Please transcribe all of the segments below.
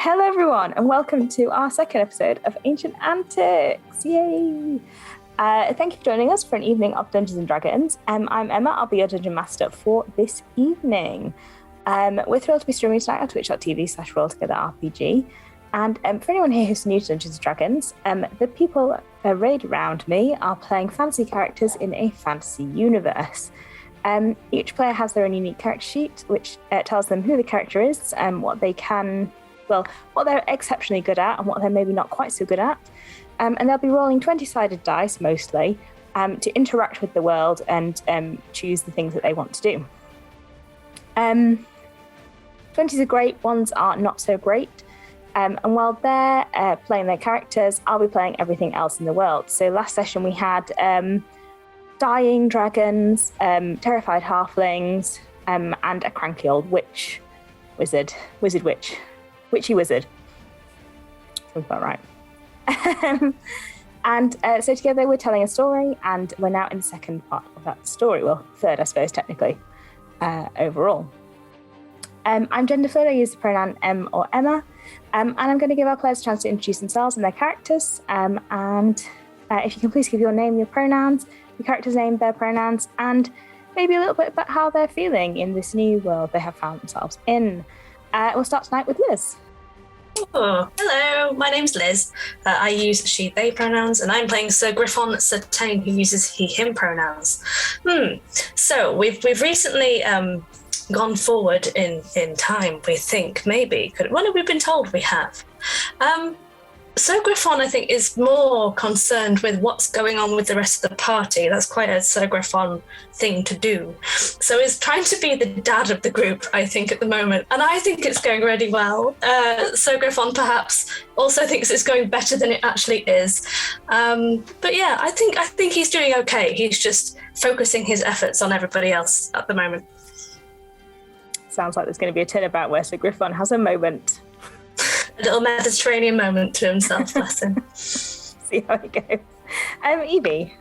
Hello everyone and welcome to our second episode of Ancient Antics. Yay! Thank you for joining us for an evening of Dungeons and Dragons. I'm Emma, I'll be your Dungeon Master for this evening. We're thrilled to be streaming tonight on twitch.tv/rolltogetherrpg. And for anyone here who's new to Dungeons and Dragons, the people arrayed around me are playing fantasy characters in a fantasy universe. Each player has their own unique character sheet, which tells them who the character is and what they're exceptionally good at and what they're maybe not quite so good at. And they'll be rolling 20-sided dice, mostly, to interact with the world and choose the things that they want to do. 20s are great, ones are not so great. And while they're playing their characters, I'll be playing everything else in the world. So last session we had dying dragons, terrified halflings, and a cranky old witchy wizard. Sounds about right. And so together we're telling a story, and we're now in the second part of that story. Well, third, I suppose, technically, overall. I'm gender fluid. I use the pronoun M or Emma, and I'm going to give our players a chance to introduce themselves and their characters. And if you can please give your name, your pronouns, your character's name, their pronouns, and maybe a little bit about how they're feeling in this new world they have found themselves in. We'll start tonight with Liz. Oh, hello, my name's Liz. I use she, they pronouns, and I'm playing Sir Griffon Sertain, who uses he, him pronouns. So we've recently gone forward in time, we think, maybe. What have we been told we have? Sir Griffon, I think, is more concerned with what's going on with the rest of the party. That's quite a Sir Griffon thing to do. So he's trying to be the dad of the group, I think, at the moment. And I think it's going really well. Sir Griffon perhaps also thinks it's going better than it actually is. But yeah, I think he's doing okay. He's just focusing his efforts on everybody else at the moment. Sounds like there's going to be a turnabout where Sir Griffon has a moment. A little Mediterranean moment to himself, bless him. See how it goes. Evie.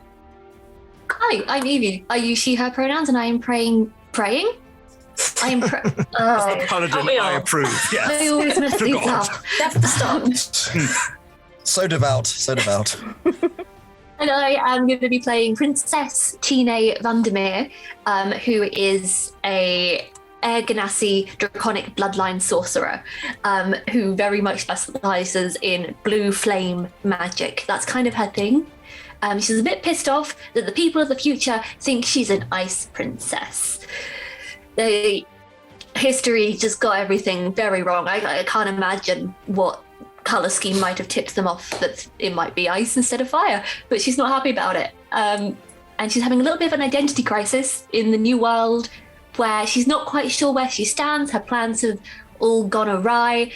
Hi, I'm Evie. I use she, her pronouns, and I am praying? I am Paladin, I approve. Yes. I always mess these up. That's the start. So devout. And I am going to be playing Princess Tine Vandermeer, who is a Air Ganassi draconic bloodline sorcerer, who very much specializes in blue flame magic. That's kind of her thing. She's a bit pissed off that the people of the future think she's an ice princess. The history just got everything very wrong. I can't imagine what color scheme might have tipped them off that it might be ice instead of fire, but she's not happy about it. And she's having a little bit of an identity crisis in the new world, where she's not quite sure where she stands. Her plans have all gone awry.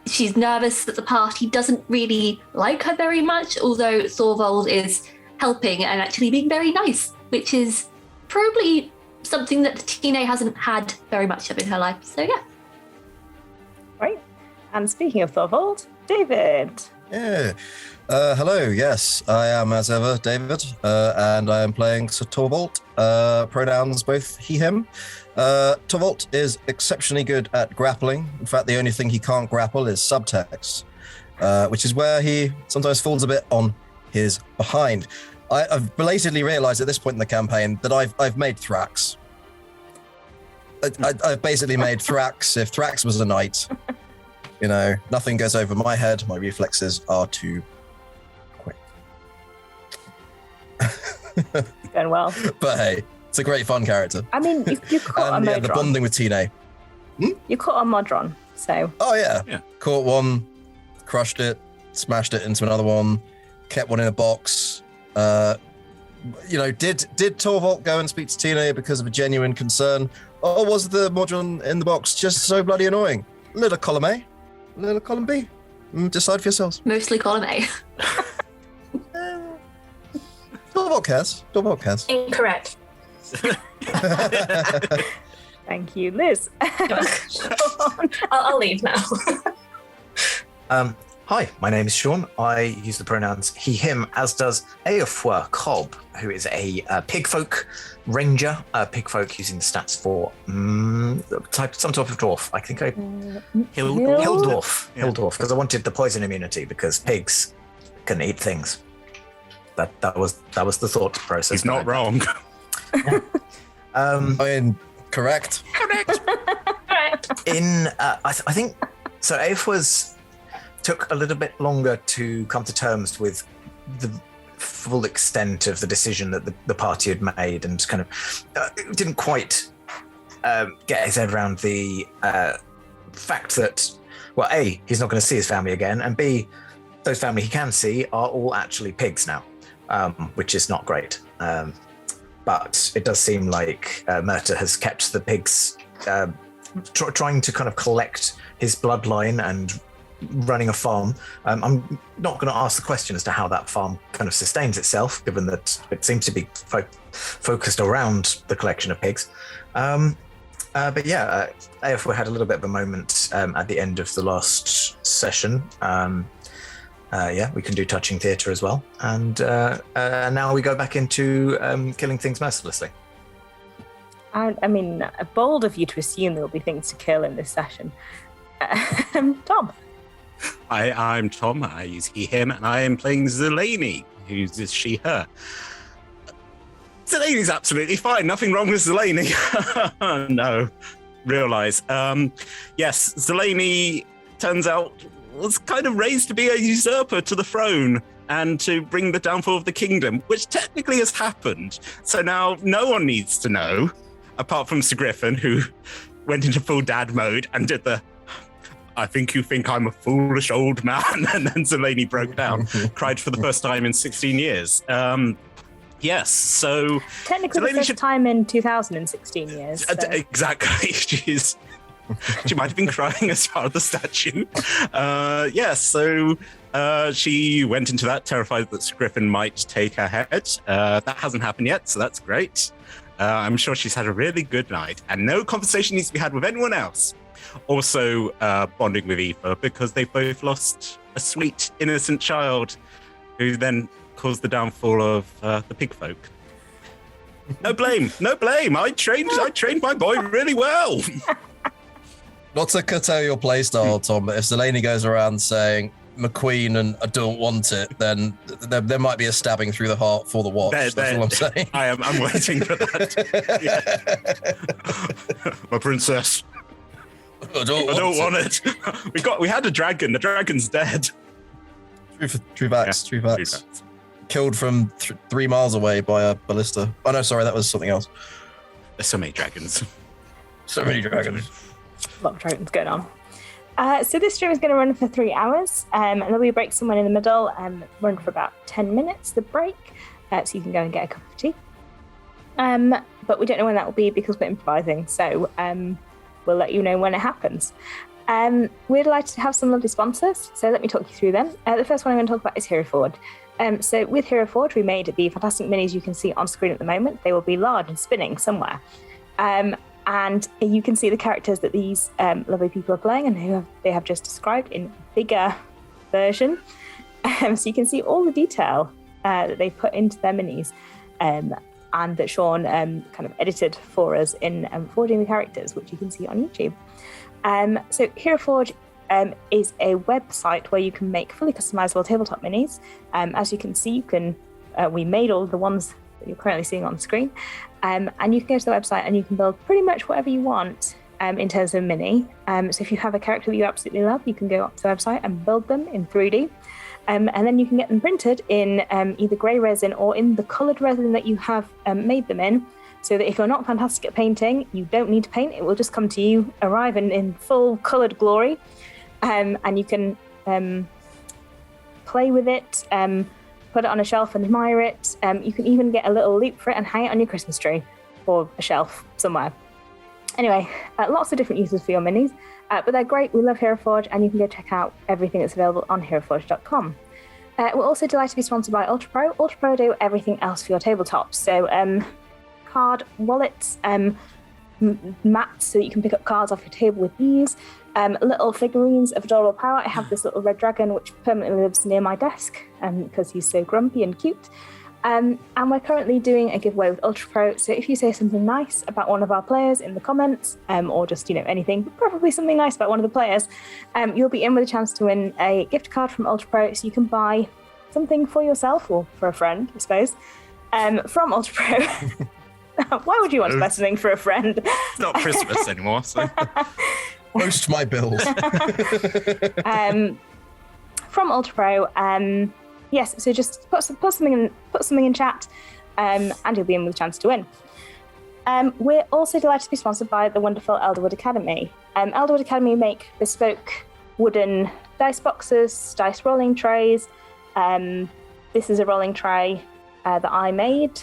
She's nervous that the party doesn't really like her very much, although Thorvald is helping and actually being very nice, which is probably something that Tine hasn't had very much of in her life. So yeah. Right. And speaking of Thorvald, David. Yeah. Hello, yes, I am as ever David, and I am playing Sir Torvald, pronouns both he, him. Torvald is exceptionally good at grappling. In fact, the only thing he can't grapple is subtext, which is where he sometimes falls a bit on his behind. I've belatedly realized at this point in the campaign that I've made Thrax. I've basically made Thrax. If Thrax was a knight, nothing goes over my head. My reflexes are too quick. Going well. But hey, it's a great fun character. I mean, you caught a Modron. The bonding with Tine. You caught a Modron, so. Oh yeah. Caught one, crushed it, smashed it into another one, kept one in a box. Did Torvald go and speak to Tine because of a genuine concern, or was the Modron in the box just so bloody annoying? Little column A, little column B. Decide for yourselves. Mostly column A. Torvald cares. Incorrect. Thank you, Liz. I'll leave now. Hi, my name is Sean. I use the pronouns he, him, as does Eofor Cobb, who is a pigfolk ranger. Pigfolk using the stats for some type of dwarf. I think Hill dwarf, because I wanted the poison immunity because pigs can eat things. That was the thought process. He's not wrong. I mean, correct. In I think so. Aoife took a little bit longer to come to terms with the full extent of the decision that the party had made, and kind of didn't quite get his head around the fact that, well, A, he's not going to see his family again, and B, those family he can see are all actually pigs now, which is not great. But it does seem like Murta has kept the pigs, trying to kind of collect his bloodline and running a farm. I'm not going to ask the question as to how that farm kind of sustains itself, given that it seems to be focused around the collection of pigs. But yeah, Aoife had a little bit of a moment at the end of the last session. Yeah, we can do touching theatre as well. And now we go back into killing things mercilessly. I mean, bold of you to assume there'll be things to kill in this session. Tom. I'm Tom. I use he, him, and I am playing Zeleny, who's this she, her. Zeleny's absolutely fine. Nothing wrong with Zeleny. No, realize. Yes, Zeleny turns out was kind of raised to be a usurper to the throne and to bring the downfall of the kingdom, which technically has happened. So now no one needs to know, apart from Sir Griffin, who went into full dad mode and did the I think you think I'm a foolish old man, and then Zeleny broke down, cried for the first time in 16 years. Yes, so technically Zeleny the first time in 2016 years. So. Exactly, she might have been crying as part of the statue. Yes, so she went into that terrified that Sir Griffin might take her head. That hasn't happened yet, so that's great. I'm sure she's had a really good night, and no conversation needs to be had with anyone else. Also bonding with Aoife because they both lost a sweet, innocent child who then caused the downfall of the pig folk. No blame. I trained my boy really well. Not to curtail your playstyle, Tom, but if Zeleny goes around saying McQueen and I don't want it, then there might be a stabbing through the heart for the watch. That's all I'm saying. I'm waiting for that. Yeah. My princess. I don't want it. We had a dragon. The dragon's dead. True facts. Killed from 3 miles away by a ballista. Oh no, sorry, that was something else. There's so many dragons. So many dragons. A lot of dragons going on. So this stream is going to run for 3 hours, and there'll be a break somewhere in the middle, run for about 10 minutes, the break, so you can go and get a cup of tea. But we don't know when that will be because we're improvising, so we'll let you know when it happens. We're delighted to have some lovely sponsors, so let me talk you through them. The first one I'm going to talk about is Hero Forge. So with Hero Forge, we made the fantastic minis you can see on screen at the moment. They will be large and spinning somewhere. And you can see the characters that these lovely people are playing and who they have just described in bigger version. So you can see all the detail that they put into their minis and that Sean kind of edited for us in forging the characters, which you can see on YouTube. So Hero Forge is a website where you can make fully customizable tabletop minis. As you can see, we made all of the ones that you're currently seeing on screen. And you can go to the website and you can build pretty much whatever you want in terms of mini. So if you have a character that you absolutely love, you can go up to the website and build them in 3D. And then you can get them printed in either grey resin or in the coloured resin that you have made them in, so that if you're not fantastic at painting, you don't need to paint. It will just come to you, arrive in full coloured glory. And you can play with it, put it on a shelf and admire it. You can even get a little loop for it and hang it on your Christmas tree or a shelf somewhere. Anyway, lots of different uses for your minis, but they're great. We love Hero Forge, and you can go check out everything that's available on heroforge.com. We're also delighted to be sponsored by Ultra Pro. Ultra Pro do everything else for your tabletops. So card wallets, mats so you can pick up cards off your table with ease, little figurines of adorable power. I have this little red dragon which permanently lives near my desk because he's so grumpy and cute. And we're currently doing a giveaway with Ultra Pro. So if you say something nice about one of our players in the comments, or just anything, but probably something nice about one of the players, you'll be in with a chance to win a gift card from Ultra Pro, so you can buy something for yourself or for a friend, I suppose, from Ultra Pro. Why would you want to buy something for a friend? It's not Christmas anymore, so Post my bills. From Ultra Pro. Yes, so just put something in chat, and you'll be in with a chance to win. We're also delighted to be sponsored by the wonderful Elderwood Academy. Elderwood Academy make bespoke wooden dice boxes, dice rolling trays. This is a rolling tray that I made.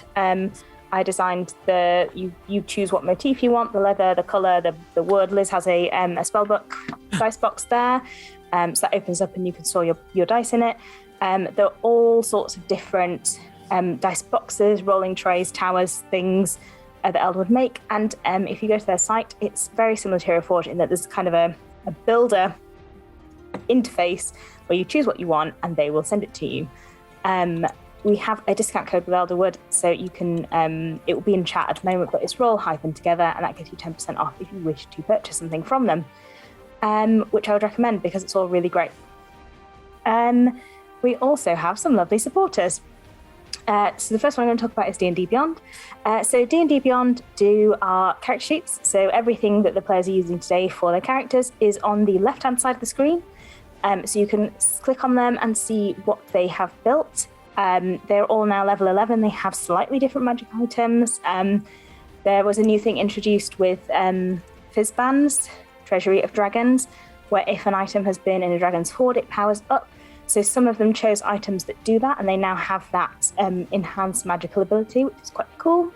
I designed you choose what motif you want, the leather, the colour, the wood. Liz has a spellbook dice box there, so that opens up and you can store your dice in it. There are all sorts of different dice boxes, rolling trays, towers, things that Elderwood make. And if you go to their site, it's very similar to Hero Forge in that there's kind of a builder interface where you choose what you want and they will send it to you. We have a discount code with Elderwood, so you can, it will be in chat at the moment, but it's roll-together, and that gives you 10% off if you wish to purchase something from them, which I would recommend because it's all really great. We also have some lovely supporters. So the first one I'm going to talk about is D&D Beyond. So D&D Beyond do our character sheets. So everything that the players are using today for their characters is on the left-hand side of the screen. So you can click on them and see what they have built. They're all now level 11. They have slightly different magic items. There was a new thing introduced with Fizzbands, Treasury of Dragons, where if an item has been in a dragon's hoard, it powers up. So some of them chose items that do that, and they now have that enhanced magical ability, which is quite cool.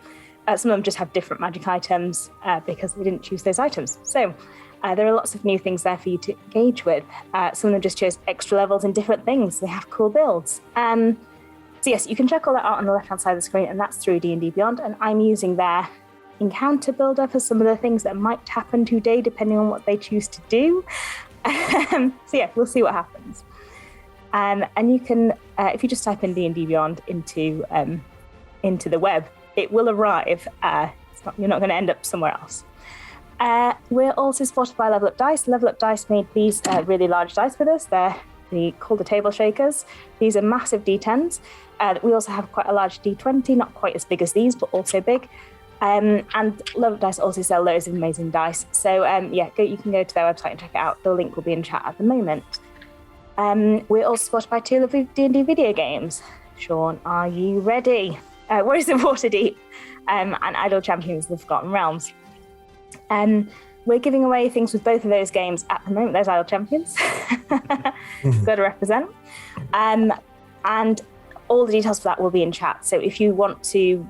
Some of them just have different magic items because they didn't choose those items. So there are lots of new things there for you to engage with. Some of them just chose extra levels in different things. They have cool builds. So yes, you can check all that out on the left-hand side of the screen, and that's through D&D Beyond. And I'm using their encounter builder for some of the things that might happen today, depending on what they choose to do. So yeah, we'll see what happens. And you can, if you just type in D&D Beyond into the web, it will arrive. You're not going to end up somewhere else. We're also supported by Level Up Dice. Level Up Dice made these really large dice with us. They're called the Table Shakers. These are massive D10s. We also have quite a large D20, not quite as big as these, but also big. And Level Up Dice also sell loads of amazing dice. So yeah, you can go to their website and check it out. The link will be in chat at the moment. We're also supported by two lovely D&D video games. Sean, are you ready? Warriors of Waterdeep and Idle Champions of the Forgotten Realms. We're giving away things with both of those games at the moment. There's Idle Champions. Got to represent. And all the details for that will be in chat. So if you want to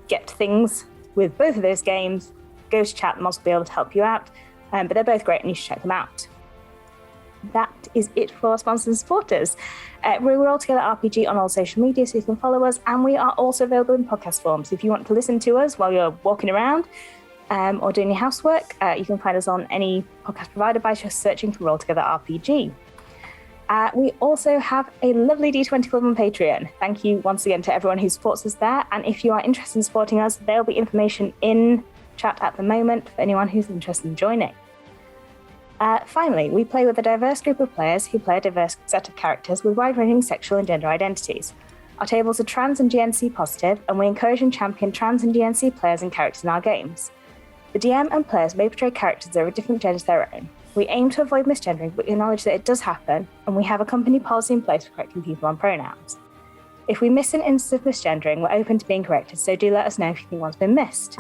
get things with both of those games, go to chat. The mods will be able to help you out. But they're both great and you should check them out. That is it for sponsors and supporters. We're All Together RPG on all social media, so you can follow us, and we are also available in podcast form. So if you want to listen to us while you're walking around or doing your housework, you can find us on any podcast provider by just searching for Roll Together RPG. We also have a lovely D20 Club on Patreon. Thank you once again to everyone who supports us there. And if you are interested in supporting us, there'll be information in chat at the moment for anyone who's interested in joining. Finally, we play with a diverse group of players who play a diverse set of characters with wide-ranging sexual and gender identities. Our tables are trans and GNC positive, and we encourage and champion trans and GNC players and characters in our games. The DM and players may portray characters that are a different gender to their own. We aim to avoid misgendering, but we acknowledge that it does happen, and we have a company policy in place for correcting people on pronouns. If we miss an instance of misgendering, we're open to being corrected, so do let us know if you think one's been missed.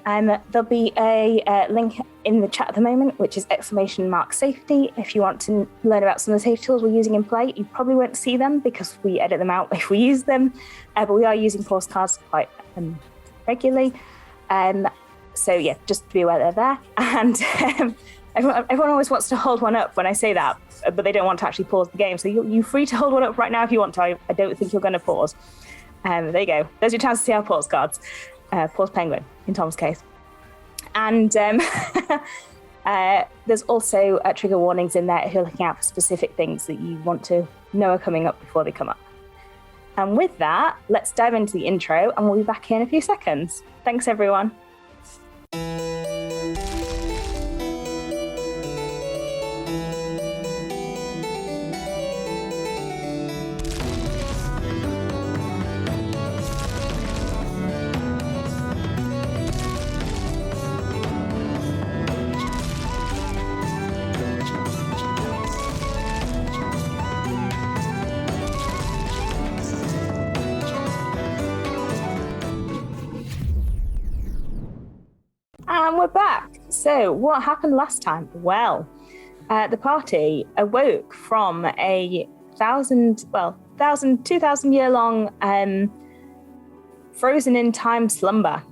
There'll be a link in the chat at the moment, which is !safety. If you want to learn about some of the safety tools we're using in play, you probably won't see them because we edit them out if we use them, but we are using pause cards quite regularly. So yeah, just to be aware they're there. And everyone always wants to hold one up when I say that, but they don't want to actually pause the game. So you're free to hold one up right now if you want to. I don't think you're going to pause. There you go. There's your chance to see our pause cards. Pause penguin in Tom's case. And there's also trigger warnings in there if you're looking out for specific things that you want to know are coming up before they come up. And with that, let's dive into the intro and we'll be back in a few seconds. Thanks, everyone. And we're back. So what happened last time? Well, the party awoke from a 2,000 year long frozen in time slumber,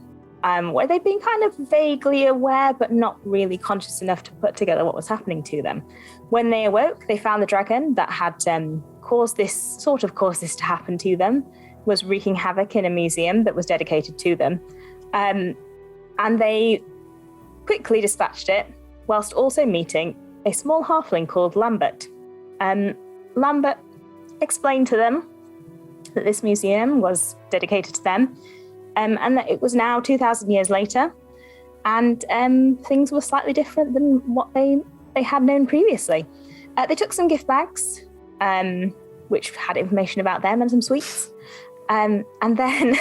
where they'd been kind of vaguely aware, but not really conscious enough to put together what was happening to them. When they awoke, they found the dragon that had caused this to happen to them, was wreaking havoc in a museum that was dedicated to them. And they quickly dispatched it, whilst also meeting a small halfling called Lambert. Lambert explained to them that this museum was dedicated to them, and that it was now 2,000 years later, and things were slightly different than what they had known previously. They took some gift bags, which had information about them and some sweets. And then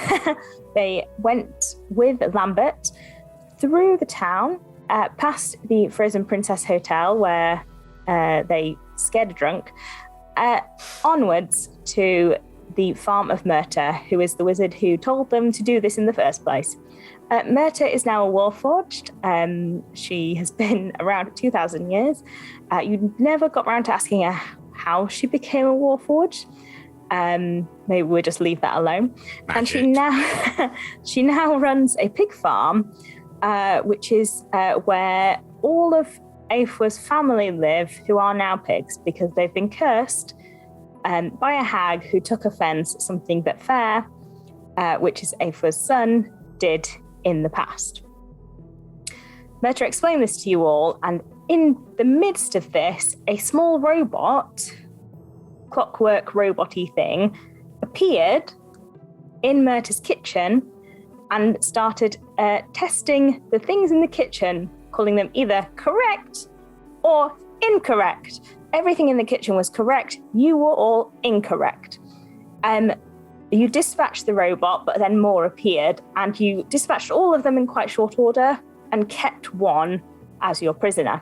they went with Lambert through the town, past the Frozen Princess Hotel, where they scared a drunk, onwards to the farm of Myrta, who is the wizard who told them to do this in the first place. Myrta is now a warforged. She has been around 2,000 years. You never got around to asking her how she became a warforged. Maybe we'll just leave that alone. Magic. And she now runs a pig farm, which is where all of Aoife's family live, who are now pigs because they've been cursed by a hag who took offence at something that Fair, which is Aoife's son, did in the past. Myrta explained this to you all, and in the midst of this, a small robot, clockwork robot-y thing, appeared in Myrta's kitchen and started testing the things in the kitchen, calling them either correct or incorrect. Everything in the kitchen was correct. You were all incorrect. You dispatched the robot, but then more appeared, and you dispatched all of them in quite short order and kept one as your prisoner.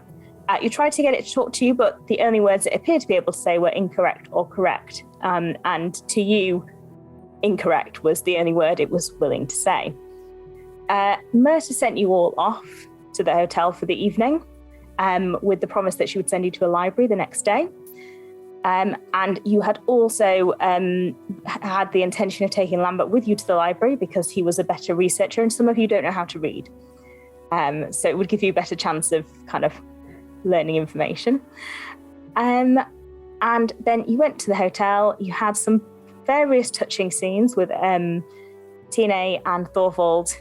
You tried to get it to talk to you, but the only words it appeared to be able to say were incorrect or correct. And to you, incorrect was the only word it was willing to say. Myrta sent you all off to the hotel for the evening, with the promise that she would send you to a library the next day. And you had also had the intention of taking Lambert with you to the library because he was a better researcher, and some of you don't know how to read. So it would give you a better chance of kind of learning information. And then you went to the hotel. You had some various touching scenes with Tina and Thorvald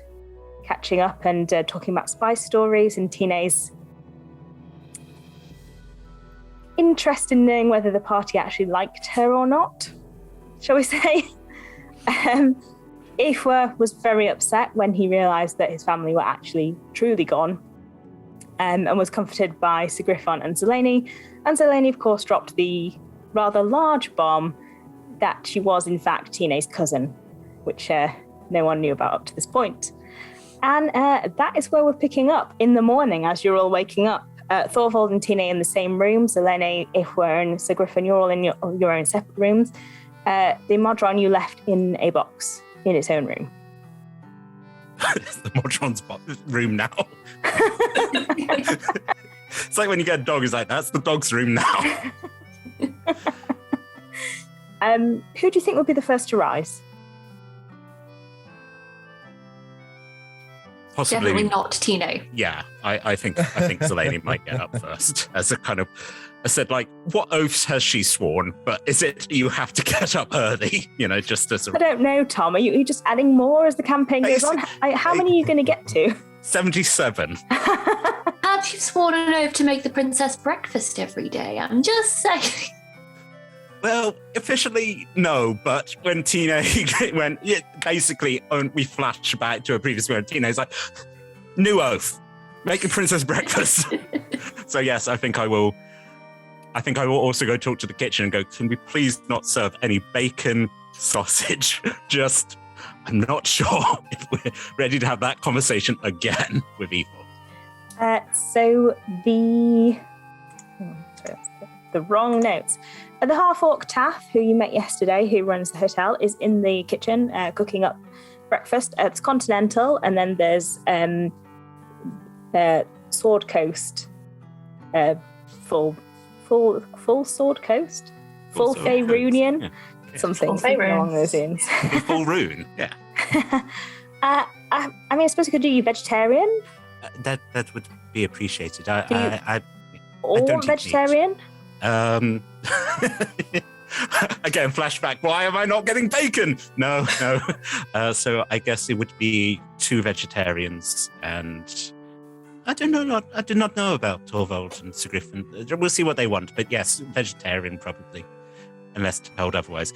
catching up and talking about spy stories, and Tina's interest in knowing whether the party actually liked her or not, shall we say. Aoife was very upset when he realised that his family were actually truly gone, and was comforted by Sir Griffon and Zelene. And Zelene, of course, dropped the rather large bomb that she was, in fact, Tina's cousin, which no one knew about up to this point. And that is where we're picking up in the morning as you're all waking up. Thorvald and Tina in the same room. Zelene, Aoife, and Sir Griffon, you're all in your own separate rooms. The Modron you left in a box in its own room. It's the Modron's room now. It's like when you get a dog, it's like, that's the dog's room now. Who do you think would be the first to rise? Possibly. Definitely not Tino. Yeah, I think Zelene might get up first. As a kind of, I said, like, what oaths has she sworn? But is it you have to get up early? Just as a... I don't know, Tom. Are you just adding more as the campaign goes on? How many are you going to get to? 77. Have you sworn an oath to make the princess breakfast every day? I'm just saying. Well, officially, no, but when Tina went, basically, we flash back to a previous word. Tina's like, new oath, make the princess breakfast. So yes, I think I will also go talk to the kitchen and go, can we please not serve any bacon, sausage? Just, I'm not sure if we're ready to have that conversation again with Evil. So the wrong notes. The half-orc Taff, who you met yesterday, who runs the hotel, is in the kitchen cooking up breakfast. It's continental, and then there's Sword Coast, full Sword Coast, full Faerunian, yeah. something Faerun. along those lines. Full rune, yeah. I mean, I suppose you could do vegetarian That would be appreciated. I or don't eat vegetarian. Again, flashback. Why am I not getting bacon? No. So I guess it would be 2 vegetarians, and I do not know about Torvald and Sir Griffin. We'll see what they want, but yes, vegetarian probably, unless told otherwise.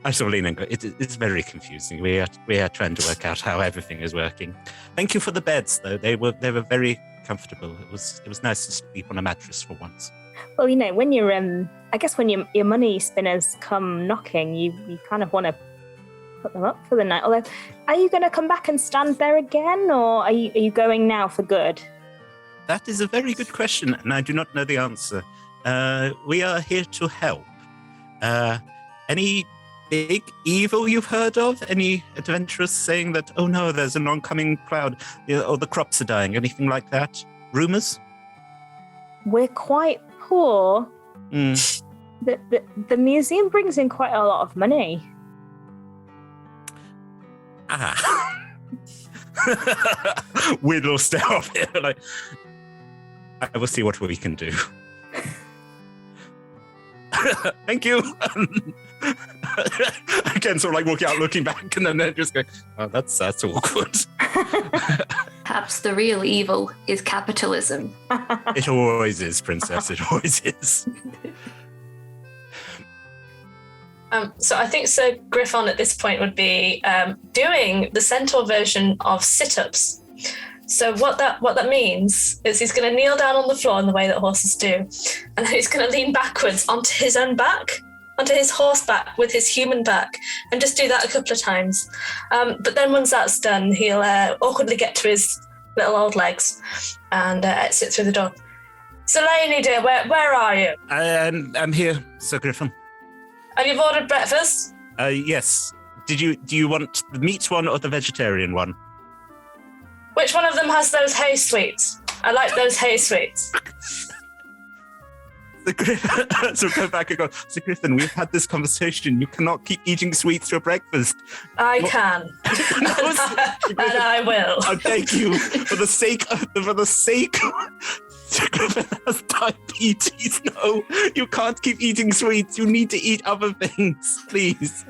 I saw Lena and go, it's very confusing. We are trying to work out how everything is working. Thank you for the beds, though. They were very comfortable. It was nice to sleep on a mattress for once. Well, you know, when you're I guess when your money spinners come knocking, you kind of want to put them up for the night. Although, are you going to come back and stand there again, or are you going now for good? That is a very good question, and I do not know the answer. We are here to help. Any big evil you've heard of? Any adventurers saying that, oh no, there's an oncoming cloud, or the crops are dying, anything like that? Rumors? We're quite poor. The museum brings in quite a lot of money. We'll stay off here. Like, I will see what we can do. Thank you. Again, sort of like walking out, looking back, and then they're just going, oh, that's awkward. Perhaps the real evil is capitalism. It always is, princess. It always is. So I think Sir Griffon at this point would be doing the centaur version of sit-ups. So what that means is he's going to kneel down on the floor in the way that horses do, and then he's going to lean backwards onto his own back, onto his horse back with his human back, and just do that a couple of times. But then once that's done, he'll awkwardly get to his little old legs and exit through the door. So Lainey dear, where are you? I'm here, Sir Griffin. And you've ordered breakfast? Yes. Do you want the meat one or the vegetarian one? Which one of them has those hay sweets? I like those hay sweets. So go back and go, Sir Griffin, we've had this conversation. You cannot keep eating sweets for breakfast. I can. And I will. I beg you, for the sake Sir Griffin has diabetes. No, you can't keep eating sweets. You need to eat other things, please.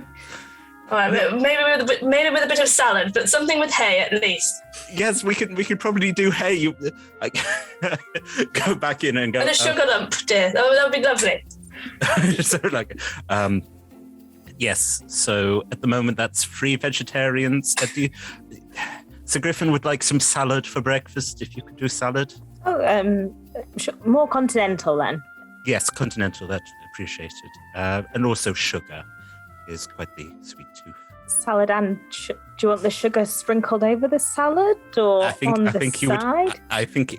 All right, maybe with a bit of salad, but something with hay at least. Yes, we could probably do hay. Go back in and go. And a sugar lump, dear. That would be lovely. So yes. So at the moment, that's 3 vegetarians. Sir Griffin would like some salad for breakfast. If you could do salad. Oh, more continental then. Yes, continental. That's appreciated. And also sugar is quite the sweet tooth. Salad and do you want the sugar sprinkled over the salad or on the side? I think.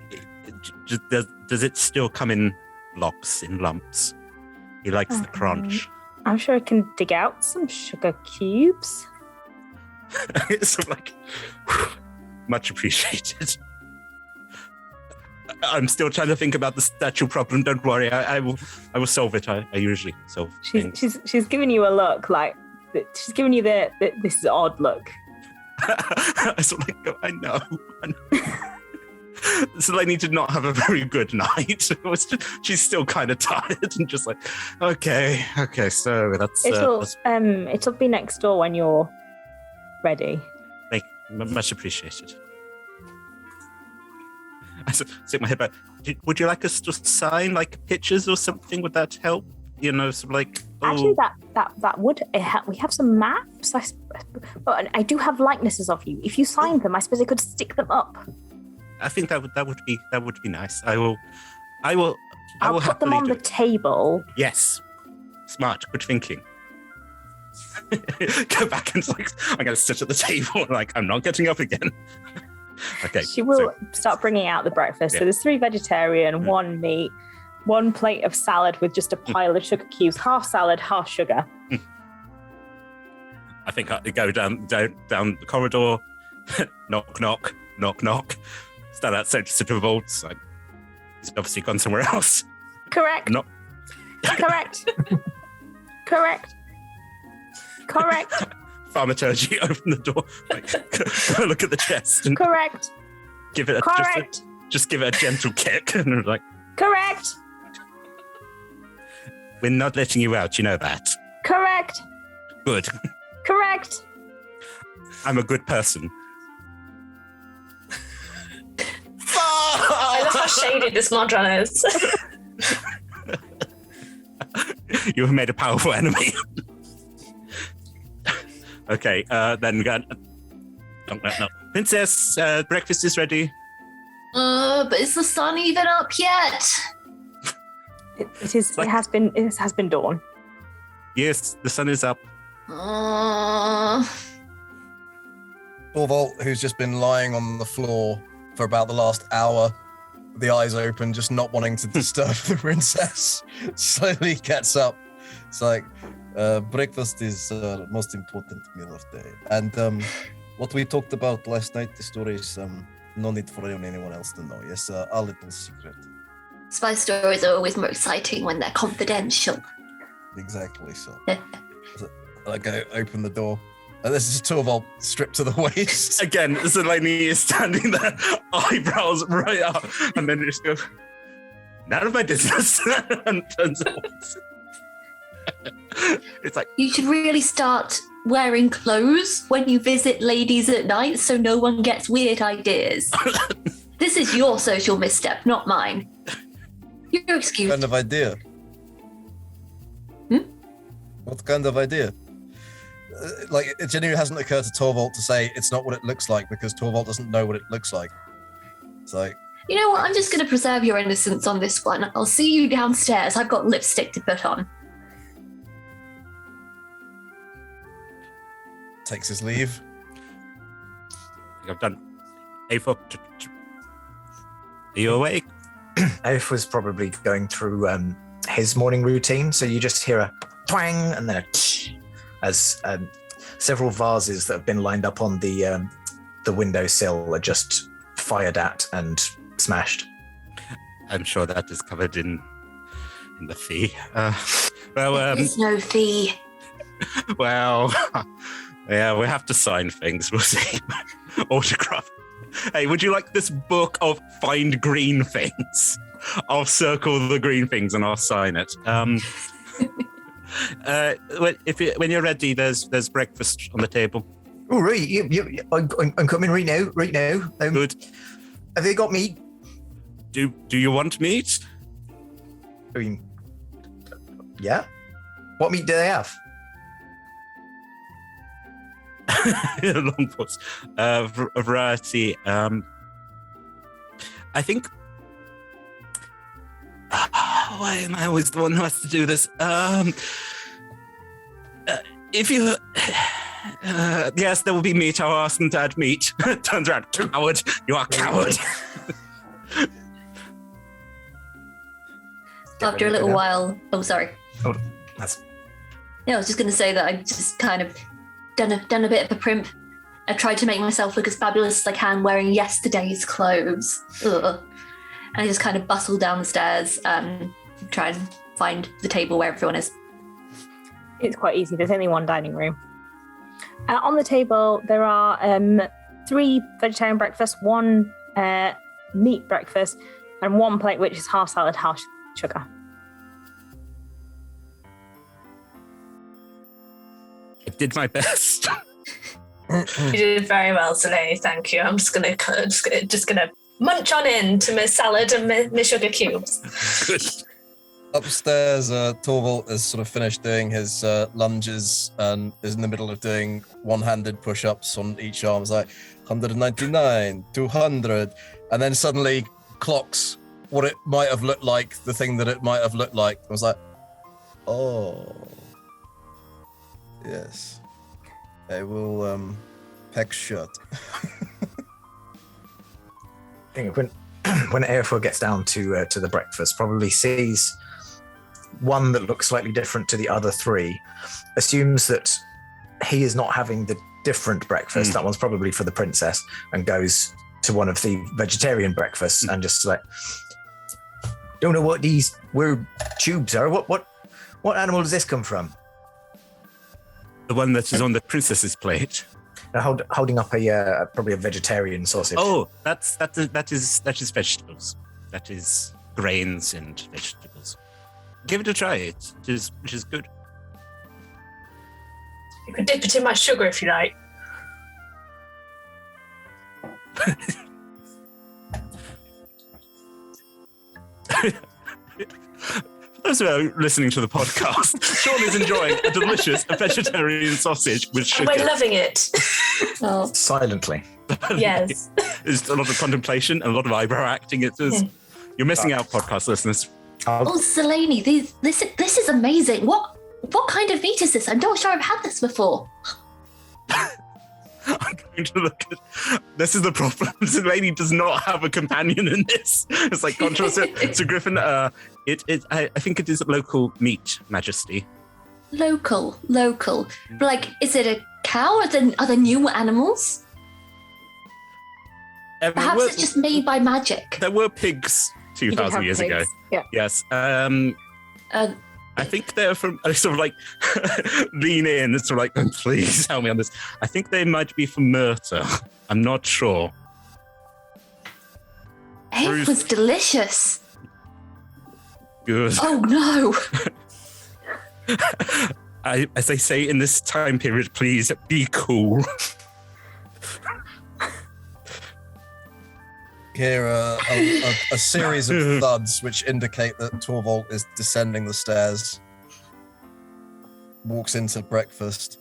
Does it still come in blocks, in lumps? He likes the crunch. I'm sure I can dig out some sugar cubes. So much appreciated. I'm still trying to think about the statue problem. Don't worry, I will solve it. I usually solve things. She's giving you a look like she's giving you the this is odd look. I sort of go, I know. So I need to not have a very good night. She's still kind of tired and just like, okay. So that's it'll be next door when you're ready. Much appreciated. I sit my head back. Would you like us to sign like pictures or something? Would that help? you know, sort of like. Actually, that would help. We have some maps, but I do have likenesses of you. If you signed them, I suppose I could stick them up. I think that would be nice. I will Put them on the table. Yes, smart, good thinking. Go back and I'm going to sit at the table. Like I'm not getting up again. Okay. She will start bringing out the breakfast. Yeah. So there's 3 vegetarian, 1 meat, 1 plate of salad with just a pile of sugar cubes, half salad, half sugar. I think I go down the corridor, knock, knock, knock, knock. Stand outside to Vault. Like, he's obviously gone somewhere else. Correct. Not. Correct. Correct. Correct. Thaumaturgy, open the door. Like, go look at the chest. And correct. Give it just give it a gentle kick, and like. Correct. We're not letting you out. You know that. Correct. Good. Correct. I'm a good person. I love how shady this Modron is. You have made a powerful enemy. Okay, then no. Princess, breakfast is ready. But is the sun even up yet? It is. It has been dawn. Yes, the sun is up. Torvald, who's just been lying on the floor for about the last hour, the eyes open, just not wanting to disturb the princess, slowly gets up. It's like, breakfast is the most important meal of the day. And what we talked about last night, the story is no need for anyone else to know. Yes, our little secret. Spy stories are always more exciting when they're confidential. Exactly so. I go open the door. And this is Torvald stripped to the waist. Again, Zeleny is standing there, eyebrows right up, and then just goes, none of my business, and turns off. It's like, you should really start wearing clothes when you visit ladies at night so no one gets weird ideas. This is your social misstep, not mine. You're excused. What kind of idea? What kind of idea? Like, it genuinely hasn't occurred to Torvald to say it's not what it looks like because Torvald doesn't know what it looks like. It's like, you know what? I'm just going to preserve your innocence on this one. I'll see you downstairs. I've got lipstick to put on. Takes his leave. I think I've done. Are you awake? Aif was probably going through his morning routine, so you just hear a twang and then a tsh as several vases that have been lined up on the windowsill are just fired at and smashed. I'm sure that is covered in the fee. There's no fee. Well, yeah, we have to sign things. We'll see. Autograph. Hey, would you like this book of find green things? I'll circle the green things and I'll sign it. When you're ready, there's breakfast on the table. All right, I'm coming right now. Good. Have they got meat? Do you want meat? I mean, yeah. What meat do they have? Long pause. A variety. I think. Why am I always the one who has to do this? If you. Yes, there will be meat. I'll ask them to add meat. Turns around. Coward. You are a coward. After a little while. Oh, sorry. Oh, that's. Yeah, I was just going to say that I've just kind of done a bit of a primp. I've tried to make myself look as fabulous as I can wearing yesterday's clothes. Ugh. And I just kind of bustle down the stairs and try and find the table where everyone is. It's quite easy. There's only one dining room. On the table, there are 3 vegetarian breakfasts, 1 meat breakfast, and 1 plate which is half salad, half sugar. I did my best. You did very well today, thank you. I'm just gonna munch on in to my salad and my sugar cubes. Good. Upstairs, Torvald has sort of finished doing his lunges and is in the middle of doing one-handed push-ups on each arm. It's like 199, 200, and then suddenly clocks what it might have looked like, the thing that it might have looked like. I was like, oh, yes. I will peck shut. I think when Aoife gets down to the breakfast, probably sees one that looks slightly different to the other three, assumes that he is not having the different breakfast. That one's probably for the princess, and goes to one of the vegetarian breakfasts and just like, don't know what these weird tubes are. What animal does this come from? The one that is on the princess's plate. Holding up probably a vegetarian sausage. Oh, that is vegetables. That is grains and vegetables. Give it a try. It is good. You can dip it in my sugar if you like. For those who are listening to the podcast, Sean is enjoying a delicious vegetarian sausage with sugar. We're loving it. Oh. Silently. Yes. There's a lot of contemplation and a lot of eyebrow acting. You're missing out, podcast listeners. Oh, Zeleny, this is amazing. What kind of meat is this? I'm not sure I've had this before. I'm going to look at. This is the problem. This lady does not have a companion in this. It's like contrast to Griffin. I think it is local meat, Majesty. Local. But like, is it a cow? Are there new animals? Perhaps it's just made by magic. There were pigs 2,000 years ago. Yeah. Yes. I think they're from. I sort of like lean in and sort of like, please help me on this. I think they might be from Myrta. I'm not sure. It was delicious. Good. Oh no. As they say in this time period, please be cool. Hear a series of thuds which indicate that Torvald is descending the stairs. Walks into breakfast.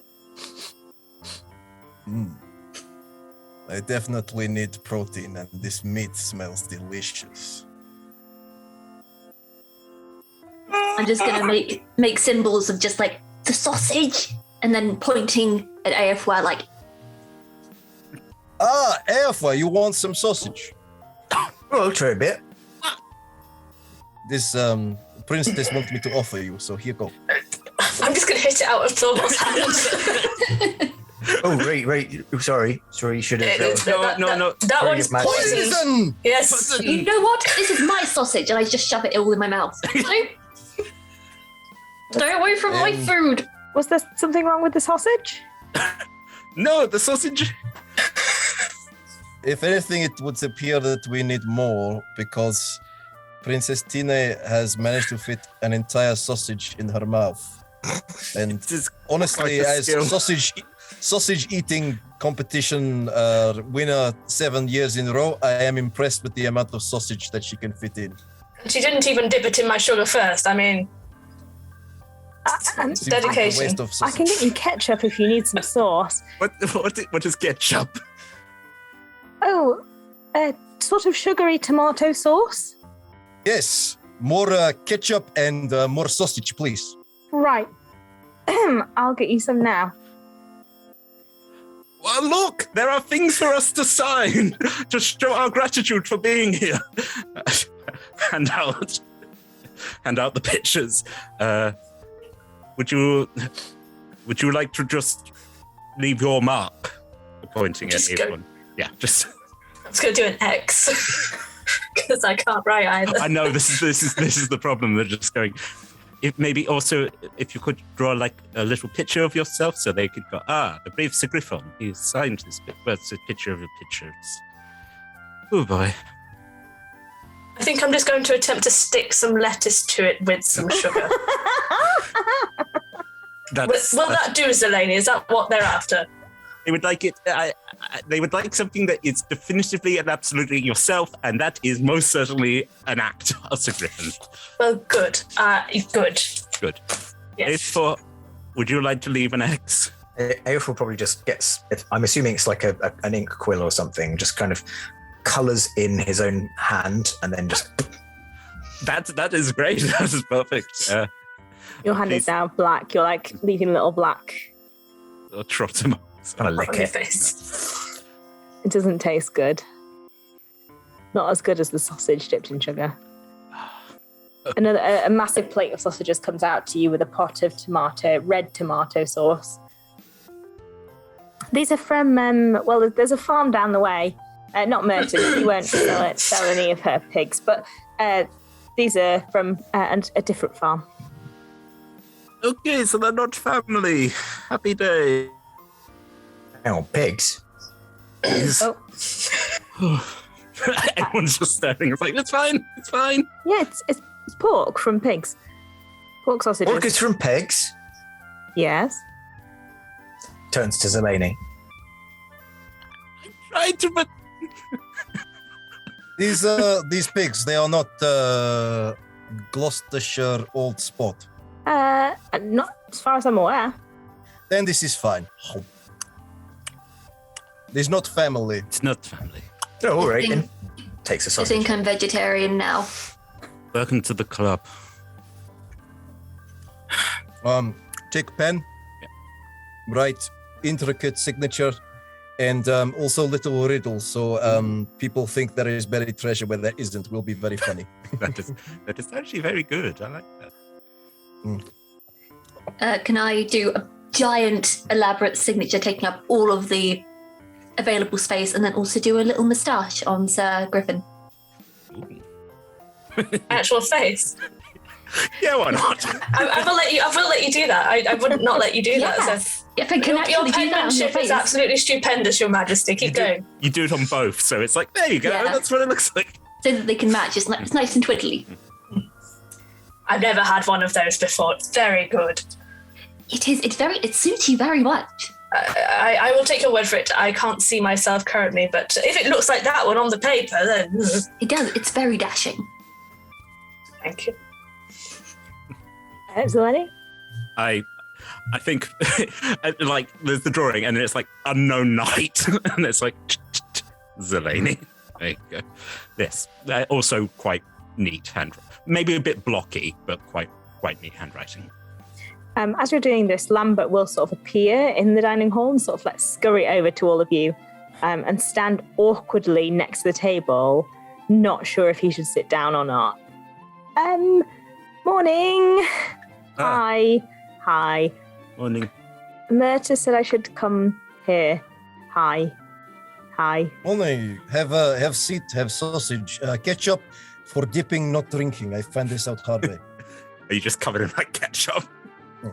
I definitely need protein, and this meat smells delicious. I'm just gonna make symbols of just like the sausage, and then pointing at Aoife like, Aoife, you want some sausage? I'll try a bit. This princess wants me to offer you, so here you go. I'm just going to hit it out of Thorvald's hands. Oh, right. Sorry, you should have. No. That one's poisoned. Poison! Yes. you know what? This is my sausage, and I just shove it all in my mouth. Stay away from my food. Was there something wrong with the sausage? No, the sausage. If anything, it would appear that we need more, because Princess Tine has managed to fit an entire sausage in her mouth. And honestly, as sausage eating competition winner 7 years in a row, I am impressed with the amount of sausage that she can fit in. She didn't even dip it in my sugar first. I mean, dedication. I can get you ketchup if you need some sauce. What is ketchup? Oh, a sort of sugary tomato sauce? Yes, more ketchup and more sausage, please. Right. I'll get you some now. Well, look, there are things for us to sign to show our gratitude for being here. Hand out the pictures. Would you like to just leave your mark? Pointing at everyone. Yeah, just. I'm just going to do an X because I can't write either. I know this is the problem. They're just going. If maybe also if you could draw like a little picture of yourself, so they could go, the brave Sir Griffon. He signed this bit. Well, it's a picture of your pictures. Oh boy. I think I'm just going to attempt to stick some lettuce to it with some sugar. Will that do, Zeleny? Is that what they're after? They would like it. They would like something that is definitively and absolutely yourself, and that is most certainly an act, Sir Griffin. Well, good. Good. Good. Yes. Would you like to leave an X? Aof will probably just I'm assuming it's like an ink quill or something, just kind of colours in his own hand and then just... That is great. That is perfect. Your hand is now black. You're like leaving little black. I'll trot him. Kind of lick On your it. face. It doesn't taste good. Not as good as the sausage dipped in sugar. A massive plate of sausages comes out to you with a pot of red tomato sauce. These are from, there's a farm down the way. Not Merton, he won't sell any of her pigs, but these are from a different farm. Okay, so they're not family. Happy day. Hang on, pigs? Oh, Everyone's just staring. It's like, it's fine. It's fine. yeah, it's pork from pigs. Pork sausages. Pork is from pigs? Yes. Turns to Zeleny. Right, but These pigs, they are not Gloucestershire Old Spot. Not as far as I'm aware. Then this is fine. This is not family. it's not family. Oh, all right. I Then takes a I sausage. think I'm vegetarian now. Welcome to the club. Take pen. Write intricate signature, and also little riddles. So people think there is buried treasure where there isn't. Will be very funny. That is actually very good. I like that. Can I do a giant, elaborate signature taking up all of the available space, and then also do a little moustache on Sir Griffin? Actual face. Yeah, why not? I will let you do that. I would not let you do that. So. Yes. If I can Your actually do that on your penmanship face. is absolutely stupendous, Your Majesty. Keep going. You do it on both, so it's like, there you go. Yeah. That's what it looks like. So that they can match. It's nice and twiddly. I've never had one of those before. It's very good. It is. It suits you very much. I will take your word for it. I can't see myself currently, but if it looks like that one on the paper, then It does. It's very dashing. thank you. Zeleny? I think like there's the drawing and it's like unknown knight and it's like Zeleny. There you go. Yes, also quite neat handwriting. Maybe a bit blocky, but quite neat handwriting. As you're doing this, Lambert will sort of appear in the dining hall and sort of like scurry over to all of you and stand awkwardly next to the table, not sure if he should sit down or not. Morning. Hi. Morning. Myrta said I should come here. Hi. Only have seat, have sausage, ketchup for dipping, not drinking. I found this out hard way. Are you just covered in like ketchup?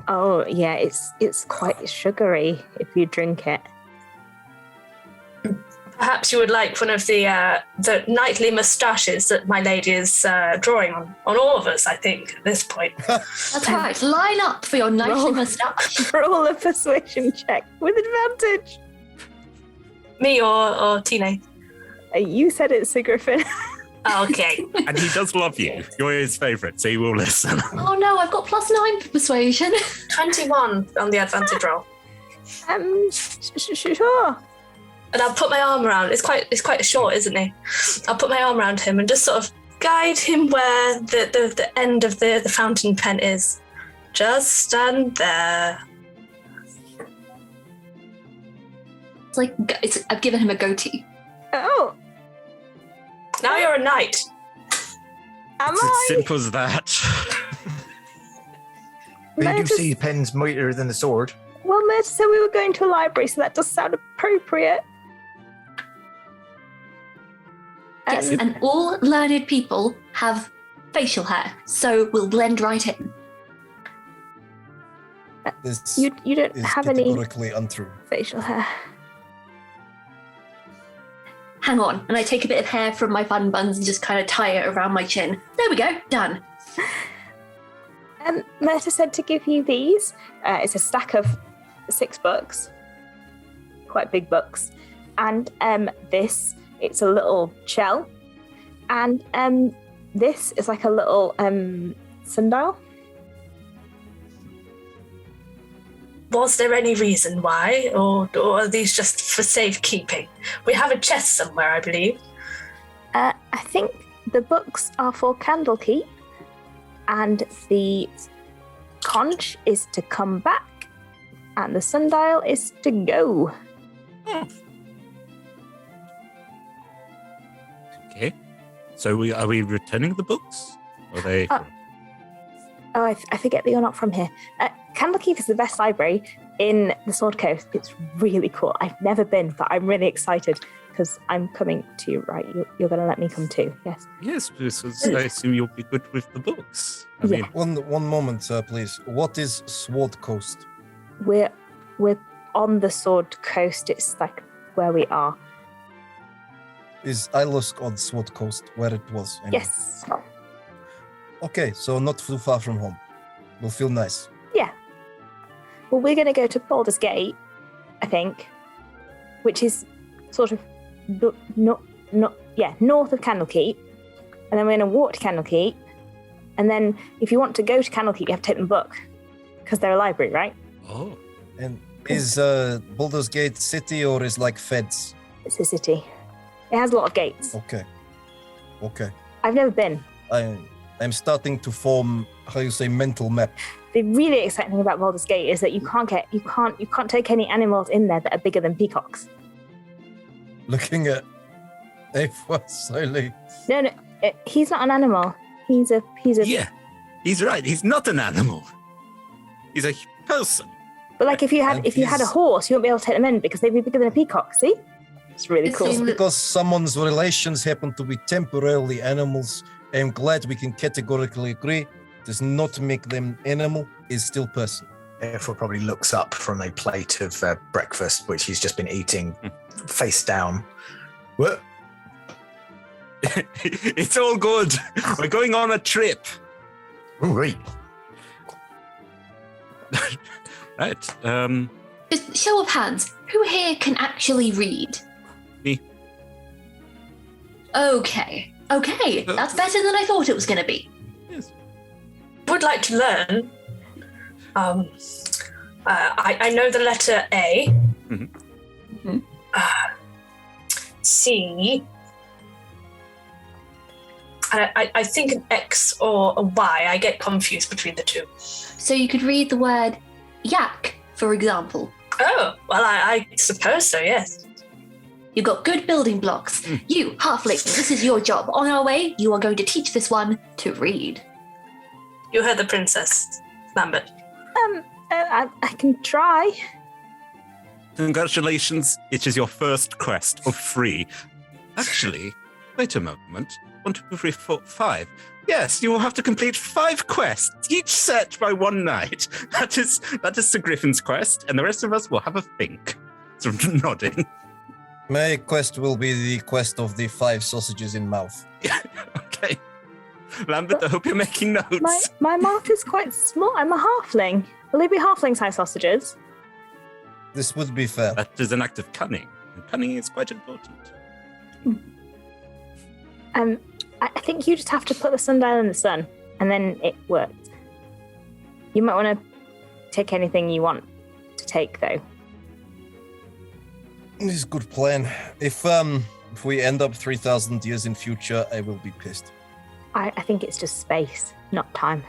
Oh yeah, it's quite sugary if you drink it. Perhaps you would like one of the knightly moustaches that my lady is drawing on all of us, I think, at this point. That's right. Line up for your knightly Roll. moustache. Roll a persuasion check with advantage. Me or Tina? You said it, Sir Griffin. Okay. And he does love you. You're his favourite, so he will listen. Oh no, I've got +9 for persuasion. 21 on the advantage roll. Sure. And I'll put my arm around. It's quite short, isn't he? I'll put my arm around him and just sort of guide him where the end of the fountain pen is. Just stand there. It's like I've given him a goatee. Oh, Now you're a knight. am It's I? as simple as that. But you do Myrta- see pens mightier than the sword. Well, Myrta said we were going to a library, so that does sound appropriate. Yes, and all learned people have facial hair, so we'll blend right in. This You don't is have any categorically untrue. facial hair. Hang on, and I take a bit of hair from my bun buns and just kind of tie it around my chin. There we go, done. Myrta said to give you these. It's a stack of 6 books. quite big books. And this, it's a little shell. And this is like a little sundial. Was there any reason why, or are these just for safekeeping? We have a chest somewhere, I believe. I think the books are for Candlekeep, and the conch is to come back, and the sundial is to go. Okay. So are we returning the books? Or are they? Oh, I forget that you're not from here. Candlekeep is the best library in the Sword Coast. It's really cool. I've never been, but I'm really excited because I'm coming to you, right? You're going to let me come too, yes? Yes, because I assume you'll be good with the books. I Yeah. mean, One moment, please. What is Sword Coast? We're on the Sword Coast. It's like where we are. Is Ilusk on Sword Coast, where it was? I mean? Yes. Okay, so not too far from home. Will feel nice. Yeah. Well, we're going to go to Baldur's Gate, I think, which is sort of north of Candlekeep, and then we're going to walk to Candlekeep, and then if you want to go to Candlekeep, you have to take the book because they're a library, right? oh, And is Baldur's Gate city or is like feds? It's a city. It has a lot of gates. Okay. I've never been. I'm starting to form, how you say, mental map. The really exciting thing about Baldur's Gate is that you can't take any animals in there that are bigger than peacocks. Looking at A4 slowly. No, he's not an animal. He's a. yeah. He's right. He's not an animal. He's a person. But like, if you had a he's- horse, you wouldn't be able to take them in because they'd be bigger than a peacock. See, it's really It's cool. in- Because someone's relations happen to be temporarily animals, I'm glad we can categorically agree does not make them animal, is still person. Therefore, probably looks up from a plate of breakfast, which he's just been eating, face down. What? It's all good. We're going on a trip. Ooh, right. Right. Just show of hands. Who here can actually read? Me. Okay, that's better than I thought it was going to be. Yes. Would like to learn. I know the letter A. Mhm. Mhm. C. I think an X or a Y. I get confused between the two. So you could read the word yak, for example. Oh, well, I suppose so, yes. You've got good building blocks. You, halfling, this is your job. On our way, you are going to teach this one to read. You heard the princess, Lambert. I can try. Congratulations. It is your first quest of 3. Actually, wait a moment. 1, 2, 3, 4, 5. Yes, you will have to complete 5 quests, each set by one night. That is Sir Griffin's quest, and the rest of us will have a think. Sort of nodding. My quest will be the quest of the 5 sausages in mouth. Yeah, okay. Lambert, I hope you're making notes. My mouth is quite small. I'm a halfling. Will they be halfling-sized sausages? This would be fair. That is an act of cunning, and cunning is quite important. I think you just have to put the sundial in the sun, and then it works. You might want to take anything you want to take, though. This is a good plan. If we end up 3,000 years in future, I will be pissed. I think it's just space, not time.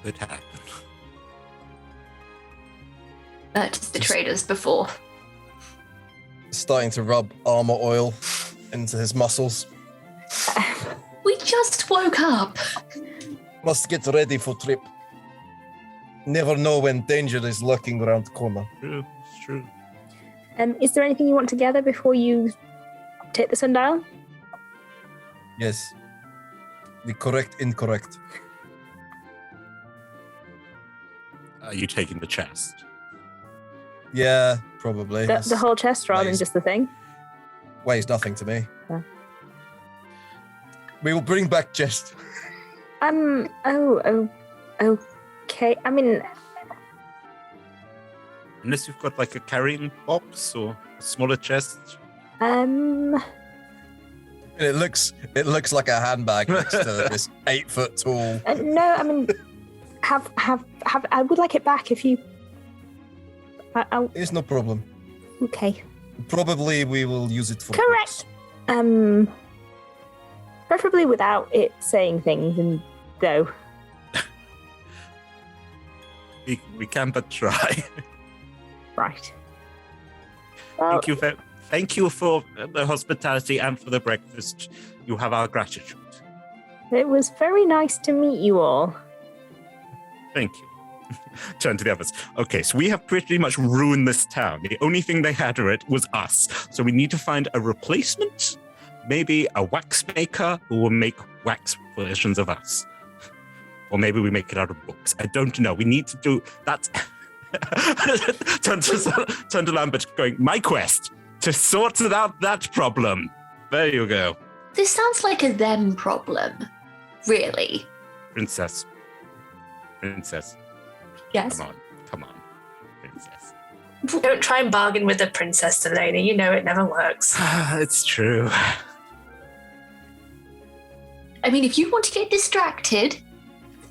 Could happen. Just betrayed us before. Starting to rub armor oil into his muscles. We just woke up. Must get ready for trip. Never know when danger is lurking around the corner. True, it's true. Is there anything you want to gather before you take the sundial? Yes. The correct incorrect. Are you taking the chest? Yeah, probably. The whole chest rather than Weighs- just the thing? weighs nothing to me. Yeah. We will bring back chest. Oh, okay. I mean, Unless you've got like a carrying box or a smaller chest. It looks like a handbag next to this 8 foot tall. No, I mean, have. I would like it back if you. It's no problem. Okay. Probably we will use it for Correct. books. Preferably without it saying things, and though. We can but try. Right. Well, Thank you for the hospitality and for the breakfast. You have our gratitude. it was very nice to meet you all. Thank you. Turn to the others. Okay, so we have pretty much ruined this town. The only thing they had for it was us. So we need to find a replacement. Maybe a wax maker who will make wax versions of us. Or maybe we make it out of books. I don't know. We need to do that. turn to Lambert going, my quest to sort out that problem. There you go. This sounds like a them problem, really. Princess. Yes. Come on. Princess. Don't try and bargain with the princess, Delaney. You know it never works. It's true. I mean, if you want to get distracted,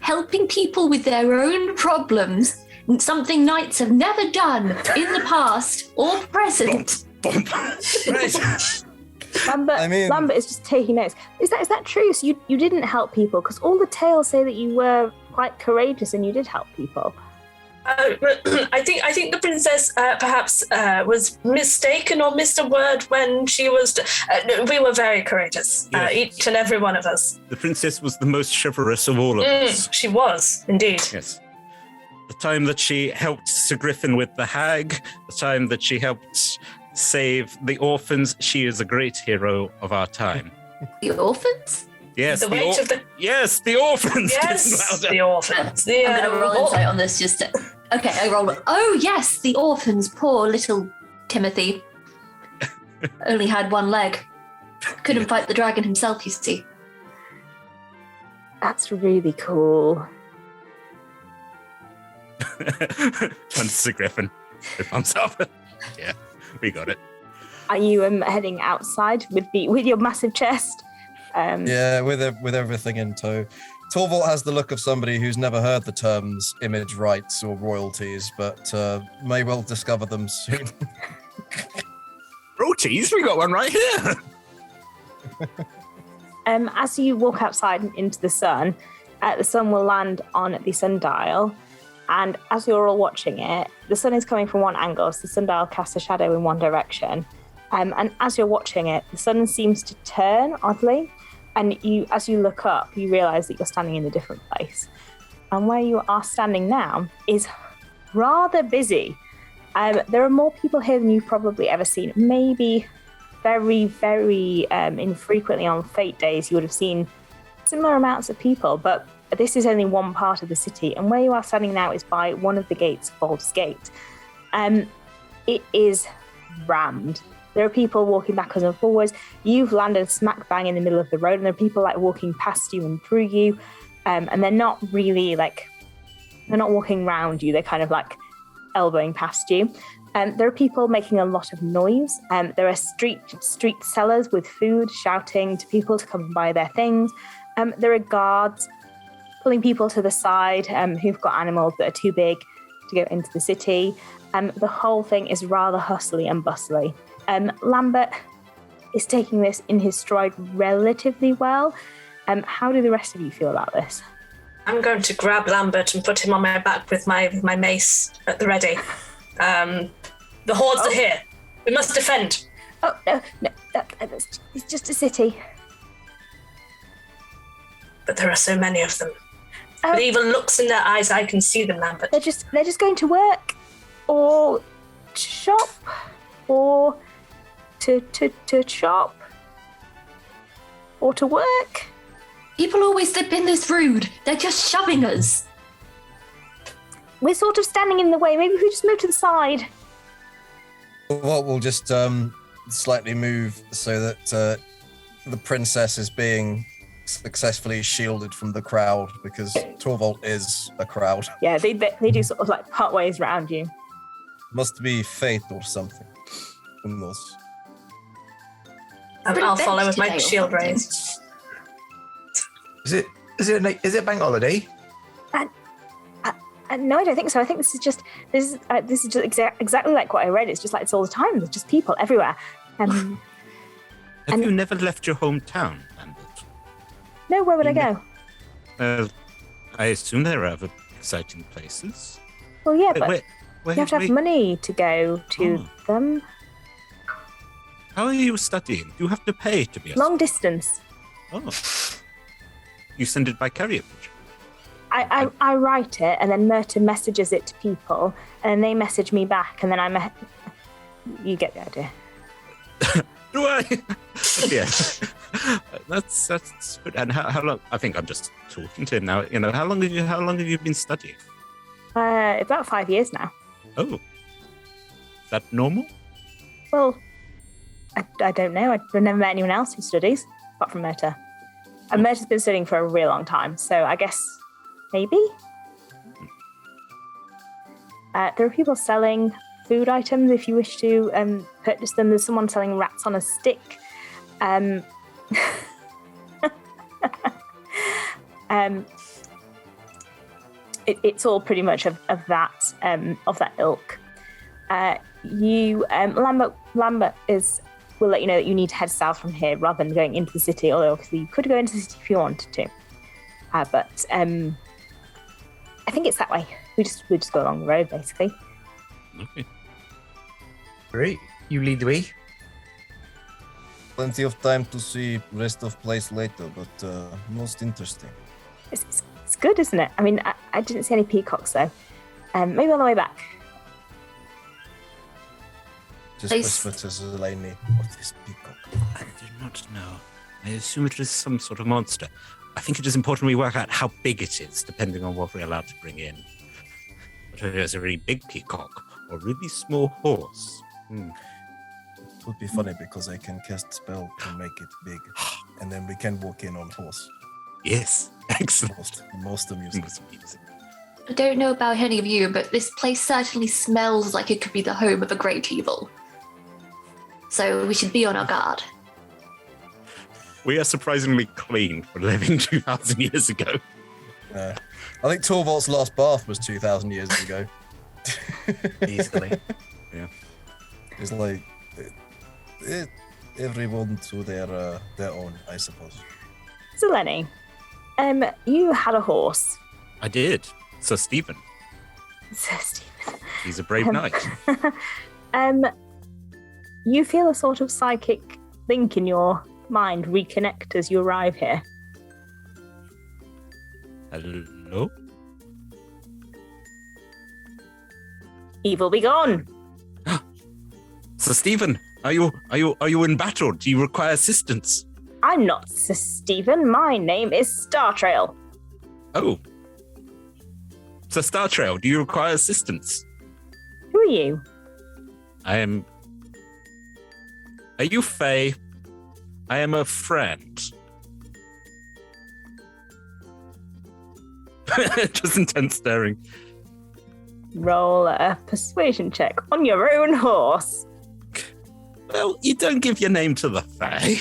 helping people with their own problems, something knights have never done in the past or present. Lambert is just taking notes. Is that true? So you didn't help people? Because all the tales say that you were quite courageous and you did help people. I think the princess perhaps was mistaken or missed a word when she was. We were very courageous, Yes. each and every one of us. The princess was the most chivalrous of all of us. She was, indeed. Yes. The time that she helped Sir Griffin with the hag, the time that she helped save the orphans, she is a great hero of our time. The orphans? Yes, The weight of the- yes, the orphans. Yes, the orphans. The, I'm going to roll insight on this just to... Okay, I roll. Oh, yes, the orphans. Poor little Timothy. Only had one leg. Couldn't fight the dragon himself, you see. That's really cool. Turn to Sir Griffin. Thumbs up. Yeah, we got it. Are you heading outside with your massive chest? Yeah, with everything in tow. Torvald has the look of somebody who's never heard the terms image rights or royalties, but may well discover them soon. Royalties? We got one right here. As you walk outside into the sun will land on the sundial, and as you're all watching it, the sun is coming from one angle, so the sundial casts a shadow in one direction. And as you're watching it, the sun seems to turn oddly. And as you look up, you realise that you're standing in a different place. And where you are standing now is rather busy. There are more people here than you've probably ever seen. Maybe very, very infrequently on fete days, you would have seen similar amounts of people. But this is only one part of the city. And where you are standing now is by one of the gates of Baldur's Gate. It is rammed. There are people walking backwards and forwards. You've landed smack bang in the middle of the road, and there are people like walking past you and through you. And they're not really they're not walking around you. They're kind of like elbowing past you. There are people making a lot of noise. There are street sellers with food shouting to people to come and buy their things. There are guards pulling people to the side who've got animals that are too big to go into the city. The whole thing is rather hustly and bustly. Lambert is taking this in his stride relatively well. How do the rest of you feel about this? I'm going to grab Lambert and put him on my back with my mace at the ready. The hordes are here. We must defend. Oh, no, it's just a city. But there are so many of them. With even looks in their eyes, I can see them, Lambert. They're just going to work, or to shop, or to shop, or to work. People always slip in this rude. They're just shoving us. We're sort of standing in the way. Maybe if we just move to the side. Well, we'll just slightly move so that the princess is being successfully shielded from the crowd, because Torvald is a crowd. Yeah, they do sort of like part ways around you. Must be fate or something. Who knows? I'll follow with my shield raised. Is it bank holiday? No, I don't think so. I think this is just exactly like what I read. It's just like it's all the time. There's just people everywhere. Have you never left your hometown, Lambert? No, where would I go? I assume there are other exciting places. Well, yeah, but where you have to have money to go to them. How are you studying? Do you have to pay to be a Long distance. Oh. You send it by carrier pigeon? I write it, and then Murta messages it to people, and then they message me back, and then you get the idea. Do I? Yes. That's good. And how long? I think I'm just talking to him now. You know, how long have you been studying? About 5 years now. Oh. Is that normal? Well, I don't know. I've never met anyone else who studies, apart from Murta. And Murta's been studying for a real long time, so I guess maybe? There are people selling food items if you wish to purchase them. There's someone selling rats on a stick. It's all pretty much of that ilk. Lambert will let you know that you need to head south from here rather than going into the city. Although obviously you could go into the city if you wanted to, but I think it's that way. We just go along the road basically. Okay. Great. You lead the way. Plenty of time to see rest of place later, but most interesting. It's good, isn't it? I mean, I didn't see any peacocks though. Maybe on the way back. Just whisper to Zeleny, what is peacock? I do not know. I assume it is some sort of monster. I think it is important we work out how big it is, depending on what we're allowed to bring in. But if it's a really big peacock or a really small horse. It would be funny because I can cast spell to make it big, and then we can walk in on horse. Yes, excellent. Most amusing. I don't know about any of you, but this place certainly smells like it could be the home of a great evil. So we should be on our guard. We are surprisingly clean for living 2,000 years ago. I think Torvalt's last bath was 2,000 years ago. Easily. Yeah. It's like everyone to their own, I suppose. So Lenny, you had a horse. I did. Sir Stephen. Sir Stephen. He's a brave knight. You feel a sort of psychic link in your mind reconnect as you arrive here. Hello? Evil be gone. Sir Stephen, are you in battle? Do you require assistance? I'm not Sir Stephen. My name is Startrail. Oh. Sir Startrail, do you require assistance? Who are you? Are you Faye? I am a friend. Just intense staring. Roll a persuasion check on your own horse. Well, you don't give your name to the Fae.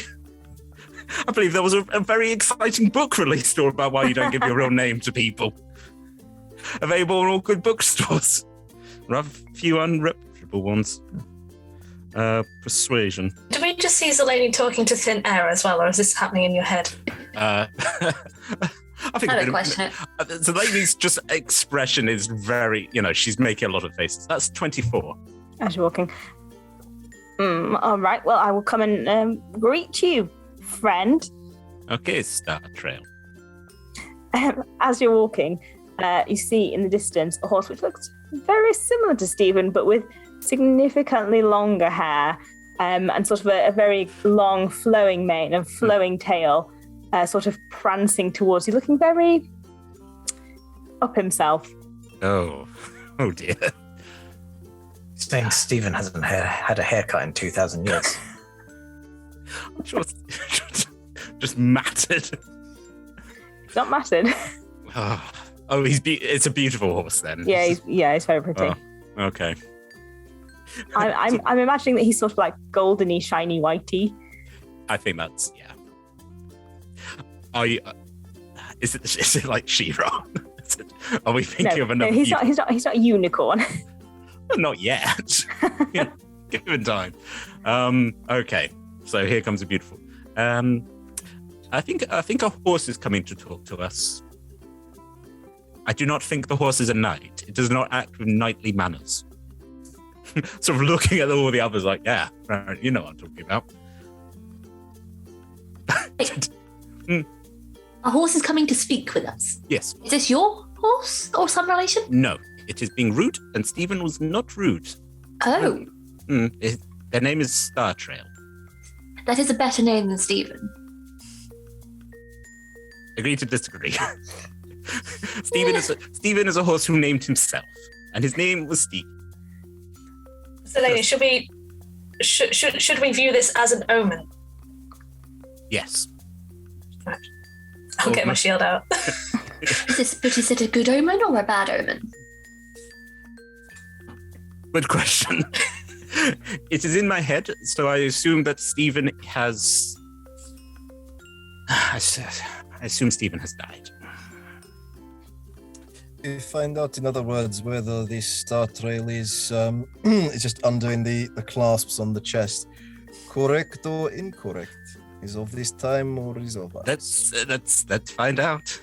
I believe there was a very exciting book released all about why you don't give your real name to people. Available in all good bookstores. Rather few unreputable ones. Persuasion. Do we just see Zeleny talking to thin air as well, or is this happening in your head? I think I don't question it. The lady's just expression is very, she's making a lot of faces. That's 24. As you're walking. All right, well, I will come and greet you, friend. Okay, Star Trail. As you're walking, you see in the distance a horse which looks very similar to Stephen, but with significantly longer hair and sort of a very long flowing mane and flowing tail, sort of prancing towards you, looking very up himself. Oh dear. Saying Stephen hasn't had a haircut in 2,000 years. just matted. It's not matted. Oh, it's a beautiful horse then. Yeah, he's very pretty. Oh, okay. I'm imagining that he's sort of like goldeny, shiny, whitey. I think that's Are you? Is it like She-Ra? Are we thinking of another? No, he's not a unicorn. Not yet. Given time. Okay, so here comes a beautiful. I think a horse is coming to talk to us. I do not think the horse is a knight. It does not act with knightly manners. Sort of looking at all the others like, yeah, right, you know what I'm talking about. A horse is coming to speak with us. Yes. Is this your horse or some relation? No, it is being rude, and Stephen was not rude. Oh. Their name is Star Trail. That is a better name than Stephen. Agree to disagree. Stephen is a horse who named himself, and his name was Steve. Selene, should we view this as an omen? Yes. Right. I'll get my shield out. Is it a good omen or a bad omen? Good question. It is in my head, so I assume that Stephen has. I assume Stephen has died. We find out, in other words, whether this Star Trail is it's just undoing the clasps on the chest. Correct or incorrect? Is of this time or is over? Let's find out.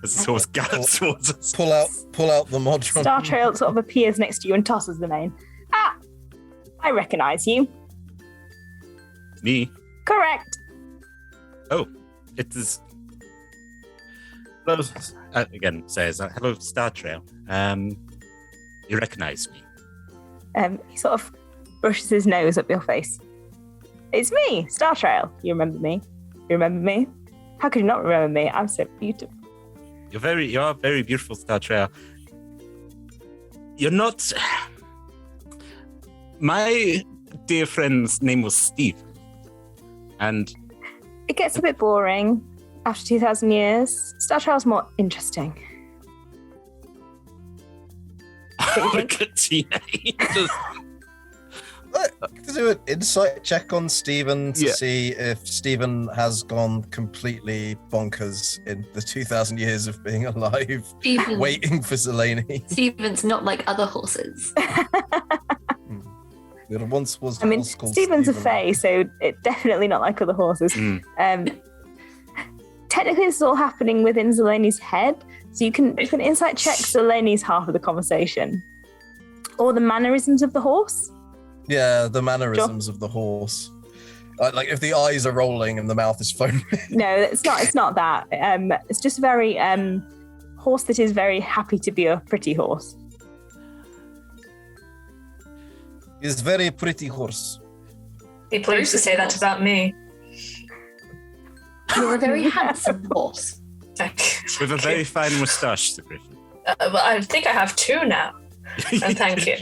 As the horse gallops towards us. Pull out the modron. Star Trail sort of appears next to you and tosses the mane. Ah, I recognise you. Me? Correct. Oh, it is. Hello, again says, hello, Star Trail. You recognise me? He sort of brushes his nose up your face. It's me, Star Trail. You remember me? You remember me? How could you not remember me? I'm so beautiful. You are very beautiful, Star Trail. You're not. My dear friend's name was Steve, and it gets a bit boring after 2,000 years. Star Trail's more interesting. Look at teenagers. To do an insight check on Stephen to see if Stephen has gone completely bonkers in the 2,000 years of being alive, waiting for Selene. Stephen's not like other horses. There once was. I mean, Stephen's a fae, so it's definitely not like other horses. Technically, this is all happening within Zelene's head, so you can insight check Zelene's half of the conversation, or the mannerisms of the horse. Yeah, the mannerisms of the horse. Like if the eyes are rolling and the mouth is foaming. No, it's not. It's not that. It's just a very horse that is very happy to be a pretty horse. He's a very pretty horse. People used to say that about me. You're a very handsome horse. With a very fine moustache, Sir Griffin. Well, I think I have two now. And thank you.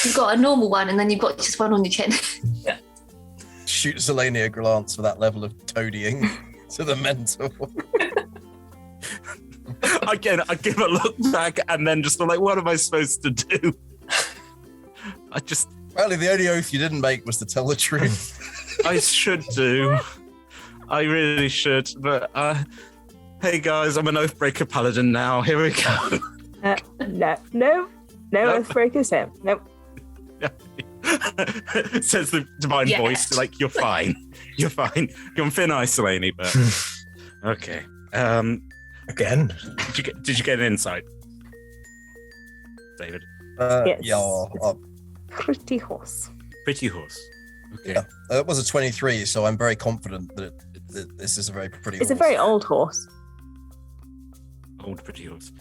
You've got a normal one and then you've got just one on your chin. Yeah. Shoot Selene a glance for that level of toadying to the mental. Again, I give a look back and then just like, what am I supposed to do? Apparently the only oath you didn't make was to tell the truth. I should do. I really should. But, hey guys, I'm an Oathbreaker Paladin now. Here we go. No Oathbreakers here. Nope. Says the divine voice, like, you're fine. You're fine. You're on thin ice, Selene, but... Okay. Again? Did you get an insight, David? Yes. Yeah. Pretty horse. Pretty horse. Okay. Yeah. It was a 23, so I'm very confident that this is a very pretty horse. It's a very old horse. Old pretty horse.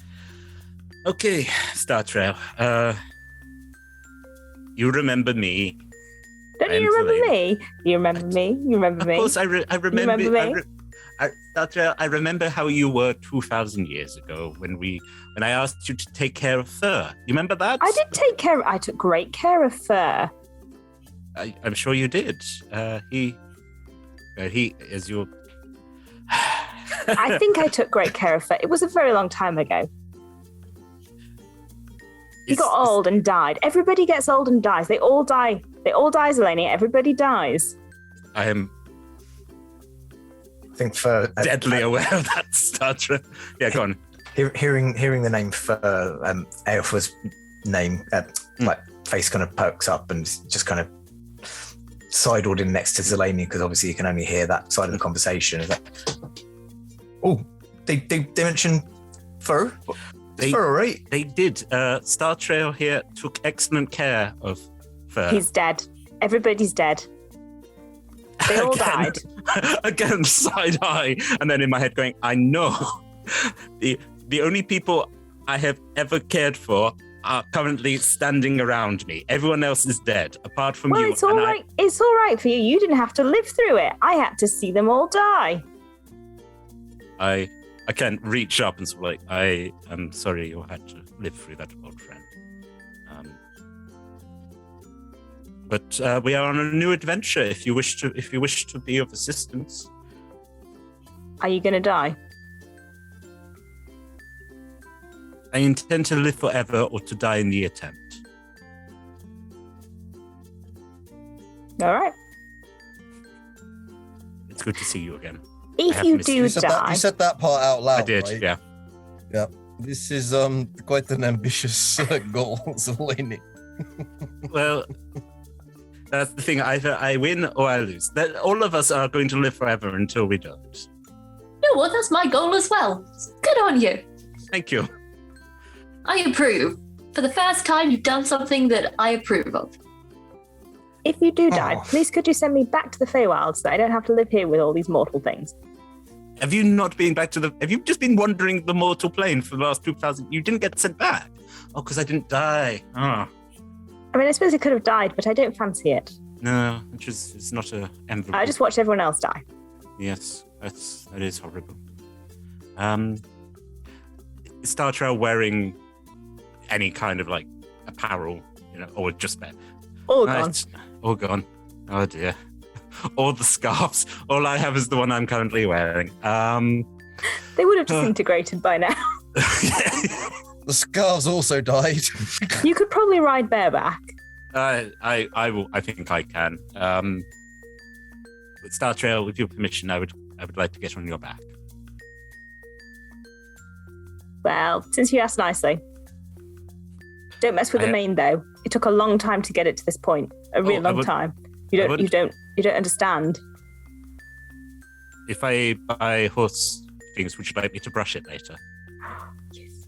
Okay, Star Trail. You remember me. Don't you remember me? You remember me? You remember me? Of course, I remember. You remember me? Star Trail, I remember how you were 2,000 years ago when I asked you to take care of Fur. You remember that? I took great care of Fur. I'm sure you did. He is your... I think I took great care of Fur. It was a very long time ago. He got old and died. Everybody gets old and dies. They all die. They all die, Zeleny. Everybody dies. I am I think for deadly aware of that, Startra. Yeah, go on. hearing the name for Aelfwa's name, like face kind of perks up and just kind of sidled in next to Zeleny because obviously you can only hear that side of the conversation. Oh, they mentioned Fur. Fur, right? They did. Star Trail here took excellent care of Fur. He's dead. Everybody's dead. They all died. Again, side eye, and then in my head going, I know. The only people I have ever cared for are currently standing around me. Everyone else is dead, apart from you. Well, it's all right. It's all right for you. You didn't have to live through it. I had to see them all die. I can reach up and sort of like, I am sorry you had to live through that, old friend. But we are on a new adventure. If you wish to be of assistance. Are you going to die? I intend to live forever or to die in the attempt. All right. It's good to see you again. If you do die, you said that part out loud. I did, right? yeah. Yeah. This is quite an ambitious goal, Zeleny. Well, that's the thing. Either I win or I lose. That all of us are going to live forever until we don't. You know what? That's my goal as well. Good on you. Thank you. I approve. For the first time, you've done something that I approve of. if you do die, please could you send me back to the Feywild so I don't have to live here with all these mortal things? Have you not been back to the... Have you just been wandering the mortal plane for the last 2,000... You didn't get sent back? Oh, because I didn't die. Oh. I mean, I suppose I could have died, but I don't fancy it. No, it's not a envelope. I just watched everyone else die. Yes, that is horrible. Is Star Trail wearing any kind of like apparel, or just there? All gone. All gone. Oh dear. All the scarves. All I have is the one I'm currently wearing. They would have disintegrated by now. The scarves also died. You could probably ride bareback. I will. I think I can. With Star Trail, with your permission, I would like to get on your back. Well, since you asked nicely. Don't mess with the mane, though. It took a long time to get it to this point. A real long time. You don't understand. If I buy horse things, would you like me to brush it later? Yes.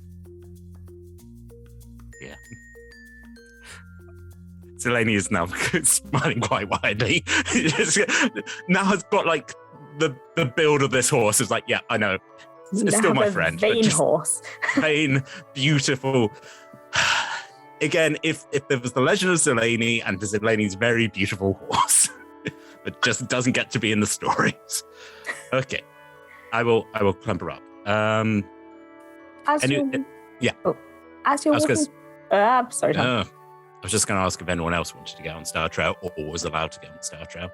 Yeah. Zeleny is now smiling quite widely. Now has got like the build of this horse. It's like, yeah, I know. It's still my friend. Vain horse. Vain, beautiful. Again, if there was the Legend of Zeleny and Zeleny's very beautiful horse, but just doesn't get to be in the stories. Okay, I will clamber up. As you're walking... sorry, Tom. I was just going to ask if anyone else wanted to get on Star Trail or was allowed to get on Star Trail.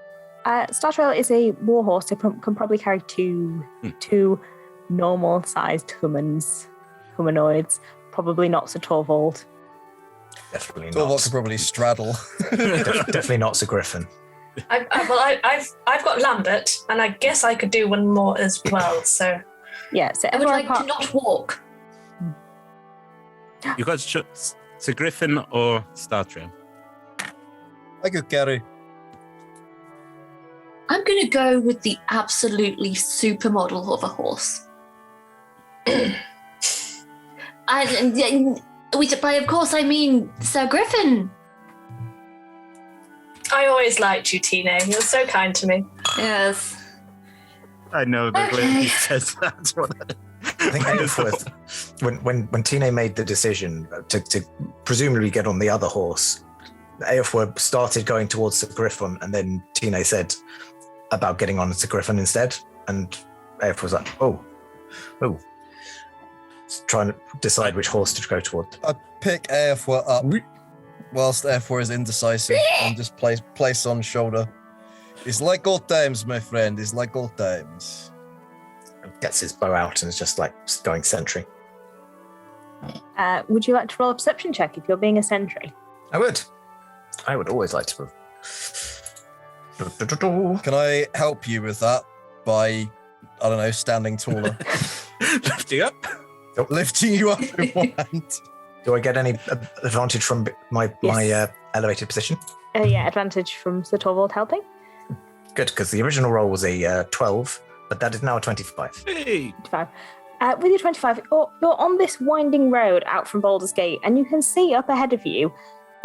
Star Trail is a war horse. It can probably carry two normal-sized humanoids. Probably not Sir Torvald. Definitely Torvald not. could probably straddle. Definitely not Sir Griffin. I've got Lambert, and I guess I could do one more as well. So yeah, so I would like to not walk. You got Sir Griffin or Star Trail? I could carry. I'm going to go with the absolutely supermodel of a horse. And by of course I mean Sir Griffin. I always liked you, Tina. You're so kind to me. Yes. I know that when he says that. I think Aelfworth, when Tina made the decision to presumably get on the other horse, Aelfworth started going towards Sir Griffin, and then Tina said about getting on Sir Griffin instead, and Aelfworth was like, oh. Trying to decide which horse to go toward. I pick Aelfworth up whilst Aelfworth is indecisive and just place on shoulder. It's like old times, my friend. It's like old times. Gets his bow out and is just like going sentry. Would you like to roll a perception check if you're being a sentry? I would. I would always like to. Can I help you with that by, I don't know, standing taller? Lifting up. Lifting you up with one hand. Do I get any advantage from my elevated position? Yeah, advantage from Sir Torvald helping. Good, because the original roll was a 12, but that is now a 25. Hey. 25. With your 25, you're on this winding road out from Baldur's Gate, and you can see up ahead of you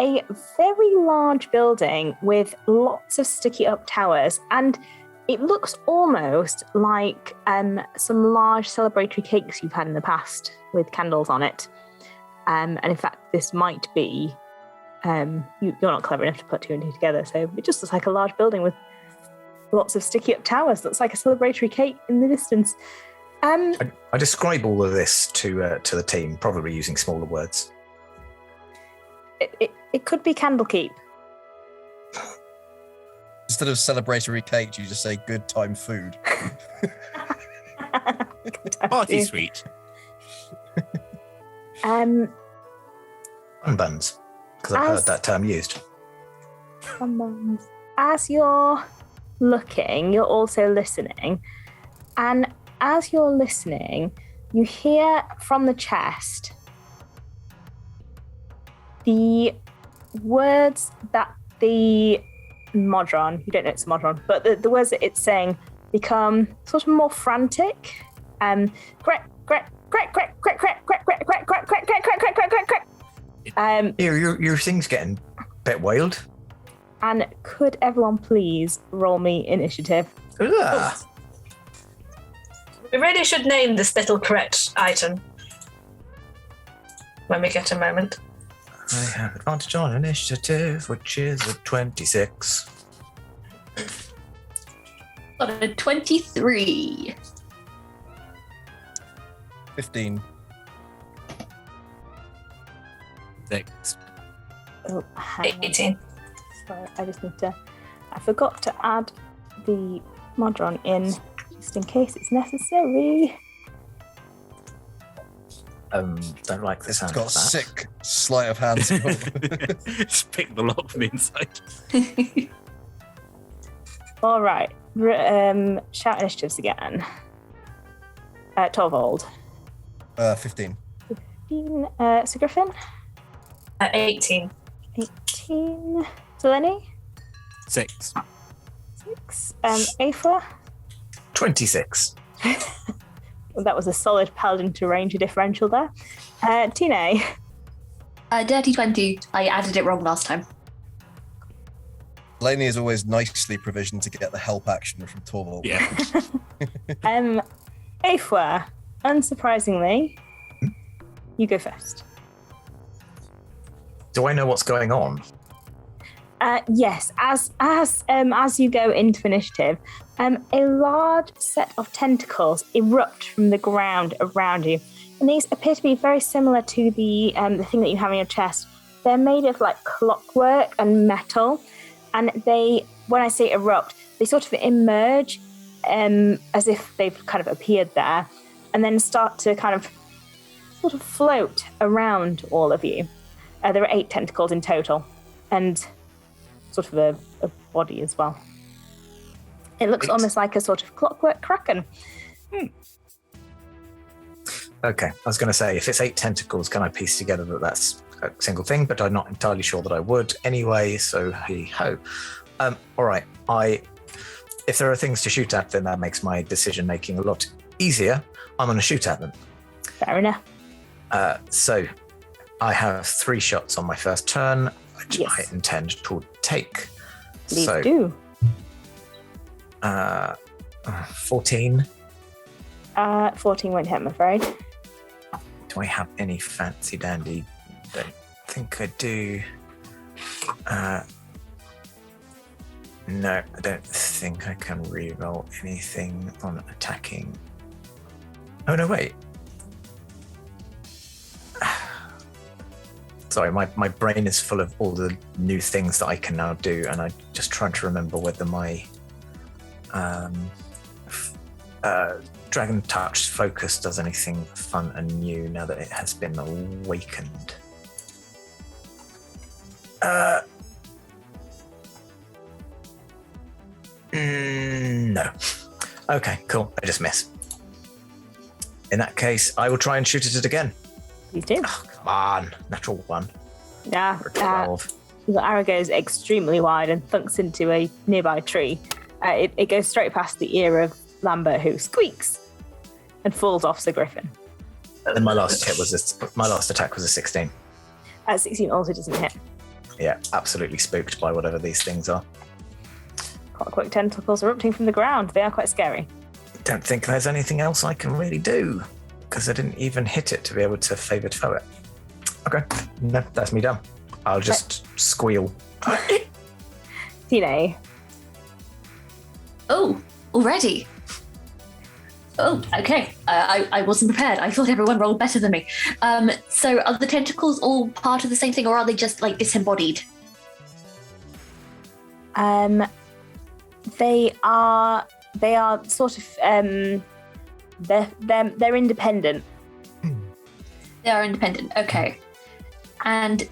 a very large building with lots of sticky up towers, and it looks almost like some large celebratory cakes you've had in the past with candles on it. And in fact, this might be, you're not clever enough to put two and two together, so it just looks like a large building with lots of sticky up towers. Looks like a celebratory cake in the distance. I describe all of this to the team, probably using smaller words. It could be Candlekeep. Instead of celebratory cake, you just say good time food. Party suite. Bun buns, because I've heard that term used. As you're looking, you're also listening. And as you're listening, you hear from the chest the words that the Modron, you don't know it's a Modron, but the words that it's saying become sort of more frantic. Your thing's getting a bit wild. And could everyone please roll me initiative? Ugh. We really should name this little correct item when we get a moment. I have advantage on initiative, which is a 26. Got a 23. 15. 6. Oh, hang on. 18. Sorry, I just need to. I forgot to add the Modron in just in case it's necessary. Don't like the sound It's got of that. sick sleight of hand. Just pick the lock from the inside. All right. Shout initiatives again. Torvald. 15. 15. Sir Griffin. 18. 18. Selene. 6. 6. Aifla. 26. Well, that was a solid paladin to ranger differential there. Tine. Dirty 20. I added it wrong last time. Laney is always nicely provisioned to get the help action from Torvald. Yeah. Aifla. Unsurprisingly, you go first. Do I know what's going on? Yes, as you go into initiative, a large set of tentacles erupt from the ground around you, and these appear to be very similar to the thing that you have on your chest. They're made of like clockwork and metal, and they, when I say erupt, they sort of emerge as if they've kind of appeared there, and then start to kind of sort of float around all of you. There are 8 tentacles in total, and sort of a body as well. It looks almost like a sort of clockwork kraken. Okay, I was going to say, if it's 8 tentacles, can I piece together that that's a single thing? But I'm not entirely sure that I would anyway, so hey-ho. All right, if there are things to shoot at, then that makes my decision-making a lot easier. I'm going to shoot at them. Fair enough. So I have 3 shots on my first turn, which Yes. I intend to take. Please so, do. 14. 14 won't hit, I'm afraid. Do I have any fancy dandy? Don't think I do. No, I don't think I can reroll anything on attacking. Oh, no, wait. Sorry, my brain is full of all the new things that I can now do, and I just trying to remember whether my Dragon Touch Focus does anything fun and new now that it has been awakened? No. Okay, cool. I just miss. In that case, I will try and shoot at it again. Please do. Oh, come on. Natural 1. Yeah. For 12. The arrow goes extremely wide and thunks into a nearby tree. It goes straight past the ear of Lambert, who squeaks and falls off Sir Griffin. And my last attack was a 16. 16 also doesn't hit. Yeah, absolutely spooked by whatever these things are. Clockwork tentacles erupting from the ground. They are quite scary. Don't think there's anything else I can really do because I didn't even hit it to be able to favored foe it. Okay, no, that's me done. I'll just squeal. Tina. Oh, already? Oh, okay. I wasn't prepared. I thought everyone rolled better than me. So are the tentacles all part of the same thing, or are they just like disembodied? They are sort of they're independent. They are independent. Okay. And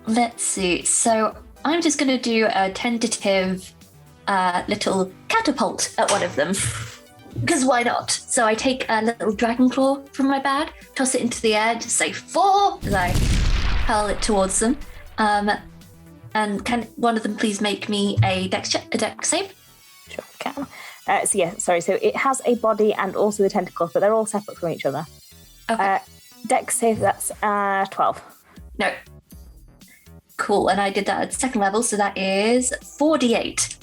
let's see. So I'm just going to do a tentative little catapult at one of them. Because why not? So I take a little dragon claw from my bag, toss it into the air, just say 4 as I hurl it towards them. And can one of them please make me a dex save? Sure, can. So it has a body and also the tentacles, but they're all separate from each other. Okay. Dex save, that's 12. No. Cool, and I did that at second level, so that is 4d8.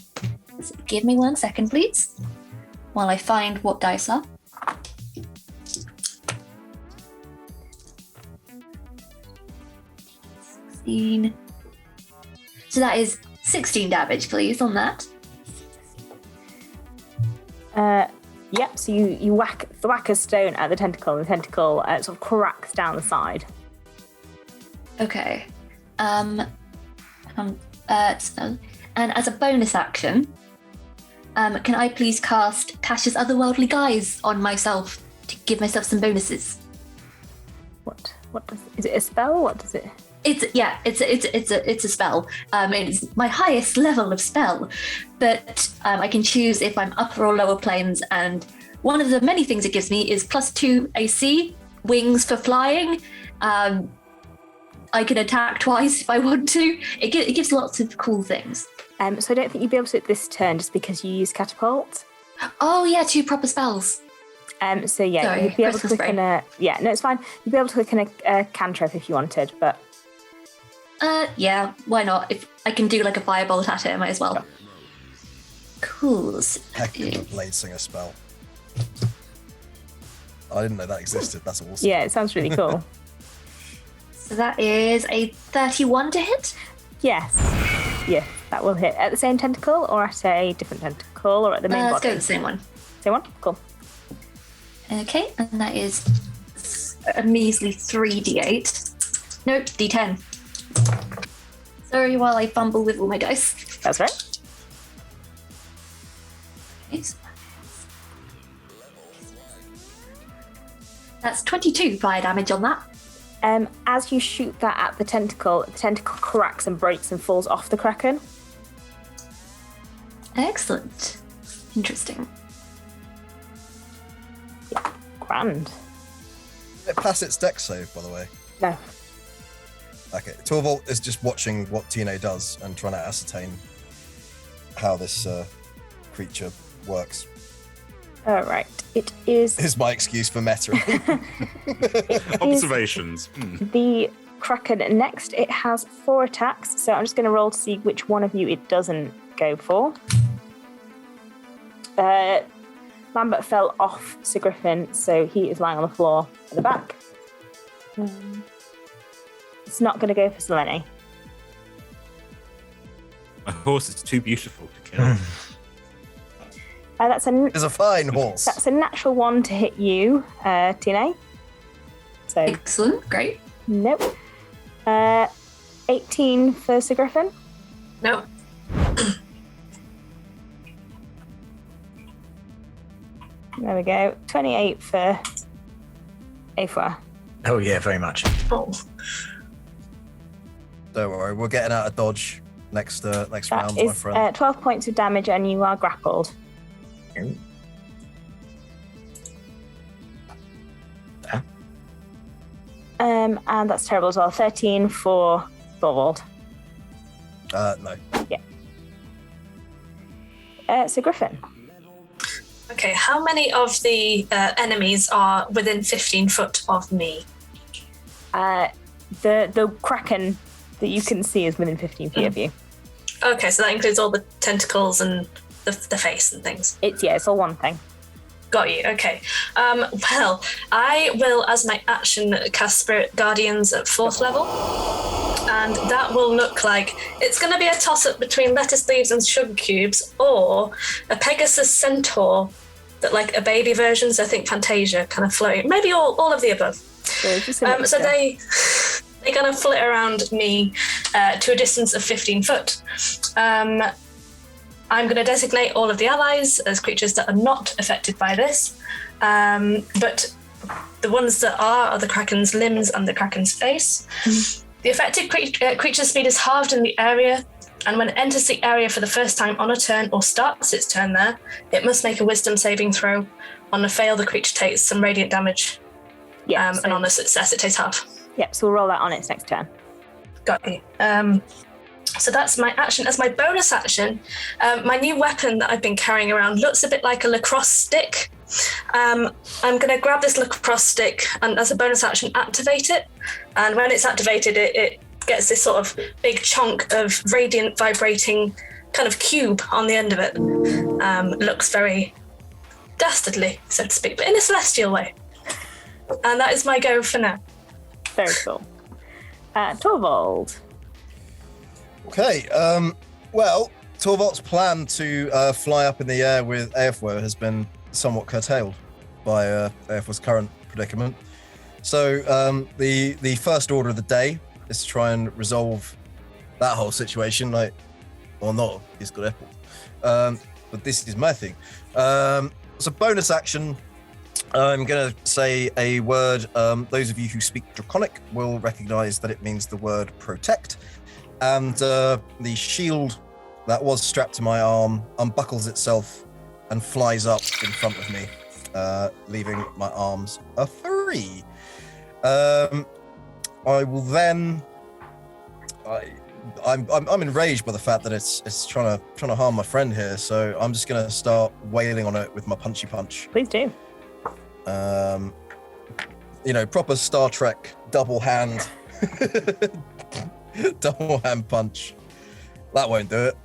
So give me 1 second, please, while I find what dice are. So that is 16 damage, please, on that. Yep, so you whack a stone at the tentacle, and the tentacle sort of cracks down the side. Okay. And as a bonus action, can I please cast Tasha's Otherworldly Guise on myself to give myself some bonuses? What is it a spell? What does it? It's a spell. It's my highest level of spell, but I can choose if I'm upper or lower planes. And one of the many things it gives me is +2 AC, wings for flying. I can attack twice if I want to. It gives lots of cool things. So I don't think you'd be able to do it this turn just because you use catapult. Oh yeah, 2 proper spells. So yeah, Sorry, you'd be able to Christmas click in a no, it's fine. You'd be able to click in a cantrip if you wanted, but yeah, why not? If I can do like a firebolt at it, I might as well. Sure. Cool. So Heck of a blade singer spell. I didn't know that existed. That's awesome. yeah, it sounds really cool. So that is a 31 to hit. Yes, that will hit at the same tentacle or at a different tentacle or at the main Let's body. go with the same one. Same one, cool. Okay, and that is a measly 3d8. Nope, d10. Sorry while I fumble with all my dice. That's right. Okay, so that's 22 fire damage on that. As you shoot that at the tentacle cracks and breaks and falls off the kraken. Excellent. Interesting. Grand. Did it pass its dex save, by the way? No. Okay, Torvald is just watching what Tina does and trying to ascertain how this creature works. All right. It is Is my excuse for meta. Observations. the kraken. Next, it has 4 attacks, so I'm just going to roll to see which one of you it doesn't go for. Lambert fell off Sir Griffin, so he is lying on the floor at the back. It's not going to go for Selene. My horse is too beautiful to kill. That's It's a fine horse. That's a natural 1 to hit you, Tina. So, Excellent, great. nope. 18 for Sir Griffin. There we go. 28 for Afua. Oh yeah, very much. Oh, Don't worry, we're getting out of dodge next round, That my is friend. 12 points of damage, and you are grappled. And that's terrible as well. 13 for Thorvald. No. So Griffin. okay. How many of the enemies are within 15 foot of me? The Kraken that you can see is within 15 feet of you. Okay, so that includes all the tentacles and the face and things. It's all one thing. Got you. Okay. Well, I will, as my action, cast Spirit Guardians at 4th level. And that will look like it's going to be a toss-up between lettuce leaves and sugar cubes, or a Pegasus Centaur that, like a baby version, so I think Fantasia kind of floating. Maybe all of the above. So, just So they kind of flit around me to a distance of 15 foot. I'm going to designate all of the allies as creatures that are not affected by this, but the ones that are the Kraken's limbs and the Kraken's face. The affected creature's speed is halved in the area, and when it enters the area for the first time on a turn or starts its turn there, it must make a wisdom saving throw. On a fail, the creature takes some radiant damage, and on a success, it takes half. Yep, so we'll roll that on its next turn. Got you. So that's my action. As my bonus action, my new weapon that I've been carrying around looks a bit like a lacrosse stick. I'm going to grab this lacrosse stick and, as a bonus action, activate it. And when it's activated, it gets this sort of big chunk of radiant, vibrating kind of cube on the end of it. Looks very dastardly, so to speak, but in a celestial way. And that is my go for now. Very cool. Torvald. Okay, well, Torvald's plan to fly up in the air with Aefwa has been somewhat curtailed by Aefwa's current predicament. So the first order of the day is to try and resolve that whole situation. Or not, he's got Apple. But this is my thing. So bonus action, I'm going to say a word. Those of you who speak Draconic will recognize that it means the word protect. And the shield that was strapped to my arm unbuckles itself and flies up in front of me, leaving my arms free. I will then. I'm enraged by the fact that it's trying to harm my friend here, so I'm just gonna start wailing on it with my punchy punch. Please do. Proper Star Trek double hand. Double hand punch. That won't do it.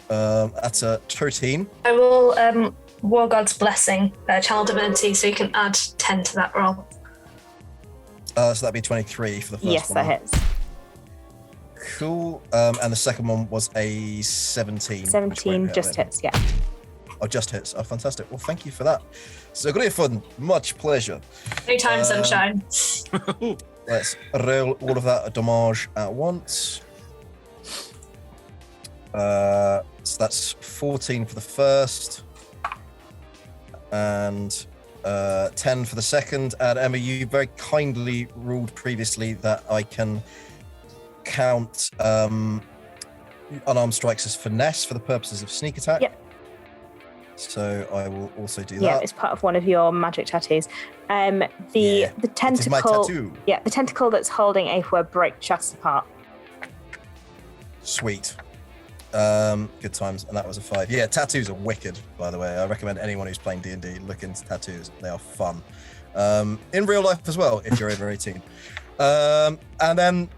That's a 13. I will War God's Blessing, Channel Divinity, so you can add 10 to that roll. So that'd be 23 for the first one. Yes, that hits. Cool. And the second one was a 17. 17 just hits, yeah. Oh, just hits. Oh, fantastic. Well, thank you for that. So great fun. Much pleasure. Anytime, sunshine. Let's roll all of that damage at once. So that's 14 for the first, and 10 for the second. And Emma, you very kindly ruled previously that I can count unarmed strikes as finesse for the purposes of sneak attack. Yep. So I will also do that. Yeah, it's part of one of your magic tattoos. The tentacle. It is my tattoo. Yeah, the tentacle that's holding Aefwa shuts apart. Sweet. Good times, and that was a 5. Yeah, tattoos are wicked, by the way. I recommend anyone who's playing D&D look into tattoos. They are fun. In real life as well, if you're over 18. And then,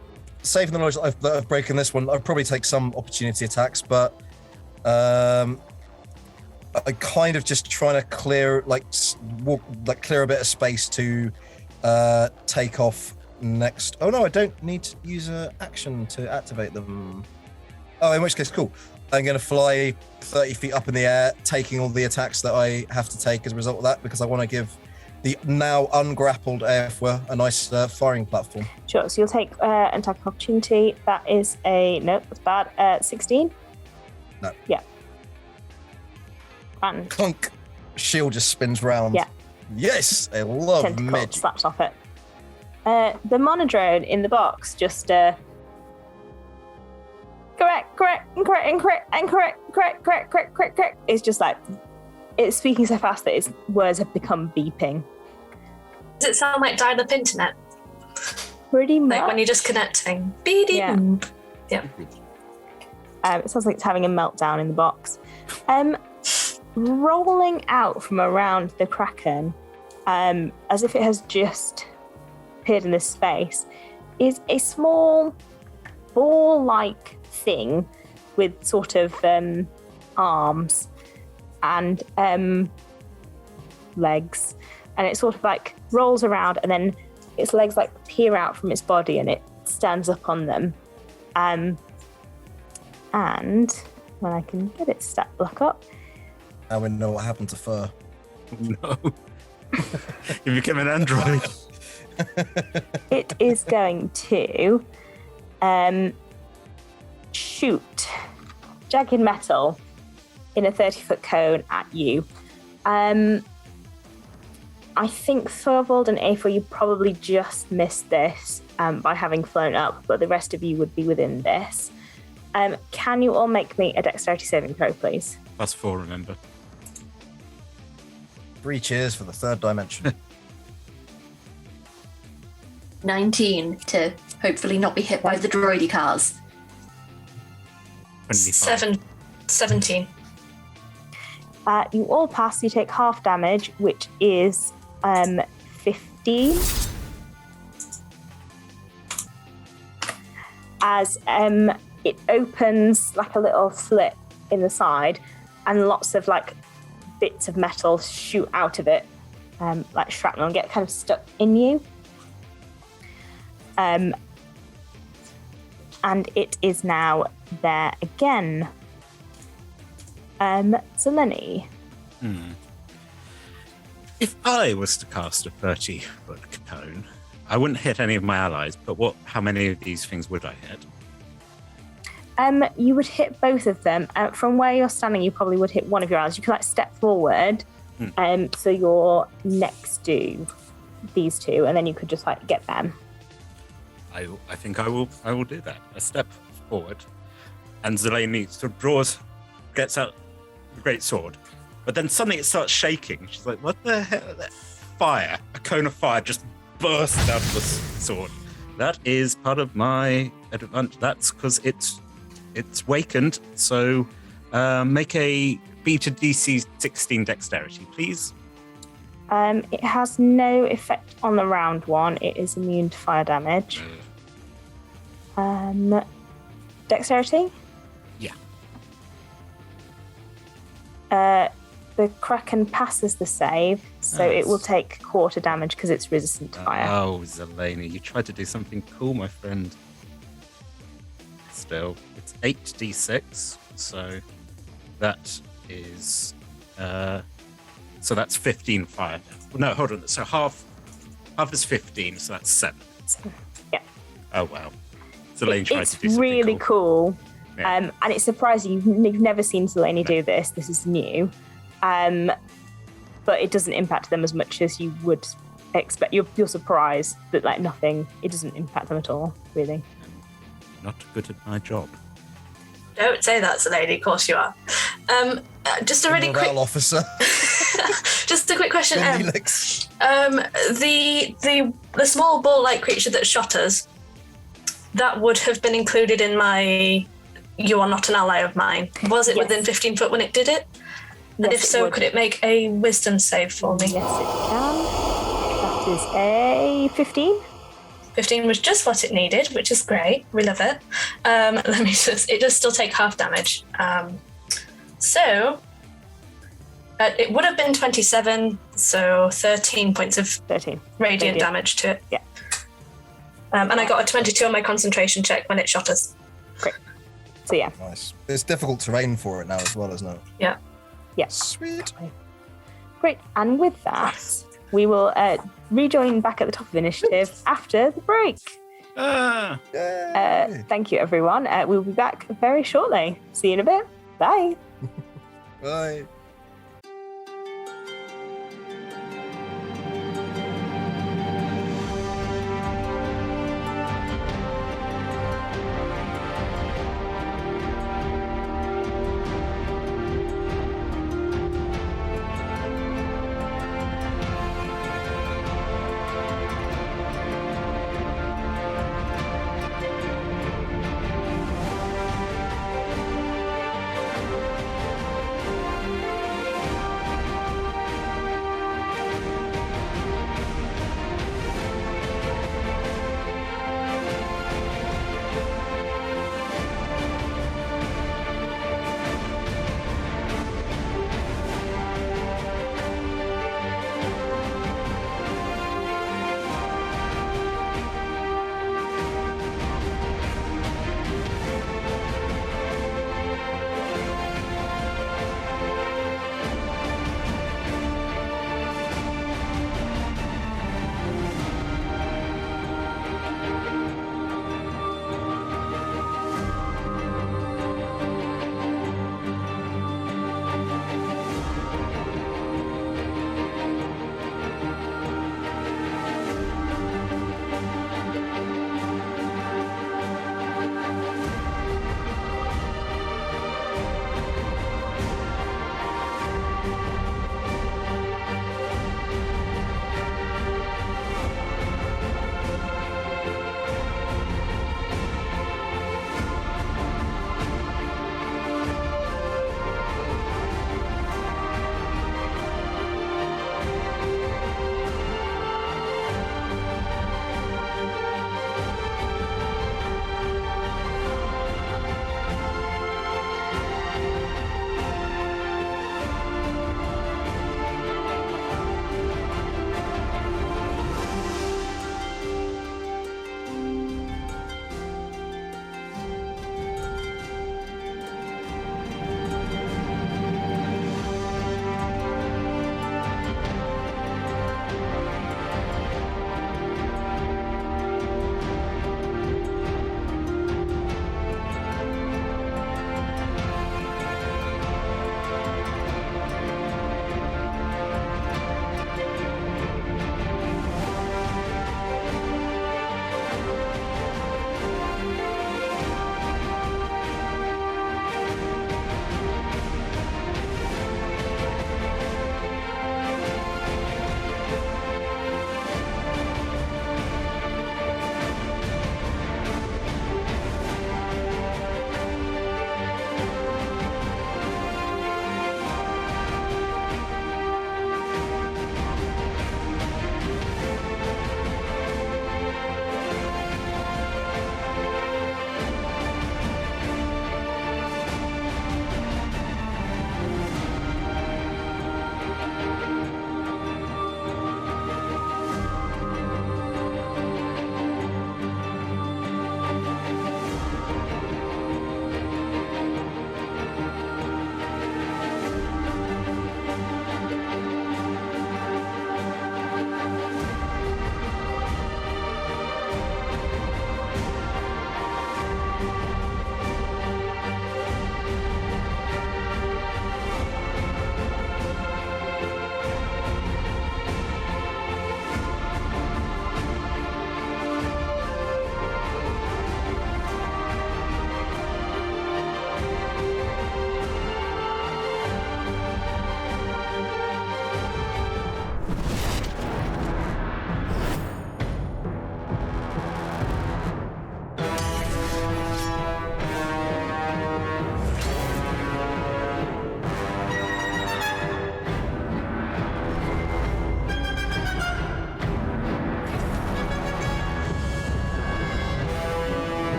saving the knowledge that I've broken this one, I'd probably take some opportunity attacks, but I kind of just trying to clear clear a bit of space to take off next. Oh no, I don't need to use an action to activate them. Oh, in which case, cool. I'm going to fly 30 feet up in the air, taking all the attacks that I have to take as a result of that, because I want to give the now ungrappled Aefwa a nice firing platform. Sure, so you'll take an attack of opportunity. That is nope, that's bad. 16? No. Yeah. And Clunk. shield just spins round. Yeah. Yes, I love Tentacle magic. slaps off it. The monodrone in the box just correct. It's just like it's speaking so fast that its words have become beeping. Does it sound like dial-up internet? Pretty much. Like when you're just connecting. Beep. Yeah. Yeah. It sounds like it's having a meltdown in the box. Rolling out from around the Kraken, as if it has just appeared in this space, is a small ball-like thing with sort of arms and legs, and it sort of like rolls around, and then its legs like peer out from its body, and it stands up on them. And when I can get its stat block up, Now we know what happened to Fur. No. You became an android. it is going to shoot jagged metal in a 30-foot cone at you. I think Thorvald and Aethel, you probably just missed this by having flown up, but the rest of you would be within this. Can you all make me a dexterity saving throw, please? +4, remember. 3 cheers for the third dimension. 19 to hopefully not be hit by the droidy cars. 25. 17. You all pass, you take half damage, which is 15. As it opens like a little slit in the side, and lots of like bits of metal shoot out of it, like shrapnel, and get kind of stuck in you. And it is now there again. Zeleny. If I was to cast a 30-foot cone, I wouldn't hit any of my allies, but how many of these things would I hit? You would hit both of them. From where you're standing, you probably would hit one of your allies. You could like step forward, so you're next to these two, and then you could just like get them. I think I will do that. A step forward, and Zeleny sort of gets out the great sword, but then suddenly it starts shaking. She's like, "What the hell?" Fire! A cone of fire just bursts out of the sword. That is part of my advantage. That's because it's wakened. So make a beat a DC 16 dexterity, please. It has no effect on the round one. It is immune to fire damage. Dexterity? Yeah. The Kraken passes the save, so it will take quarter damage because it's resistant to fire. Oh, Zeleny, you tried to do something cool, my friend. Still, it's 8d6, so that is so that's 15 fire. No, hold on. So half is 15, so that's 7. Yeah. Oh wow. Zeleny tried It's to do something really cool. Yeah. And it's surprising you've never seen Zeleny do this. This is new. But it doesn't impact them as much as you would expect. You're surprised that like nothing. It doesn't impact them at all, really. Not good at my job. Don't say that, Zeleny. Of course you are. Just a really quick officer. Just a quick question. Felix. The small ball-like creature that shot us, that would have been included in my "you are not an ally of mine." Was it Yes. within 15 foot when it did it? And Yes, if so, would. could it make a wisdom save for me? Yes, it can. That is a 15. 15 was just what it needed, which is great. We love it. It does still take half damage. So it would have been 27, so 13 points of 13. radiant damage to it. Yeah. And I got a 22 on my concentration check when it shot us. So yeah. Nice. It's difficult terrain for it now as well, isn't it? Yeah. Yeah. Sweet. Great. And with that, we will rejoin back at the top of initiative after the break. Yay. Thank you, everyone. We'll be back very shortly. See you in a bit. Bye. Bye.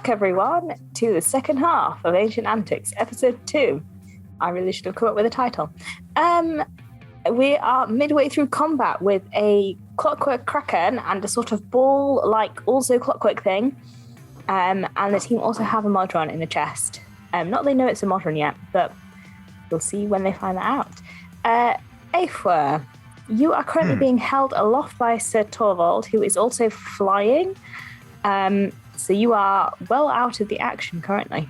back, everyone, to the second half of Ancient Antics, episode 2. I really should have come up with a title. We are midway through combat with a clockwork kraken and a sort of ball-like also clockwork thing. And the team also have a Modron in the chest. Not that they know it's a Modron yet, but we'll see when they find that out. Aifwa, you are currently being held aloft by Sir Torvald, who is also flying. So you are well out of the action currently.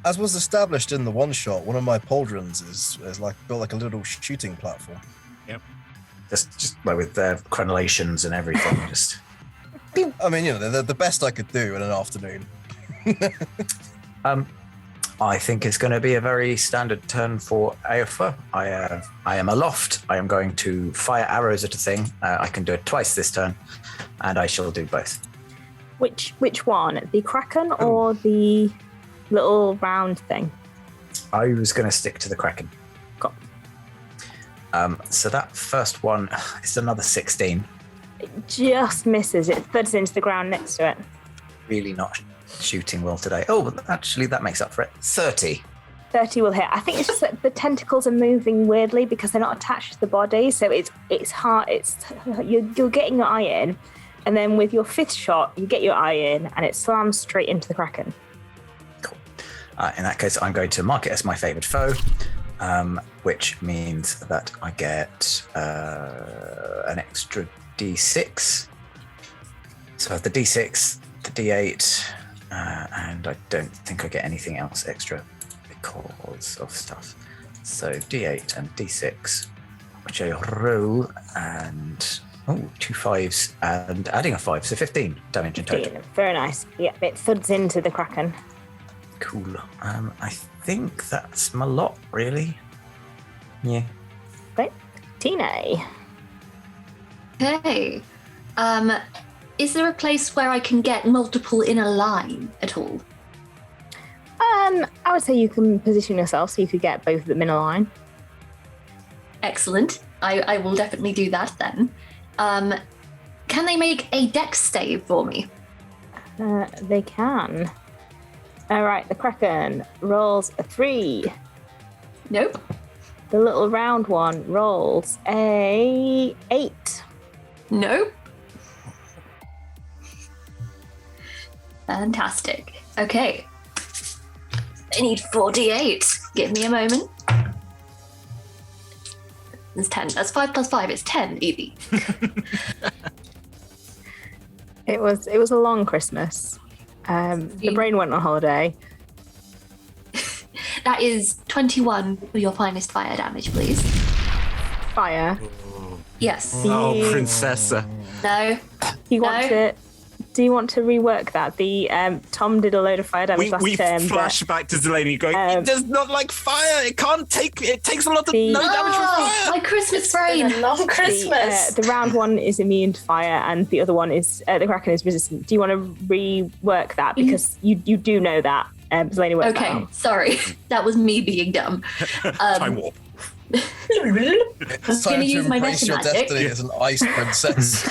As was established in the one shot, one of my pauldrons is like built like a little shooting platform. Yep. Just like with their crenellations and everything. Just. I mean, they're the best I could do in an afternoon. I think it's going to be a very standard turn for Aofa. I am aloft. I am going to fire arrows at a thing. I can do it twice this turn, and I shall do both. Which one? The Kraken or the little round thing? I was going to stick to the Kraken. Cool. So that first one is another 16. It just misses. It thuds into the ground next to it. Really not shooting well today. Oh, actually, that makes up for it. 30. 30 will hit. I think it's just that the tentacles are moving weirdly because they're not attached to the body, so it's hard. You're getting your eye in, and then with your fifth shot, you get your eye in, and it slams straight into the Kraken. Cool. In that case, I'm going to mark it as my favoured foe, which means that I get an extra D6. So I have the D6, the D8, and I don't think I get anything else extra because of stuff. So D8 and D6, which I roll, and 2 5s, and adding a 5, so 15 damage in total. Very nice. Yeah, it thuds into the Kraken. Cool. I think that's my lot, really. Yeah. Great. Tina. Okay. Is there a place where I can get multiple in a line at all? I would say you can position yourself so you could get both of them in a line. Excellent. I will definitely do that then. Can they make a dex save for me? They can. All right, the Kraken rolls a 3. Nope. The little round one rolls a 8. Nope. Fantastic. Okay. I need 4d8. Give me a moment. It's 10. That's 5 plus 5. It's 10, Evie. It was a long Christmas. The brain went on holiday. That is 21 for your finest fire damage, please. Fire. Yes. Oh, Princessa. No. You want to? Do you want to rework that? The Tom did a load of fire damage last We term. flash back to Delaney going, it does not like fire. It takes a lot of The- no damage from fire. My Christmas brain. Been a long Christmas. The round one is immune to fire, and the other one is the Kraken is resistant. Do you want to rework that because you do know that? Delaney worked that Okay, out. sorry. That was me being dumb. Time warp. It's time gonna to use my embrace your meta magic. destiny as an ice princess.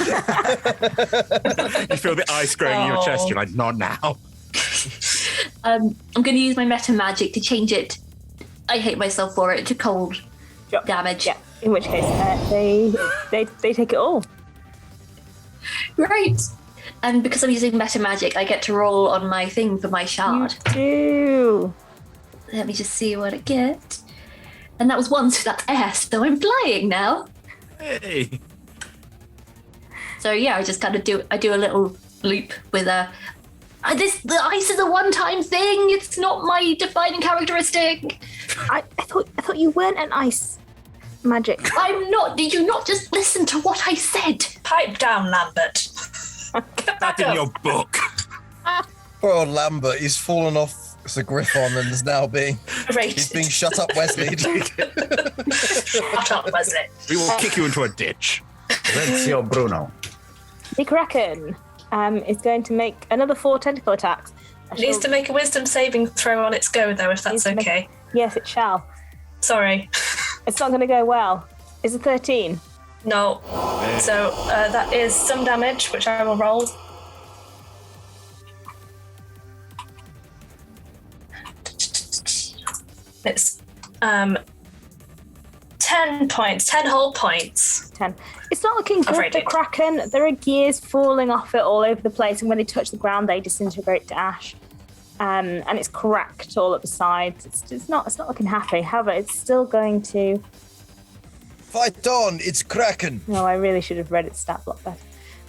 You feel the ice growing in your chest. You're like, not now. I'm going to use my meta magic to change it. I hate myself for it to cold Sure. damage. Yeah. In which case, they take it all. Right. And because I'm using meta magic, I get to roll on my thing for my shard. You do. Let me just see what I get. And that was 1, so that's S. So I'm flying now. Hey. So yeah, I just kind of do a little loop with a. The ice is a one-time thing. It's not my defining characteristic. I thought you weren't an ice magic. I'm not. Did you not just listen to what I said? Pipe down, Lambert. Get back That's in up. your book. Poor old Lambert, he's fallen off Sir Griffon and is now he's being shut up, Wesley. Shut up, Wesley. We will kick you into a ditch. Silencio, Bruno. The Kraken is going to make another 4 tentacle attacks. It needs to make a wisdom saving throw on its go, though, if that's Needs to okay. Yes, it shall. Sorry. It's not going to go well. Is it 13? No. So that is some damage, which I will roll. It's 10 points, 10 whole points. 10. It's not looking good, the radiant. Kraken. There are gears falling off it all over the place, and when they touch the ground, they disintegrate to ash. And it's cracked all up the sides. It's not looking happy. However, it's still going to... Fight on! It's Kraken! No, I really should have read its stat block better.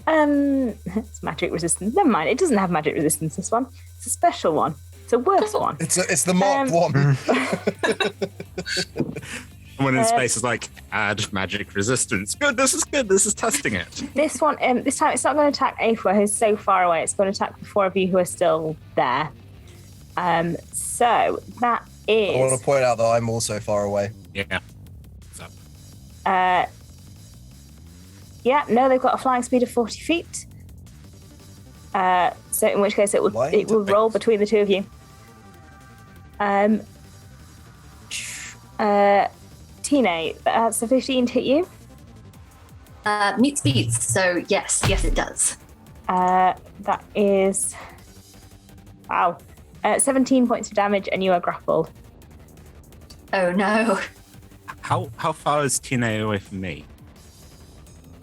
It's magic resistance. Never mind, it doesn't have magic resistance, this one. It's a special one. It's a worse one. It's the Mark 1. Someone in space is like, add magic resistance. Good, this is good. This is testing it. This one, this time, it's not going to attack Aoife, who's so far away. It's going to attack the 4 of you who are still there. So that is... I want to point out that I'm also far away. Yeah. What's up? Yeah, no, they've got a flying speed of 40 feet. So in which case it will roll between the 2 of you. Tina, that's a 15 to hit you. Meets beats, so yes it does. That is... Wow. 17 points of damage, and you are grappled. Oh no. How far is Tina away from me?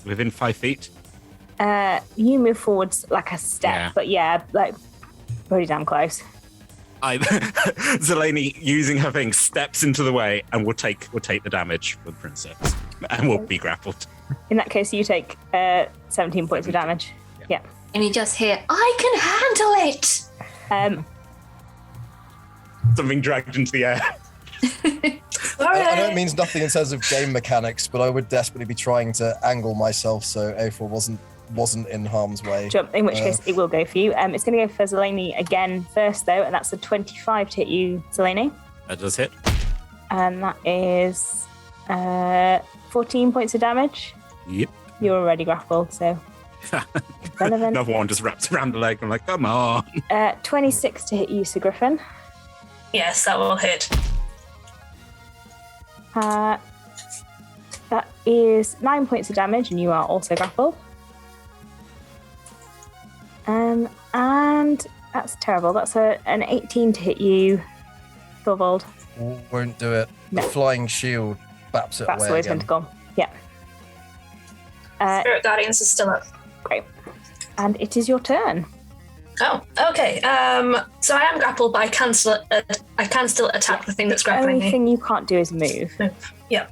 Within 5 feet? You move forwards like a step, but yeah, like pretty damn close. Zeleny, using her thing, steps into the way and will take the damage for the princess, and will be grappled. In that case, you take 17 points of damage. Yeah. And you just hear, I can handle it! Something dragged into the air. I know it means nothing in terms of game mechanics, but I would desperately be trying to angle myself so A4 wasn't in harm's way. Jump, in which case it will go for you. It's going to go for Zeleny again first, though, and that's a 25 to hit you, Zeleny. That does hit. And that is 14 points of damage. Yep. You're already grappled, so... relevant. Another one just wraps around the leg. I'm like, come on. 26 to hit you, Sir Griffin. Yes, that will hit. That is 9 points of damage, and you are also grappled. And that's terrible. That's an 18 to hit you, Thorvald. Won't do it. No. The flying shield baps it That's away the way it's again. meant to go. Yeah. Spirit Guardians is still up. Great. And it is your turn. Oh, okay. So I am grappled, but I can still attack the thing that's The grappling only me. thing you can't do is move. Yeah.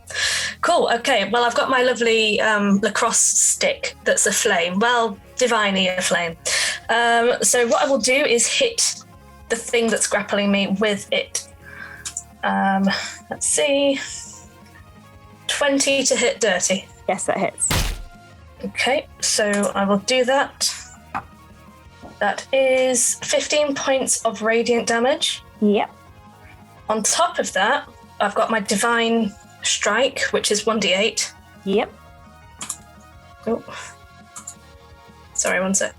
Cool. Okay. Well, I've got my lovely lacrosse stick that's a flame. Well, divinely a flame. So what I will do is hit the thing that's grappling me with it. Let's see. 20 to hit dirty. Yes, that hits. Okay. So I will do that. That is 15 points of radiant damage. Yep. On top of that, I've got my divine strike, which is 1d8. Yep. Oh. Sorry, one sec.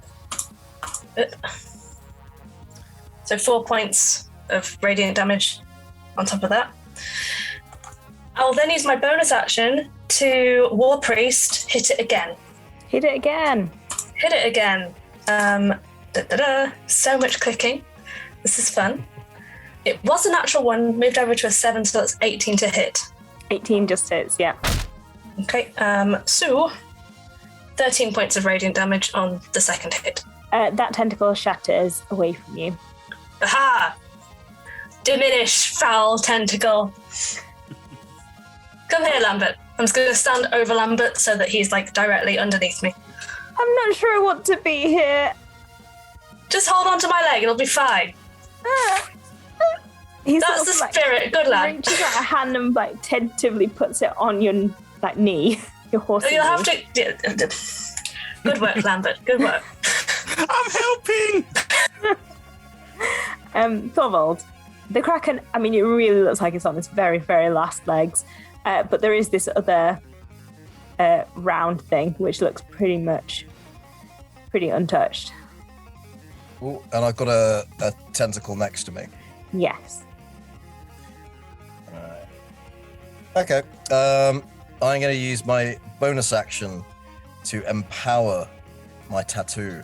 So 4 points of radiant damage on top of that. I'll then use my bonus action to War Priest, hit it again. Hit it again. Hit it again. So much clicking. This is fun. It was a natural one, moved over to a 7, so that's 18 to hit. 18 just hits, yeah. Okay, so 13 points of radiant damage on the second hit. That tentacle shatters away from you. Aha! Diminish, foul tentacle. Come here, Lambert. I'm just going to stand over Lambert so that he's like directly underneath me. I'm not sure I want to be here. Just hold on to my leg, it'll be fine. He's That's sort the of, like, spirit, good lad. reaches out a hand and like tentatively puts it on your knee, your horse's You'll have knee. to. Good work, Lambert. Good work. I'm helping. Thorvald, the Kraken, I mean, it really looks like it's on its very, very last legs, but there is this other round thing which looks pretty untouched. Ooh, and I've got a tentacle next to me. Yes. Okay. I'm going to use my bonus action to empower my tattoo,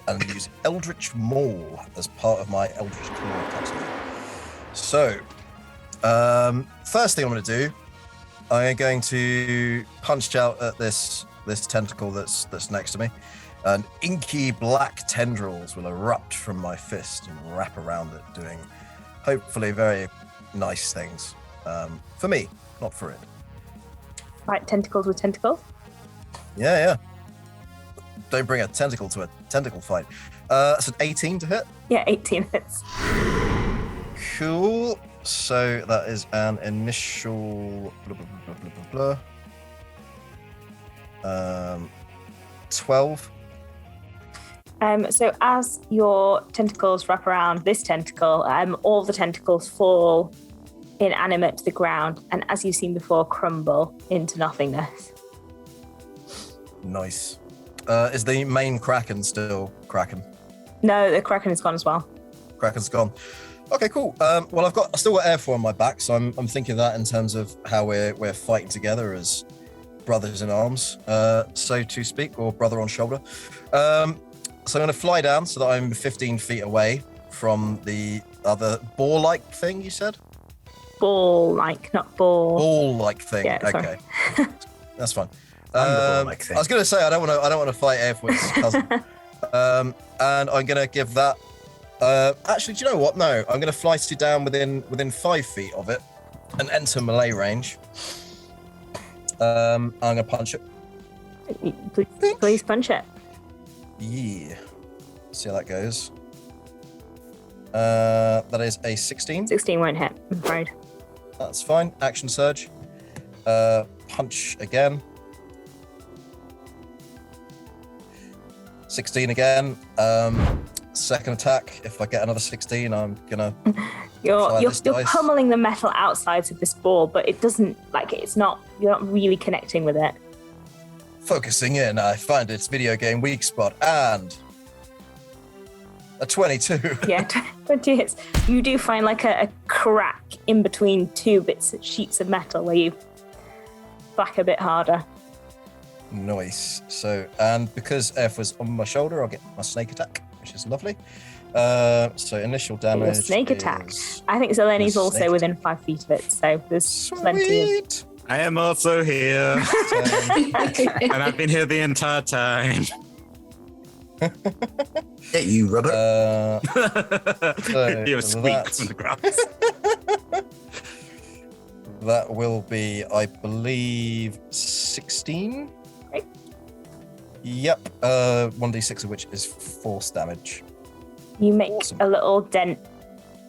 and use Eldritch Maul as part of my Eldritch Claw tattoo. So, First thing I'm going to do, I'm going to punch out at this tentacle that's next to me, and inky black tendrils will erupt from my fist and wrap around it, doing hopefully very nice things for me, not for it. Fight tentacles with tentacles. Yeah. Don't bring a tentacle to a tentacle fight. That's an 18 to hit. Yeah, 18 hits. Cool. So that is an initial 12. So as your tentacles wrap around this tentacle, all the tentacles fall inanimate to the ground, and as you've seen before, crumble into nothingness. Nice. Is the main Kraken still Kraken? No, the Kraken is gone as well. Kraken's gone. Okay, cool. Well, I still got air on my back, so I'm thinking of that in terms of how we're fighting together as brothers in arms, so to speak, or brother on shoulder. So I'm going to fly down so that I'm 15 feet away from the other ball-like thing you said? Ball-like, not ball. Ball-like thing. Yeah, okay. That's fine. Ball-like thing. I was going to say I don't want to fight Airfoot's cousin. And I'm going to give that. Actually, do you know what? No, I'm going to fly you down within 5 feet of it and enter melee range. I'm going to punch it. Please punch it. Yeah. See how that goes. That is a 16. 16 won't hit, I'm afraid. That's fine. Action surge. Punch again. 16 again. Second attack. If I get another 16, I'm gonna. You're pummeling the metal outsides of this ball, but it doesn't it's not. You're not really connecting with it. Focusing in, I find its video game weak spot, and a 22. Yeah, 20 hits. You do find a crack in between two sheets of metal where you whack a bit harder. Nice. So, and because F was on my shoulder, I'll get my snake attack, which is lovely. So initial damage. Your snake attack. I think Zeleni's also within 5 feet of it, so there's plenty of. I am also here. And I've been here the entire time. Get you, Robert. You squeak from the ground. That will be, I believe, 16. Right. Yep. 1d6 of which is force damage. You make Awesome. a little dent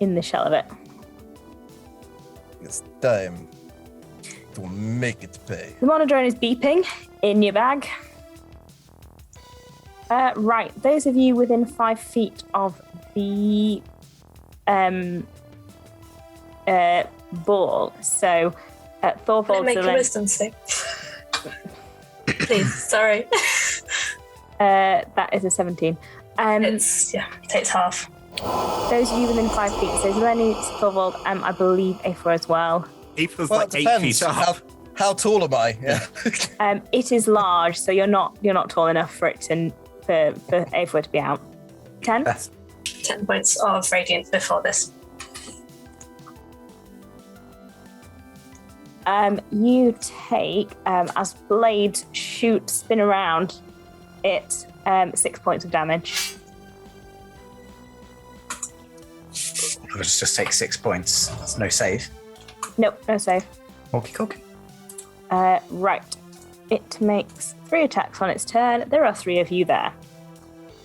in the shell of it. It's time to make it pay. The monodrone is beeping in your bag. Right, those of you within 5 feet of the ball. So, Thorvald, Make a wisdom save. Please, sorry. That is a 17. It takes half. Those of you within 5 feet. So, Zeleni, Thorvald, I believe Aethra as well. Aethra's Well, like it 8 feet depends. up. How tall am I? Yeah. It is large, so you're not tall enough for it for Aethra to be out. 10. That's 10 points of radiant before this. You take as blades spin around it 6 points of damage. let's just take 6 points. That's no save. Nope, no save. Okay. Right. It makes 3 attacks on its turn. There are 3 of you there.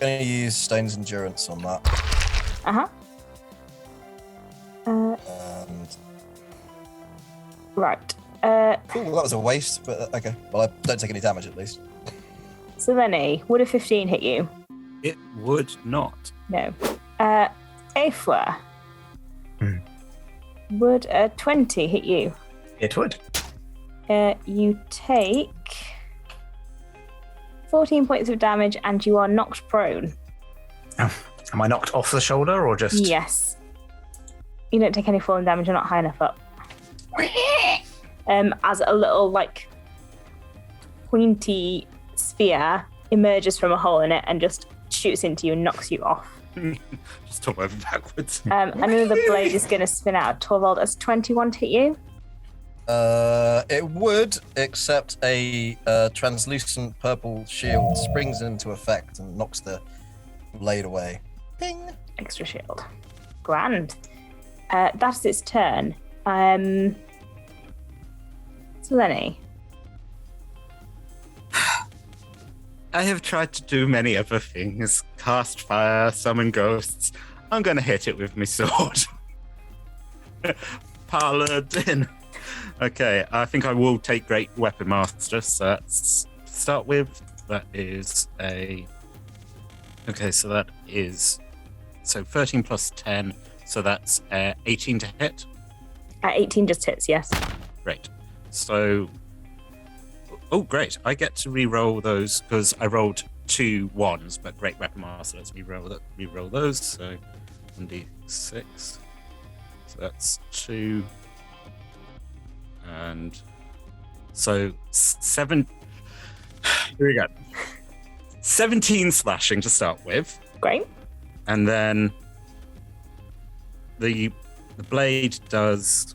I'm going to use Stone's Endurance on that. Uh-huh. And Right. cool, that was a waste, but okay. Well, I don't take any damage at least. So then, would a 15 hit you? It would not. No. Aethra. Hmm. Would a 20 hit you? It would. You take 14 points of damage and you are knocked prone. Oh, am I knocked off the shoulder or just? Yes. You don't take any falling damage, you're not high enough up. As a little, pointy sphere emerges from a hole in it and just shoots into you and knocks you off. Just top over backwards. Another blade is going to spin out at Torvald as 21 to hit you. It would, except a translucent purple shield springs into effect and knocks the blade away. Ping! Extra shield. Grand. That's its turn. So Lenny. I have tried to do many other things. Cast fire, summon ghosts. I'm going to hit it with my sword. Paladin. Okay, I think I will take Great Weapon Master. So let's start with. That is a. Okay, so that is. So 13 plus 10. So that's 18 to hit. 18 just hits, yes. Great. So. Oh, great. I get to re-roll those because I rolled 2 1s, but Great Weapon Master lets me re-roll those. So 1d6. So that's 2. And so 7. Here we go. 17 slashing to start with. Great. And then the blade does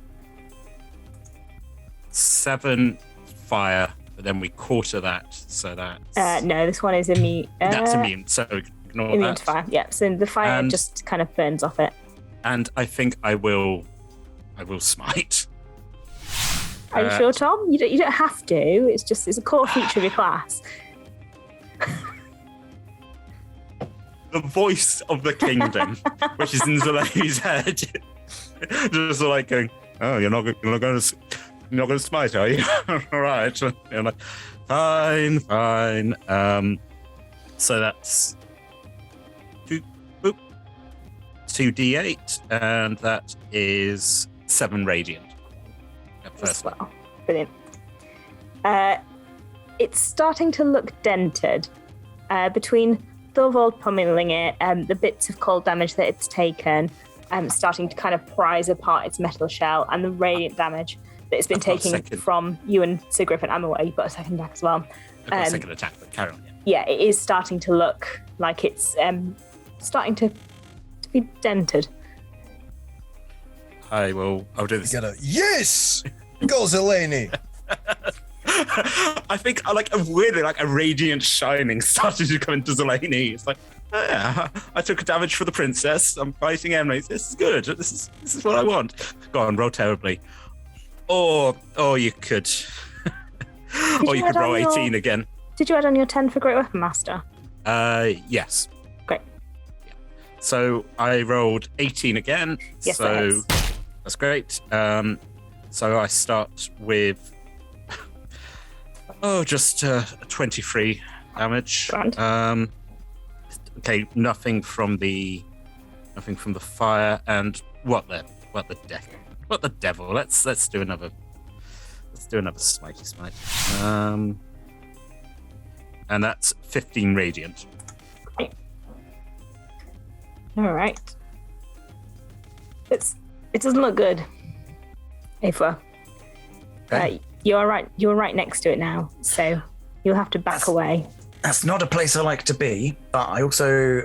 7 fire. But then we quarter that, so that's... no, this one is immune. That's immune, so ignore immune that. To fire, yeah. So the fire just kind of burns off it. And I think I will smite. Are you sure, Tom? You don't have to. It's a core feature of your class. The voice of the kingdom, which is in Zalane's head, just like going, "Oh, you're not going to smite, are you?" All right. And like, fine. So that's 2d8, and that is 7 radiant. As well. Brilliant. It's starting to look dented. Between Thorvald pummeling it, the bits of cold damage that it's taken, starting to kind of prise apart its metal shell, and the radiant damage that it's been taking from you and Sir Griffin. I'm aware you've got a second attack as well. I've got a second attack, but carry on. Yeah, it is starting to look like it's starting to be dented. I'll do this. Yes! Go, Zeleny! I think weirdly a radiant shining started to come into Zeleny. It's like, oh, yeah, I took a damage for the princess. I'm fighting enemies. This is good. This is what I want. Go on, roll terribly. Or you could or you could roll 18 again. Did you add on your 10 for Great Weapon Master? Yes. Great. Yeah. So I rolled 18 again. Yes, so that's great. So I start with just 23 damage. Grand. Okay, nothing from the fire, and what the devil. Let's do another smitey smite. And that's 15 radiant. Great. All right. It doesn't look good. Afa. Okay. You're right next to it now, so you'll have to back away. That's not a place I like to be, but I also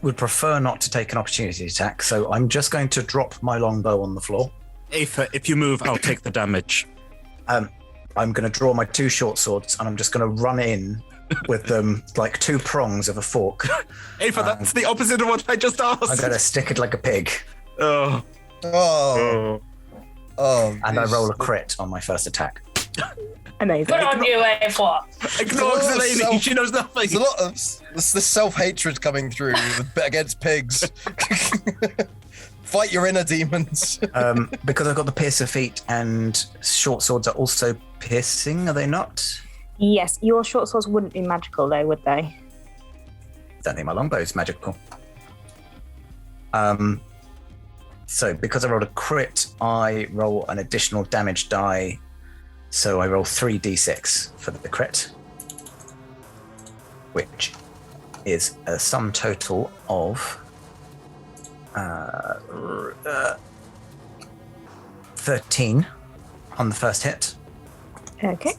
would prefer not to take an opportunity attack, so I'm just going to drop my longbow on the floor. If you move, I'll take the damage. I'm going to draw my 2 short swords, and I'm just going to run in with them like 2 prongs of a fork. Afa, that's the opposite of what I just asked. I'm going to stick it like a pig. Oh. And I roll a crit on my first attack. Amazing. Good on you, A4. Ignore Zeleny, she knows nothing. There's a lot of this self-hatred coming through against pigs. Fight your inner demons. Because I've got the piercer feat and short swords are also piercing, are they not? Yes, your short swords wouldn't be magical though, would they? Don't think my longbow is magical. So because I rolled a crit, I roll an additional damage die. So I roll 3d6 for the crit, which is a sum total of 13 on the first hit. Okay.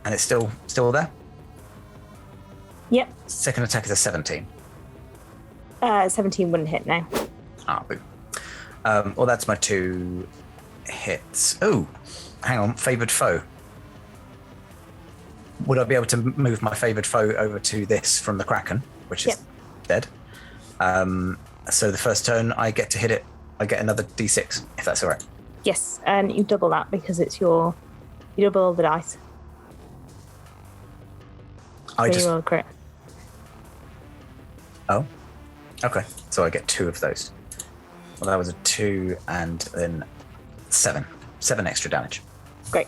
And it's still there. Yep. Second attack is a 17. 17 wouldn't hit now. Ah, boo. Well, that's my 2 hits. Oh, hang on. Favoured foe. Would I be able to move my favoured foe over to this from the Kraken, which is dead? So the first turn, I get to hit it. I get another d6, if that's all right. Yes, and you double that because it's you double the dice. I So just. you roll a crit. Oh, okay. So I get 2 of those. Well, that was a 2 and then 7. 7 extra damage. Great.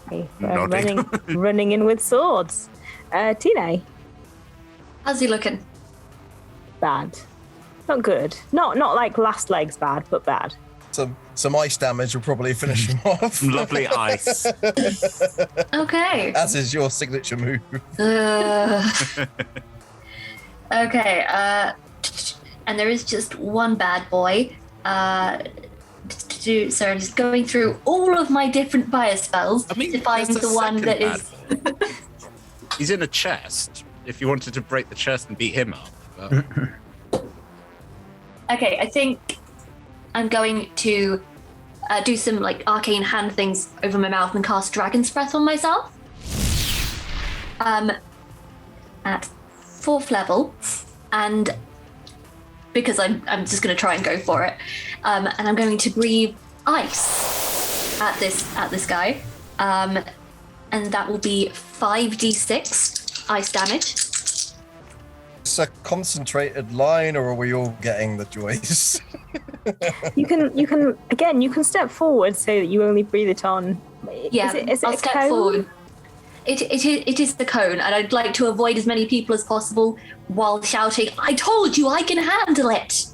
Okay, Nodding. running in with swords. Tina, How's he looking? bad. Not good. Not like last legs bad, but bad. Some ice damage will probably finish him off. Some lovely ice. Okay. As is your signature move. Okay. And there is just one bad boy. So I'm just going through all of my different fire spells to find there's a the one that second is. bad boy. He's in a chest. If you wanted to break the chest and beat him up. But... Okay, I think I'm going to do some like arcane hand things over my mouth and cast Dragon's Breath on myself. At 4th level, and because I'm just going to try and go for it, and I'm going to breathe ice at this guy, and that will be 5d6 ice damage. It's a concentrated line, or are we all getting the joys? You can step forward so that you only breathe it on. Yeah, is it I'll a step cone? forward. It is the cone, and I'd like to avoid as many people as possible while shouting, "I told you I can handle it!"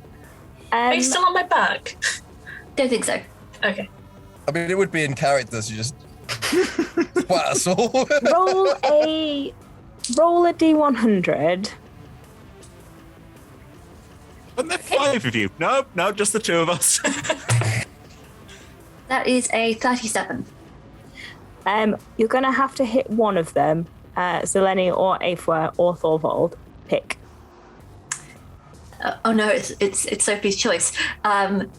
Are you still on my back? Don't think so. Okay. I mean, it would be in character, so you just whack us all. roll a d100. And there are 5 of you. No, just the 2 of us. That is a 37. You're going to have to hit one of them, Zeleny or Aethwa or Thorvald. Pick. Oh no, it's Sophie's choice. I'm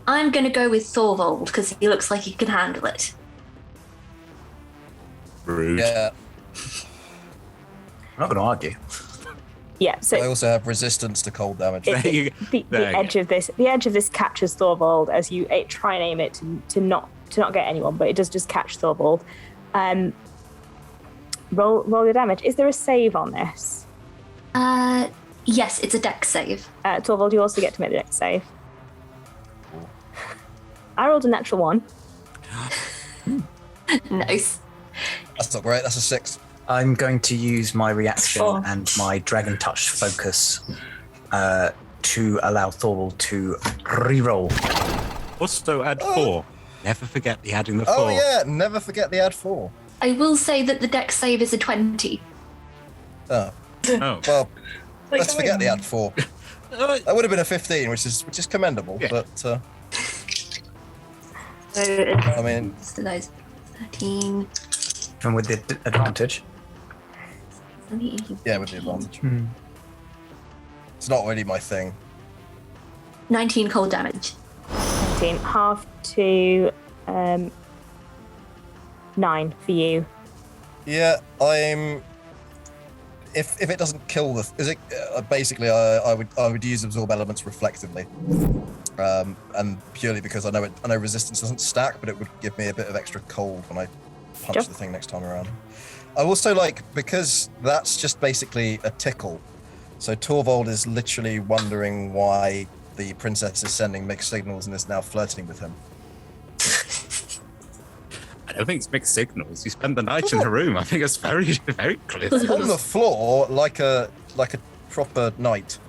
going to go with Thorvald because he looks like he can handle it. Rude. Yeah. I'm not going to argue. Yeah. So I also have resistance to cold damage. the edge of this catches Thorvald as you try and aim it to not get anyone, but it does just catch Thorvald. Roll your damage. Is there a save on this? Yes, it's a dex save. Thorvald, you also get to make the dex save. I rolled a natural 1. Nice. That's not great. That's a 6. I'm going to use my reaction 4. and my Dragon Touch focus to allow Thorvald to re-roll. Also add 4. Never forget the adding the 4. Oh yeah, never forget the add 4. I will say that the dex save is a 20. Oh. Oh. Well, let's forget the add 4. That would have been a 15, which is commendable, Yeah. but So I mean, so those 13. And with the advantage. yeah, with the advantage. It's not really my thing. 19 cold damage. 19, half to 9 for you. Yeah, I'm. If it doesn't kill basically I would use absorb elements reflectively, and purely because I know resistance doesn't stack, but it would give me a bit of extra cold when I punch Sure. the thing next time around. I also because that's just basically a tickle. So Torvald is literally wondering why the princess is sending mixed signals and is now flirting with him. I don't think it's mixed signals. You spend the night in her room. I think it's very, very clear. On the floor, like a proper knight.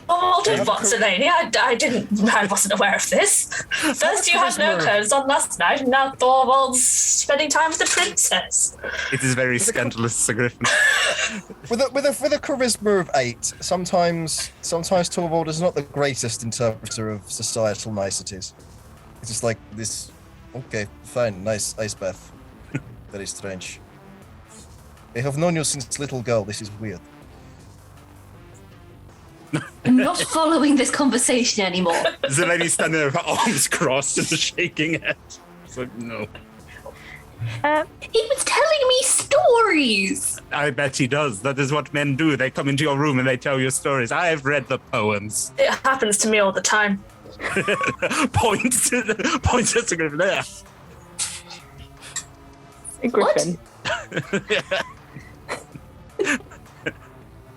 Oh, what's the name? I wasn't aware of this. First you had no clothes on last night, and now Thorvald's spending time with the princess. It is very scandalous, Sir Griffin. With a charisma of 8, sometimes Torvald is not the greatest interpreter of societal niceties. It's just like this. Okay, fine, nice ice bath. Very strange. I have known you since little girl. This is weird. I'm not following this conversation anymore. Zeleny standing there with her arms crossed and shaking head. It's like, no. He was telling me stories. I bet he does. That is what men do. They come into your room and they tell you stories. I've read the poems. It happens to me all the time. Point at Griffin there. Griffin.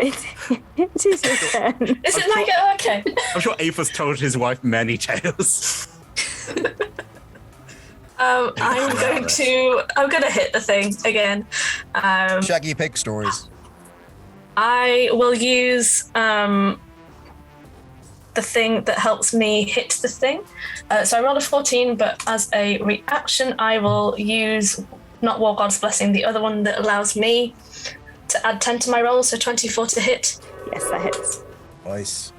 It is your turn. Is it like okay? I'm sure Aphos told his wife many tales. I'm going to hit the thing again. Shaggy pig stories. I will use the thing that helps me hit the thing. So I rolled a 14, but as a reaction, I will use not War God's Blessing, the other one that allows me to add 10 to my roll, so 24 to hit. Yes, that hits. Nice.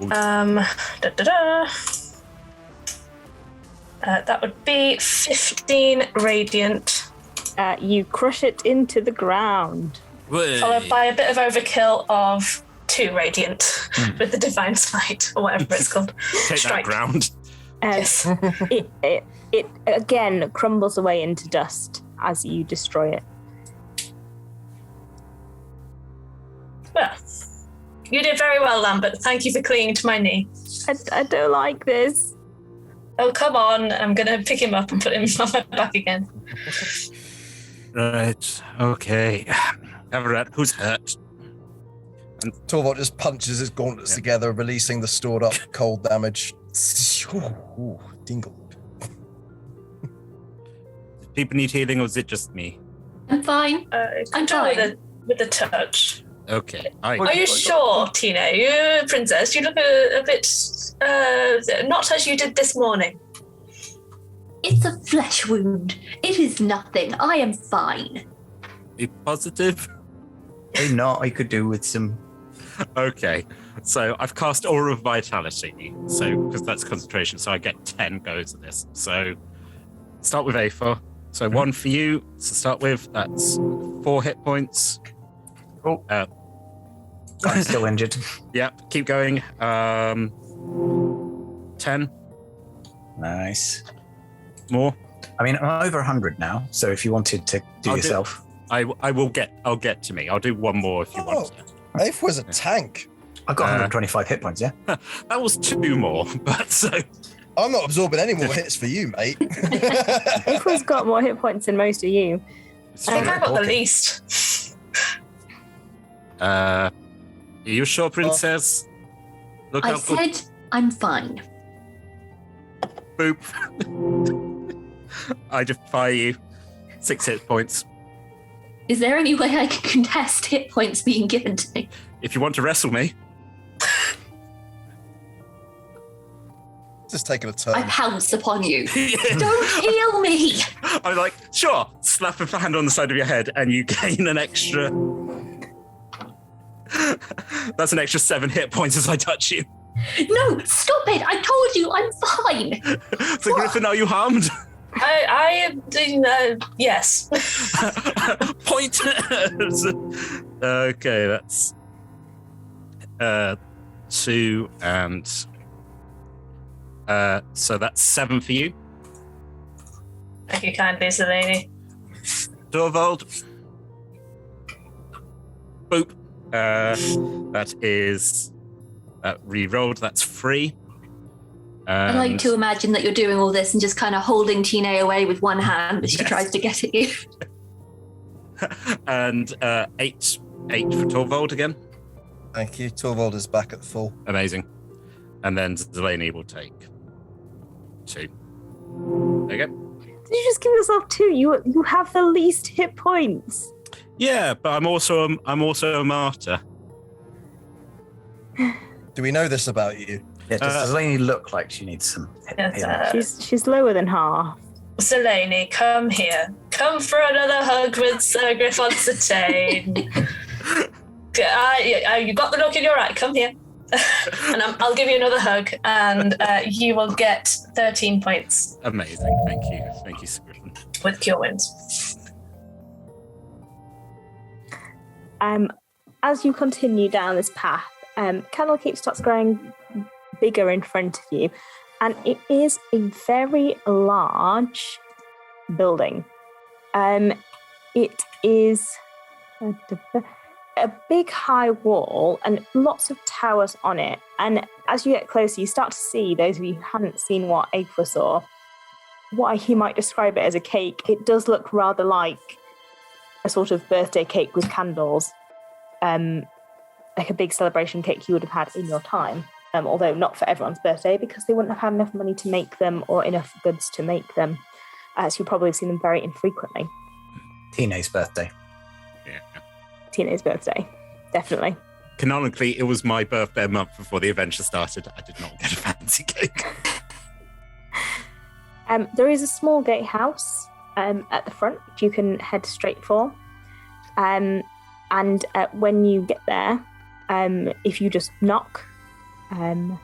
That would be 15 radiant, You crush it into the ground. followed by a bit of overkill of 2 radiant with the divine smite or whatever it's called. Take Strike. that ground. Yes. It again crumbles away into dust as you destroy it. Well, you did very well, Lambert. Thank you for clinging to my knee. I don't like this. Oh, come on. I'm going to pick him up and put him on my back again. Right. Okay. Everett, who's hurt? Torvald just punches his gauntlets together, releasing the stored up cold damage. Ooh, dingle. People need healing, or is it just me? I'm fine. I'm fine. With the touch. Okay. Are you sure, Tina? You princess, you look a bit not as you did this morning. It's a flesh wound. It is nothing. I am fine. Are you positive? Maybe not. I could do with some. Okay. So I've cast Aura of Vitality, so because that's concentration, so I get 10 goes at this. So start with A4. So 1 for you to start with. That's 4 hit points. Oh. I'm still injured. Yep, keep going. 10. Nice. More. I mean, I'm over 100 now, so if you wanted to do yourself. I'll get to me. I'll do one more if you want. Ape was a tank. I've got 125 hit points, yeah? That was 2 more, but so... I'm not absorbing any more hits for you, mate. April's got more hit points than most of you. I think I got the least. Are you sure, Princess? Look I out for... said I'm fine. Boop. I defy you. 6 hit points. Is there any way I can contest hit points being given to me? If you want to wrestle me. Just taking a turn. I pounce upon you. Don't heal me! I'm like, sure. Slap a hand on the side of your head and you gain an extra... That's an extra 7 hit points as I touch you. No, stop it! I told you I'm fine! So, Griffin, are you harmed? Yes. Point. Okay, that's 2 and so that's 7 for you. Thank you kindly, Zeleny. Dorvald. Boop. That is re-rolled. That's 3. I like to imagine that you're doing all this and just kind of holding Tina away with one hand as she tries to get at you. And 8 for Torvald again. Thank you. Torvald is back at full. Amazing. And then Zeleny will take 2. There you go. Did you just give yourself 2? You have the least hit points. Yeah, but I'm also a martyr. Do we know this about you? Yeah, does Zeleny look like she needs some healing? She's lower than half. Zeleny, come here. Come for another hug with Sir Griffon Satane. You got the look in your eye. Come here. And I'll give you another hug, and you will get 13 points. Amazing. Thank you, Sir Griffin. With Cure Wounds. as you continue down this path, Candlekeep starts growing bigger in front of you, and it is a very large building. It is a big high wall and lots of towers on it. And as you get closer, you start to see, those of you who hadn't seen what Agra saw, why he might describe it as a cake. It does look rather like a sort of birthday cake with candles, like a big celebration cake you would have had in your time, although not for everyone's birthday because they wouldn't have had enough money to make them or enough goods to make them. So you probably have seen them very infrequently. Tina's birthday. Yeah. Tina's birthday, definitely. Canonically, it was my birthday a month before the adventure started. I did not get a fancy cake. There is a small gatehouse at the front, which you can head straight for. And when you get there, if you just knock, you'll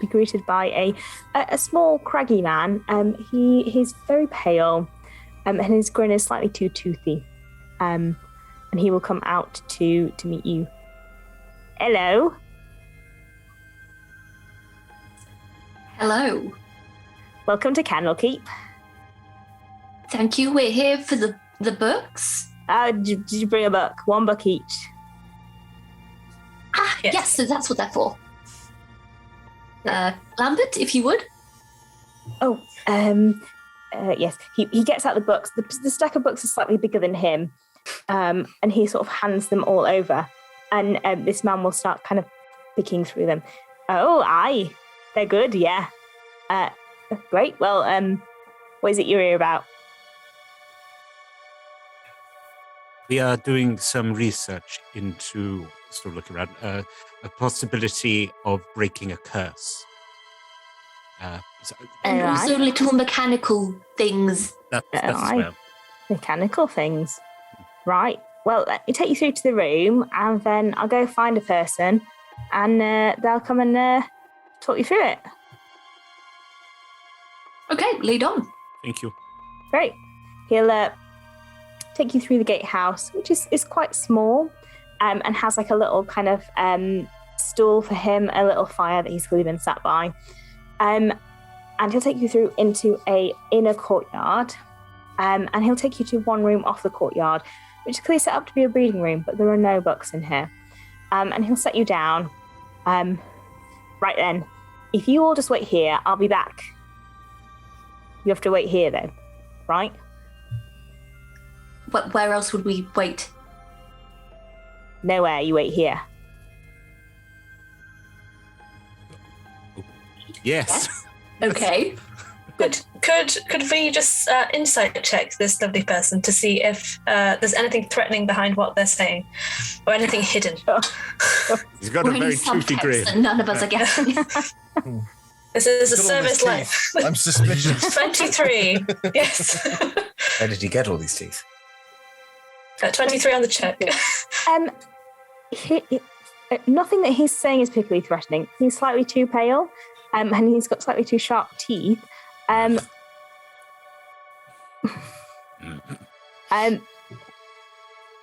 be greeted by a small, craggy man. He's very pale, and his grin is slightly too toothy. And he will come out to meet you. Hello. Hello. Welcome to Candlekeep. Thank you. We're here for the books. Did you bring a book? One book each. Yes, so that's what they're for. Lambert, if you would. Yes. He gets out the books. The stack of books is slightly bigger than him, and he sort of hands them all over. And this man will start kind of picking through them. Oh, aye. They're good, yeah. Great. Well, what is it you're here about? We are doing some research into, still looking around, a possibility of breaking a curse. And also little mechanical things. That's well. Mechanical things. Right. Well, let me take you through to the room, and then I'll go find a person, and they'll come and talk you through it. Okay, lead on. Thank you. Great. He'll take you through the gatehouse, which is quite small, and has like a little kind of stool for him, a little fire that he's clearly been sat by. And he'll take you through into a inner courtyard, and he'll take you to one room off the courtyard, which is clearly set up to be a reading room, but there are no books in here. And he'll set you down. Right then, if you all just wait here, I'll be back. You have to wait here then, right? But where else would we wait? Nowhere, you wait here. Yes. Okay. Good. Could we just insight check this lovely person to see if there's anything threatening behind what they're saying, or anything hidden? He's got a very toothy grin. That none of us are getting. This is a Look at all these service life. teeth. I'm suspicious. 23. Yes. Where did he get all these teeth? 23 on the check. Nothing that he's saying is particularly threatening. He's slightly too pale, and he's got slightly too sharp teeth.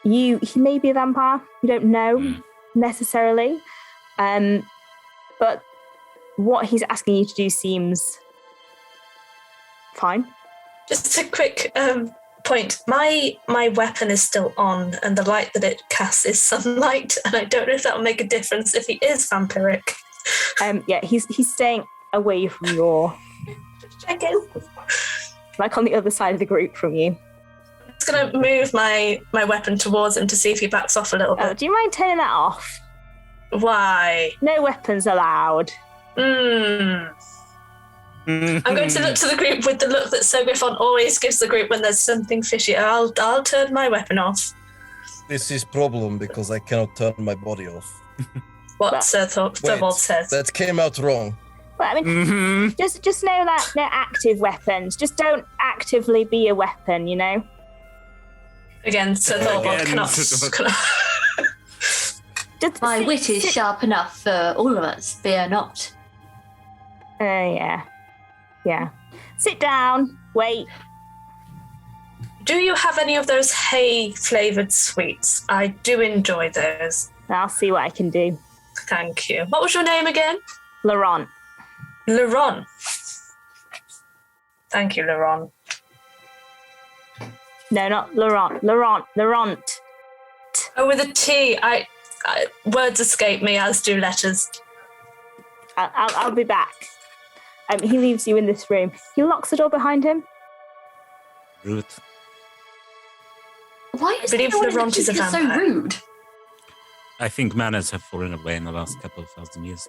He may be a vampire. You don't know necessarily, but what he's asking you to do seems fine. Just a quick point. My weapon is still on, and the light that it casts is sunlight, and I don't know if that will make a difference if he is vampiric. Yeah, he's staying away from your. Just checking. Like on the other side of the group from you. I'm just gonna move my weapon towards him to see if he backs off a little bit. Do you mind turning that off? Why? No weapons allowed. I'm going to look to the group with the look that Sir Griffon always gives the group when there's something fishy. I'll turn my weapon off. This is problem because I cannot turn my body off. What Sir Thorvald says. That came out wrong. Well, I mean, just know that they're active weapons. Just don't actively be a weapon, you know? Again, Sir Thorvald cannot. Just My wit is sharp enough for all of us, fear not. Yeah. Sit down. Wait. do you have any of those hay-flavoured sweets? I do enjoy those. I'll see what I can do. Thank you. What was your name again? Laurent. Laurent. Thank you, Laurent. No, not Laurent. Laurent. Oh, with a T. I words escape me, as do letters. I'll be back. He leaves you in this room. He locks the door behind him. Rude. Why is I believe everyone in Laurent the is a keep so vampire. rude? I think manners have fallen away in the last couple of thousand years.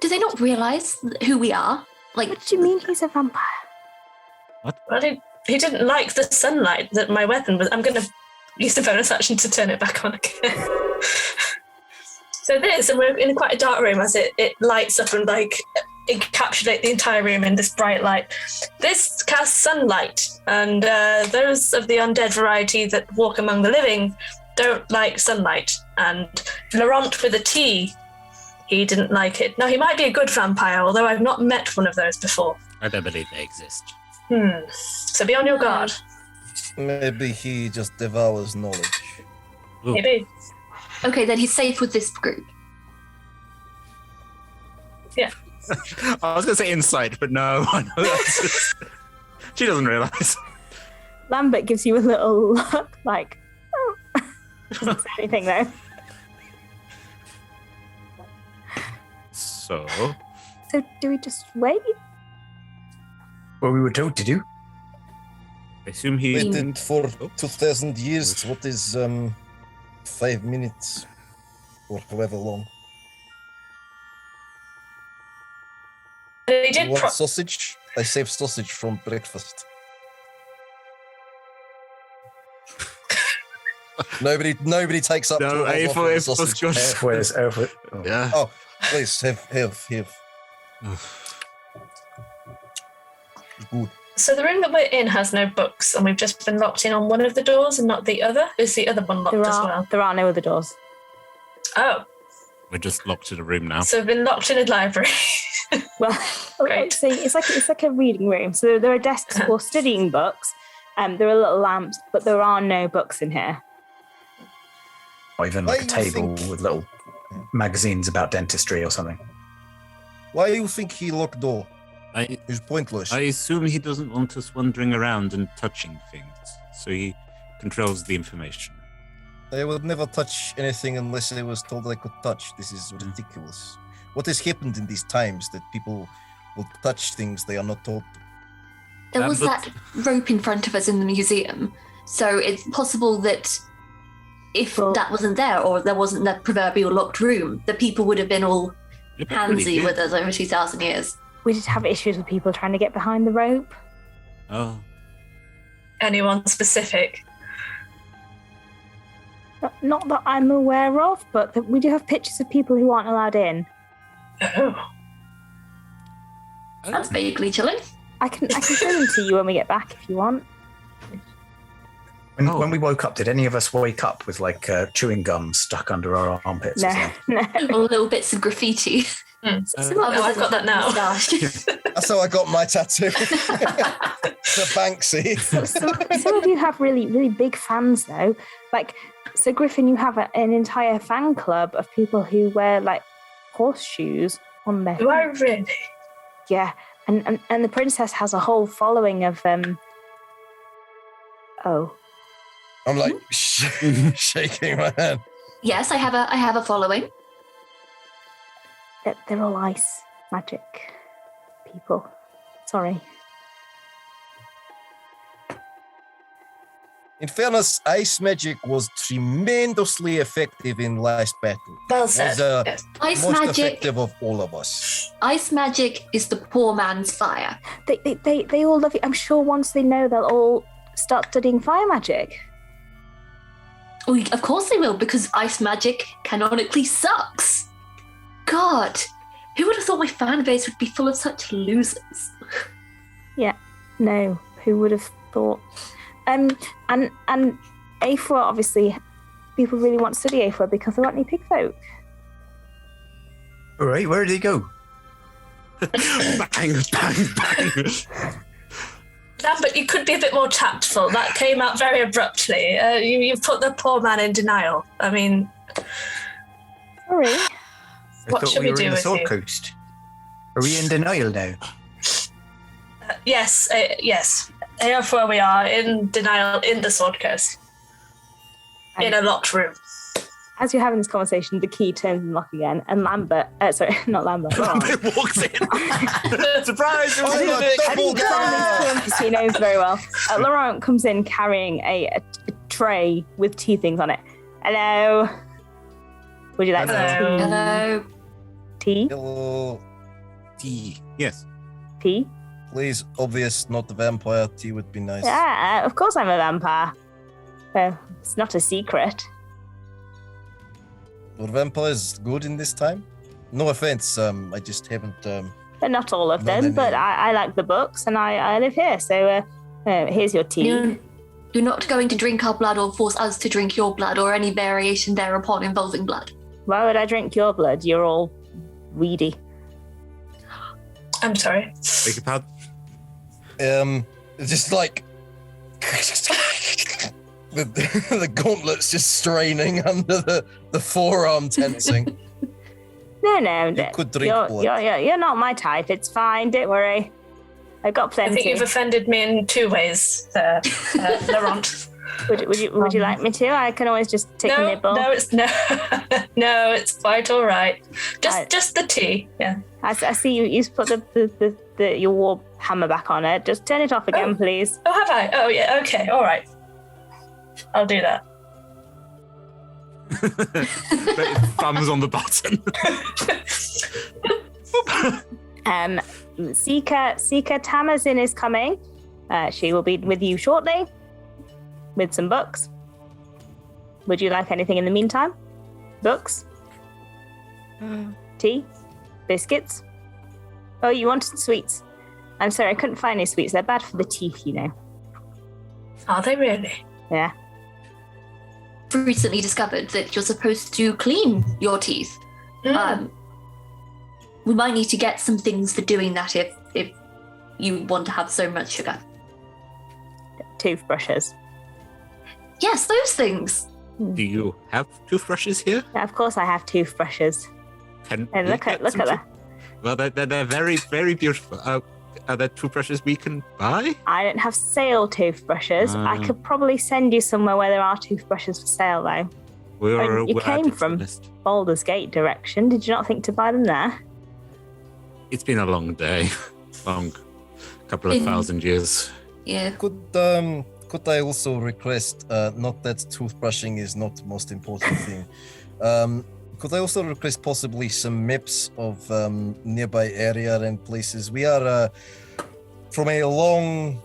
Do they not realise who we are? Like, What do you mean he's a vampire? Well, he didn't like the sunlight that my weapon was. I'm going to use the bonus action to turn it back on again. So this, and we're in quite a dark room as it lights up and like encapsulate the entire room in this bright light. This casts sunlight, and those of the undead variety that walk among the living don't like sunlight. And Laurent with a T, he didn't like it. Now, he might be a good vampire, although I've not met one of those before. I don't believe they exist. So be on your guard. Maybe he just devours knowledge. Ooh. Maybe. okay, then he's safe with this group. I was going to say insight, but no. I know that's just... She doesn't realise. Lambert gives you a little look like, oh. Doesn't say anything though. So, So do we just wait? Well, we were told to do. I assume he... Waited for 2,000 years. What is 5 minutes or however long? They You did. want sausage? I saved sausage from breakfast. Nobody takes up No, to if offer was sausage. good. Yeah. Oh, please have. Good. So the room that we're in has no books, and we've just been locked in on one of the doors and not the other. Is the other one locked as well? There are no other doors. Oh, We're just locked in a room now. so we've been locked in a library. Well, Great. so it's like a reading room. So there are desks for studying books. There are little lamps, but there are no books in here. Or even Why like a do you table think- with little magazines about dentistry or something. Why do you think he locked door? I It's pointless. assume he doesn't want us wandering around and touching things, so he controls the information. They would never touch anything unless they was told they could touch. This is ridiculous. What has happened in these times that people will touch things they are not told to? There was But- that rope in front of us in the museum, so it's possible that if Well- that wasn't there, or there wasn't the proverbial locked room, the people would have been all Yeah, but really handsy good. with us over 2,000 years. We did have issues with people trying to get behind the rope. Oh, Anyone specific? Not that I'm aware of, but we do have pictures of people who aren't allowed in. Oh, That's vaguely chilling. I can show them to you when we get back if you want. When we woke up, did any of us wake up with like chewing gum stuck under our armpits? or No, something? no. Or little bits of graffiti. Some of Oh, I've us- got that now. Moustache. That's how I got my tattoo. The Banksy. some of you have really, really big fans though. Like, so Griffin, you have an entire fan club of people who wear like horseshoes on their do I really? Yeah, and the princess has a whole following of Oh, I'm like shaking my hand. Yes, I have a following. they're all ice magic people. Sorry. In fairness, ice magic was tremendously effective in last battle. Well Was said. Yes. Ice most magic. effective of all of us. Ice magic is the poor man's fire. They all love you. I'm sure once they know, they'll all start studying fire magic. Oh, of course they will, because ice magic canonically sucks. God, who would have thought my fan base would be full of such losers? No, who would have thought? And Aphra, obviously, people really want to study Aphra because there aren't any pig folk. All right, where did he go? bang, bang, bang. Dan, but you could be a bit more tactful. That came out very abruptly. You put the poor man in denial. I mean, Sorry. I What thought should we we were do in the with Sword you? Coast. Are we in denial now? Yes, yes. Here's where we are, in denial, in the Sword Coast. In a locked room. As you're having this conversation, the key turns and lock again, and Lambert, sorry, not Lambert. Laurent. walks in. Surprise! Oh, I look, didn't double plan these two on because he knows very well. Laurent comes in carrying a tray with tea things on it. Hello. Would you like some tea? Hello. Tea? Hello. Tea. Yes. Tea? Please, obvious, not the vampire. Tea would be nice. Yeah, of course I'm a vampire. It's not a secret. Were vampires good in this time? No offense, I just haven't. But not all of Not them, any. but I like the books and I live here. So here's your tea. You're not going to drink our blood or force us to drink your blood or any variation thereupon involving blood. Why would I drink your blood? You're all weedy. I'm sorry. Beg your pardon? Just like the gauntlets just straining under the forearm tensing. No, You could drink you're, blood. you're not my type. It's fine. Don't worry. I've got I plenty. think you've offended me in two ways, Laurent. Would you like me to? I can always just take a nibble. No, it's quite all right. Just the tea. Yeah. I see you put your war hammer back on it. Just turn it off again, please. Oh, have I? Oh, yeah. Okay. All right. I'll do that. Thumbs on the button. Seeker Tamazin is coming. She will be with you shortly with some books. Would you like anything in the meantime? Books? Tea? Biscuits? Oh, you wanted sweets. I'm sorry, I couldn't find any sweets. They're bad for the teeth, you know. Are they really? Yeah. Recently discovered that you're supposed to clean your teeth. We might need to get some things for doing that if you want to have so much sugar. Toothbrushes. Yes, those things. Do you have toothbrushes here? Yeah, of course I have toothbrushes. Can And we look at get some that. Well, they're very, very beautiful. Are there toothbrushes we can buy? I don't have sale toothbrushes. I could probably send you somewhere where there are toothbrushes for sale, though. You We're came added to the from list. Baldur's Gate direction. Did you not think to buy them there? It's been a long day. Long couple of thousand years. Yeah. Could I also request, not that toothbrushing is not the most important thing, could I also request possibly some maps of nearby area and places? We are from a long,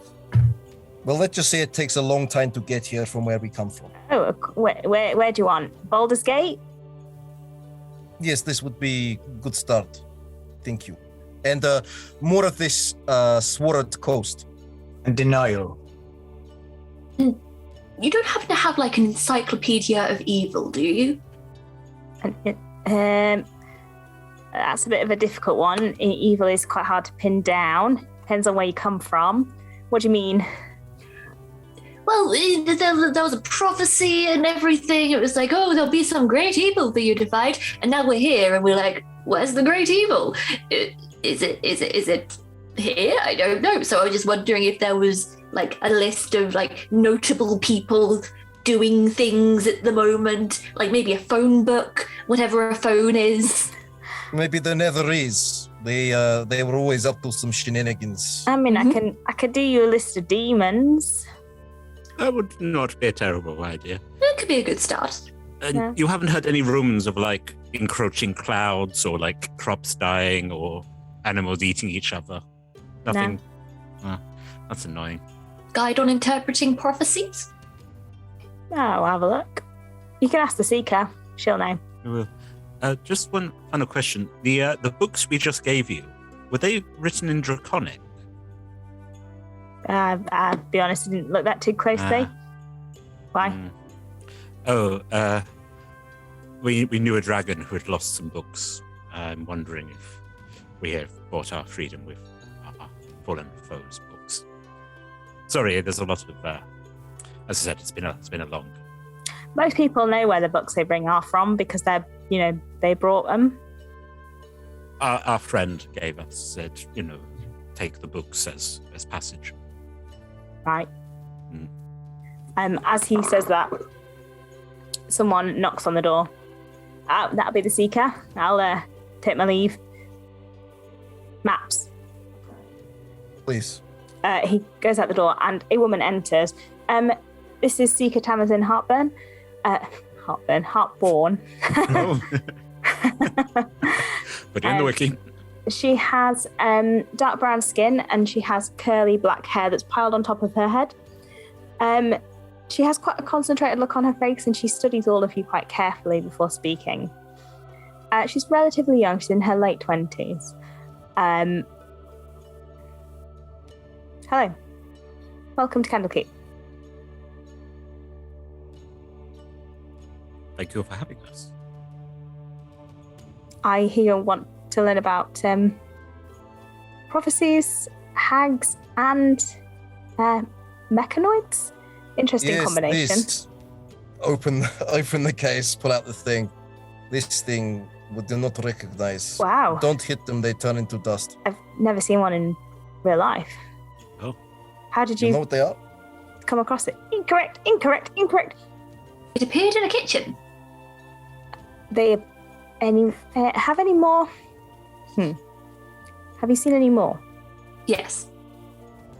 well, let's just say it takes a long time to get here from where we come from. Oh, where do you want? Baldur's Gate? Yes, this would be a good start. Thank you. And more of this Sword Coast. And denial. You don't happen to have like an encyclopedia of evil, do you? That's a bit of a difficult one. Evil is quite hard to pin down. Depends on where you come from. What do you mean? Well, there was a prophecy and everything. It was like, oh, there'll be some great evil for you to fight. And now we're here and we're like, where's the great evil? Is it here? I don't know. So I was just wondering if there was like a list of like notable people doing things at the moment, like maybe a phone book, whatever a phone is. Maybe there never is. They were always up to some shenanigans. I mean, I could do you a list of demons. That would not be a terrible idea. That could be a good start. And Yeah. you haven't heard any rumors of like encroaching clouds or like crops dying or animals eating each other? Nothing. Oh, that's annoying. Guide on interpreting prophecies? Oh, I'll have a look. You can ask the Seeker. She'll know. Just one final question. The books we just gave you, were they written in Draconic? I'll be honest, I didn't look that too closely. Why? We knew a dragon who had lost some books. I'm wondering if we have bought our freedom with our fallen foes' books. Sorry, there's a lot of. As I said, it's been a long. Most people know where the books they bring are from because they brought them. Our friend gave us said, take the books as passage. Right. As he says that, someone knocks on the door. That'll be the Seeker. I'll take my leave. Maps. Please. He goes out the door and a woman enters. This is Seeker Tamazin Heartburn. Heartborn. Oh. Put it in the wiki. She has dark brown skin and she has curly black hair that's piled on top of her head. She has quite a concentrated look on her face and she studies all of you quite carefully before speaking. She's relatively young. She's in her late 20s. Hello. Welcome to Candlekeep. Thank you for having us. I hear you want to learn about prophecies, hags, and mechanoids. Interesting combination. This. Open the case, pull out the thing. This thing we do not recognize. Wow. Don't hit them, they turn into dust. I've never seen one in real life. Oh. How did You you know what they are? come across it? Incorrect. It appeared in a kitchen. They have any more? Have you seen any more? Yes.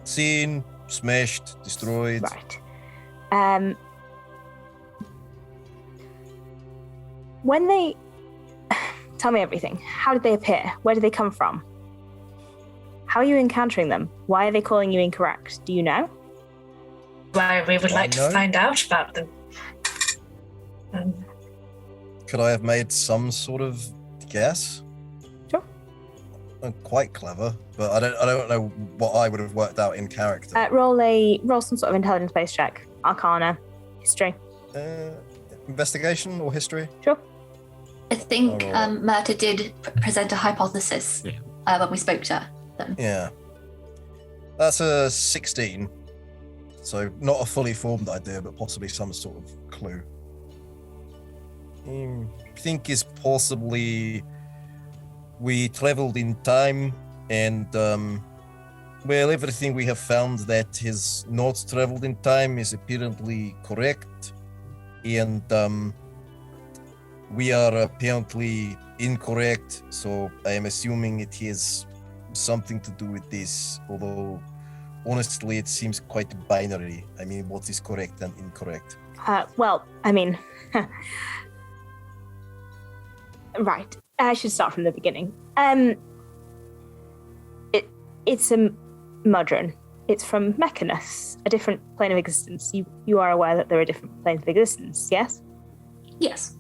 Seen, smashed, destroyed. Right. When they tell me everything, how did they appear? Where did they come from? How are you encountering them? Why are they calling you incorrect? Do you know? Why we would like to find out about them. Could I have made some sort of guess? Sure. I'm quite clever, but I don't know what I would have worked out in character. Roll some sort of intelligence-based check. Arcana, history. Investigation or history? Sure. I think Myrta did present a hypothesis when we spoke to them. Yeah. That's a 16. So not a fully formed idea, but possibly some sort of clue. I think is possibly we traveled in time and everything we have found that has not traveled in time is apparently correct, and we are apparently incorrect, so I am assuming it has something to do with this, although honestly it seems quite binary. I mean, what is correct and incorrect? Right. I should start from the beginning. It's a Mudron. It's from Mechanus, a different plane of existence. You are aware that there are different planes of existence, yes? Yes.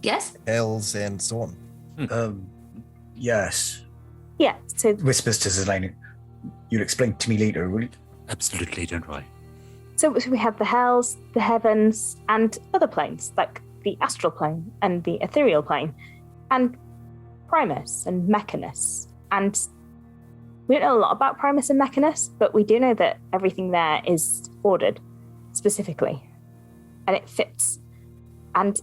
Yes? Hells and so on. Yes. Yeah, so... Whispers to Zelena. You'll explain to me later, will you? Absolutely, don't worry. So we have the hells, the heavens, and other planes, like the astral plane and the ethereal plane, and Primus and Mechanus. And we don't know a lot about Primus and Mechanus, but we do know that everything there is ordered specifically, and it fits. And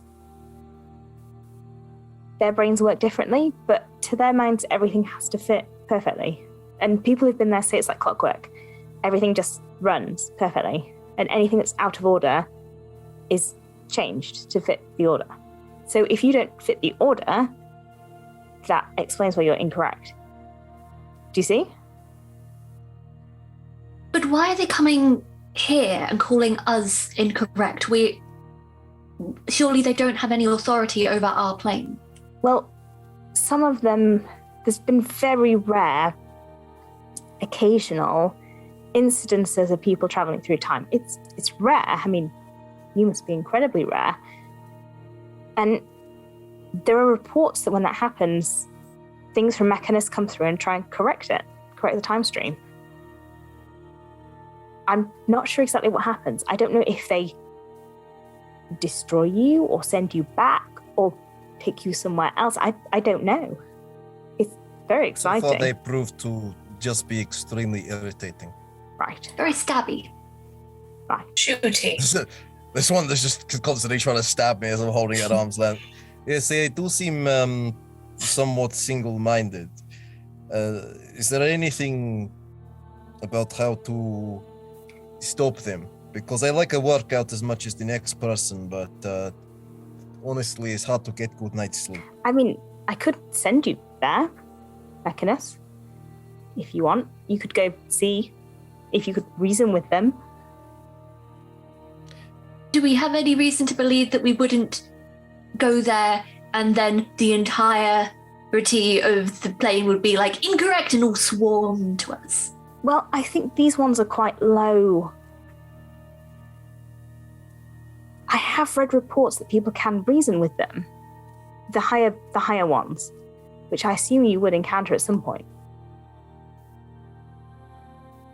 their brains work differently, but to their minds, everything has to fit perfectly. And people who've been there say it's like clockwork. Everything just runs perfectly, and anything that's out of order is changed to fit the order. So if you don't fit the order, that explains why you're incorrect. Do you see? But why are they coming here and calling us incorrect? Surely they don't have any authority over our plane. Well, some of them, there's been very rare, occasional incidences of people traveling through time. It's rare. I mean, you must be incredibly rare. And there are reports that when that happens, things from Mechanus come through and try and correct the time stream. I'm not sure exactly what happens. I don't know if they destroy you or send you back or pick you somewhere else. I don't know. It's very exciting. So far they proved to just be extremely irritating. Right. Very stabby. Shooty. This one that's just constantly trying to stab me as I'm holding it at arm's length. Yes, they do seem somewhat single-minded. Is there anything about how to stop them? Because I like a workout as much as the next person, but honestly, it's hard to get good night's sleep. I mean, I could send you there, Mechanus, if you want. You could go see if you could reason with them. Do we have any reason to believe that we wouldn't go there and then the entirety of the plane would be like incorrect and all swarm to us? Well, I think these ones are quite low. I have read reports that people can reason with them. The higher ones, which I assume you would encounter at some point.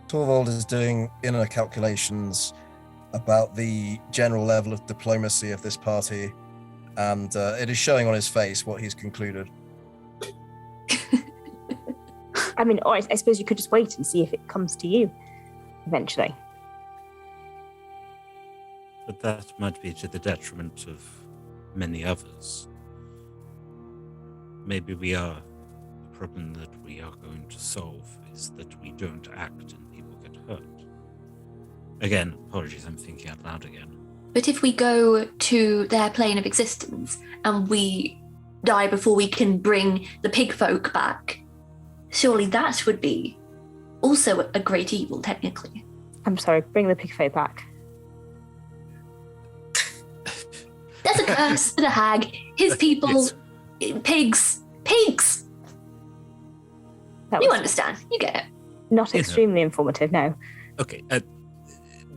Torvald is doing inner calculations about the general level of diplomacy of this party, and it is showing on his face what he's concluded. I mean, or I suppose you could just wait and see if it comes to you eventually. But that might be to the detriment of many others. Maybe the problem that we are going to solve is that we don't act and people get hurt. Again, apologies, I'm thinking out loud again. But if we go to their plane of existence and we die before we can bring the pig folk back, surely that would be also a great evil, technically. I'm sorry, bring the pig folk back. There's a curse to the hag, his people, Yes. pigs. That You was understand, you get it. not extremely informative, no. Okay,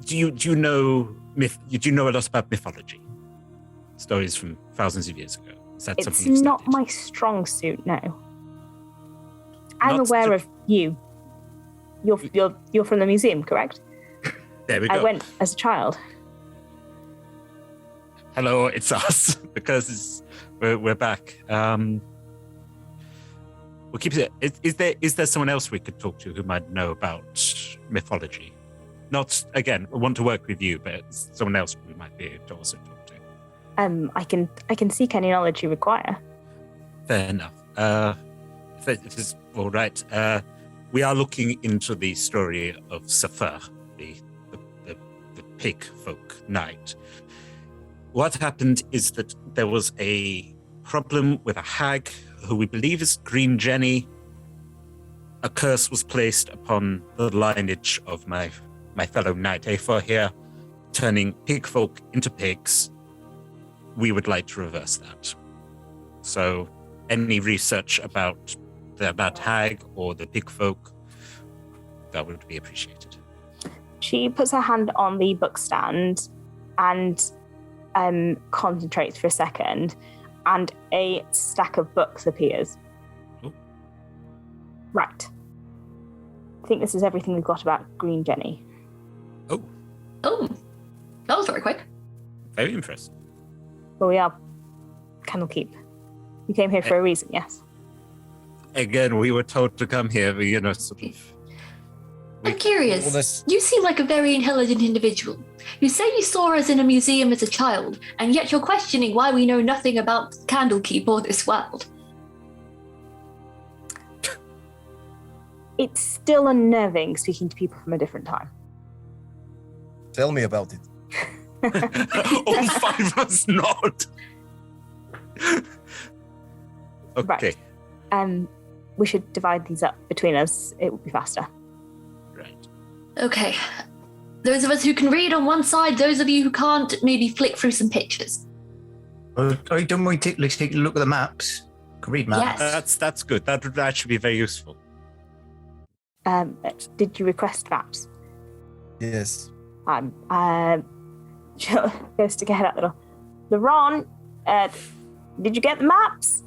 do you know a lot about mythology? Stories from thousands of years ago? Is that It's something you've not studied? my strong suit, no. I'm Not aware to- of you. You're from the museum, correct? There we go. I went as a child. Hello, it's us because we're back. We'll keep it. Is there someone else we could talk to who might know about mythology? Not again. I want to work with you, but someone else we might be able to also talk to. I can seek any knowledge you require. Fair enough. If it is all right, we are looking into the story of Safar, the pig folk knight. What happened is that there was a problem with a hag who we believe is Green Jenny. A curse was placed upon the lineage of my fellow knight Afor here, turning pig folk into pigs. We would like to reverse that. So any research about that hag or the pig folk, that would be appreciated. She puts her hand on the book stand and concentrates for a second, and a stack of books appears. Oh. Right. I think this is everything we've got about Green Jenny. Oh, Oh, that was very quick. very impressive. Well, we are Candlekeep. You came here for a reason, yes? Again, we were told to come here, but, sort of. I'm curious. Well, this- You seem like a very intelligent individual. You say you saw us in a museum as a child, and yet you're questioning why we know nothing about Candlekeep or this world. It's still unnerving speaking to people from a different time. Tell me about it. All five of us nod. Okay, Right. We should divide these up between us. It would be faster. right. Okay. Those of us who can read on one side, those of you who can't, maybe flick through some pictures. Don't we take a look at the maps? Can read maps. Yes. That's good. That would actually be very useful. Did you request maps? Yes. Jill goes to get out the door. Laron, did you get the maps?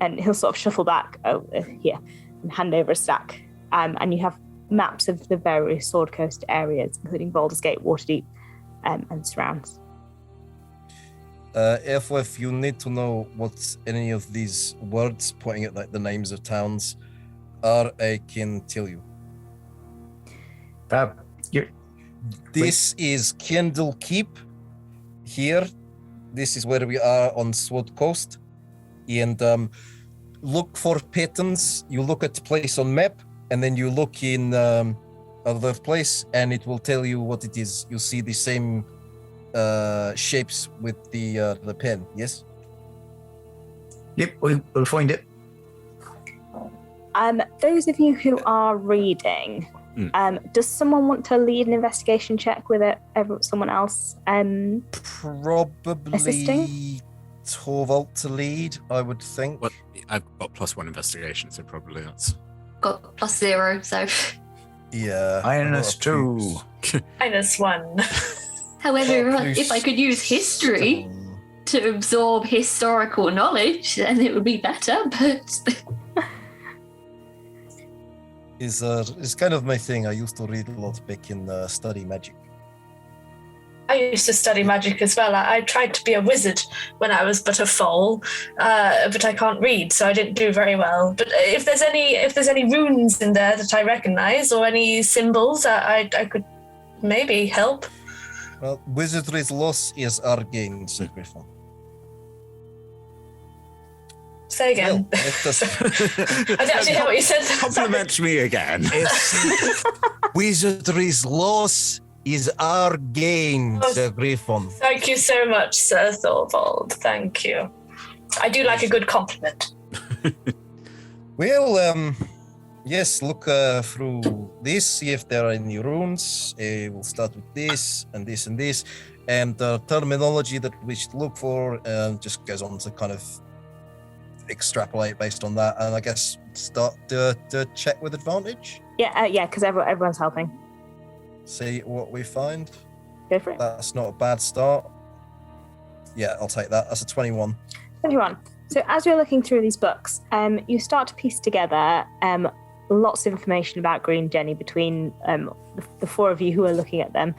And he'll sort of shuffle back over here and hand over a stack. And you have maps of the various Sword Coast areas, including Baldur's Gate, Waterdeep, and surrounds. If you need to know what any of these words pointing at like the names of towns are, I can tell you. Fab. This is Candlekeep. Here, this is where we are on Sword Coast. And look for patterns. You look at place on map, and then you look in other place, and it will tell you what it is. You see the same shapes with the pen. Yes. Yep, we'll find it. Those of you who are reading, does someone want to lead an investigation check with someone else? Probably assisting? Torvald to lead, I would think. Well, I've got +1 investigation, so probably that's. Got +0, so. Yeah. -2. -1. However, if I could use history to absorb historical knowledge, then it would be better, but. It's kind of my thing. I used to read a lot back in study magic. I used to study magic as well. I tried to be a wizard when I was but a foal, but I can't read, so I didn't do very well. But if there's any runes in there that I recognise or any symbols, I could maybe help. Well, wizardry's loss is our gain, Sir Griffin. Say again. Well, it does- I didn't actually hear what you said. Compliment me again. Wizardry's loss is our gain, Sir Griffin. Thank you so much, Sir Thorvald. Thank you. I do like a good compliment. Well, yes, look through this, see if there are any runes. We'll start with this and this and this. And the terminology that we should look for just goes on to kind of extrapolate based on that. And I guess start to check with advantage. Yeah, because everyone's helping. See what we find. Go for it. That's not a bad start. Yeah, I'll take that. That's a 21. 21. So as you're looking through these books, you start to piece together lots of information about Green Jenny between the four of you who are looking at them.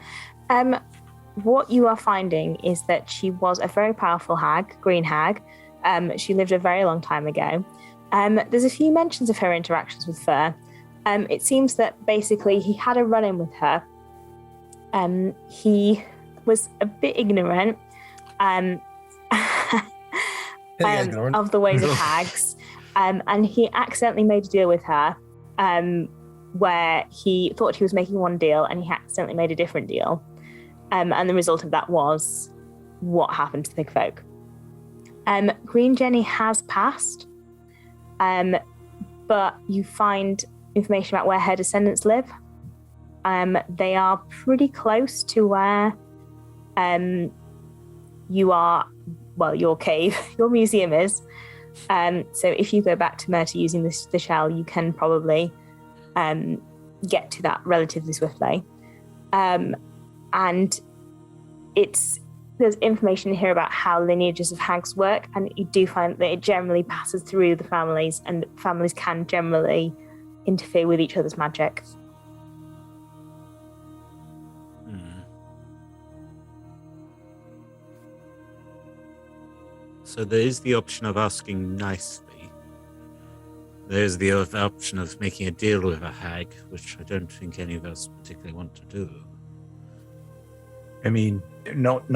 What you are finding is that she was a very powerful hag, green hag. She lived a very long time ago. There's a few mentions of her interactions with Fur. It seems that basically he had a run-in with her. He was a bit ignorant. Of the ways of hags, and he accidentally made a deal with her where he thought he was making one deal and he accidentally made a different deal, and the result of that was what happened to the pig folk. Green Jenny has passed, but you find information about where her descendants live. They are pretty close to where you are. Well, your cave, your museum is. So if you go back to Myrta using the shell, you can probably get to that relatively swiftly. And there's information here about how lineages of hags work, and you do find that it generally passes through the families, and families can generally interfere with each other's magic. So there is the option of asking nicely. There's the option of making a deal with a hag, which I don't think any of us particularly want to do. I mean, not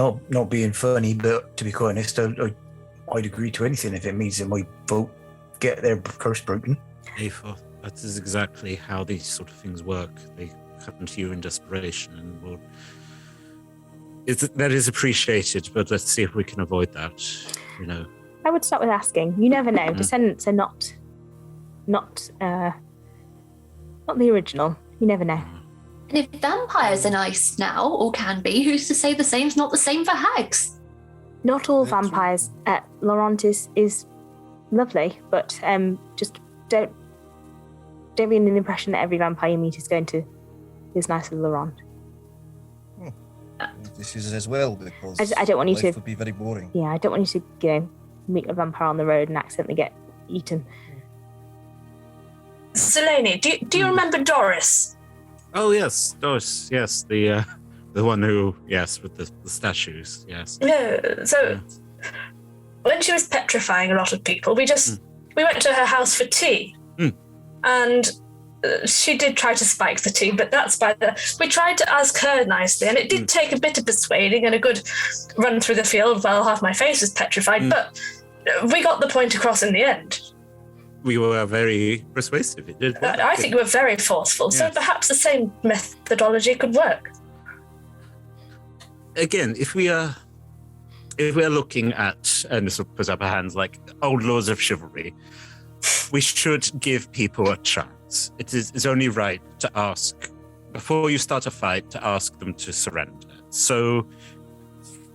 being funny, but to be quite honest, I'd agree to anything if it means that my vote get their curse broken. Aethor, that is exactly how these sort of things work. They come to you in desperation, and that is appreciated, but let's see if we can avoid that. You know, I would start with asking. You never know. Descendants are not the original. You never know. And if vampires are nice now, or can be, who's to say the same's not the same for hags? Not all vampires. Laurent is lovely, but just don't be under the impression that every vampire you meet is nice as Laurent. This is as well, because I don't want you life to would be very boring. Yeah, I don't want you to, meet a vampire on the road and accidentally get eaten. Selene, do you remember Doris? Oh yes, Doris. Yes, the one who with the statues. Yes. Yeah. So when she was petrifying a lot of people, we went to her house for tea, and she did try to spike the tea, but that's by the. We tried to ask her nicely, and it did take a bit of persuading and a good run through the field while half my face was petrified, but we got the point across in the end. We were very persuasive. It did work. I think we were very forceful, so perhaps the same methodology could work. Again, if we are looking at, and this will put up our hands like old laws of chivalry, we should give people a chance. It's only right to ask, before you start a fight, to ask them to surrender. So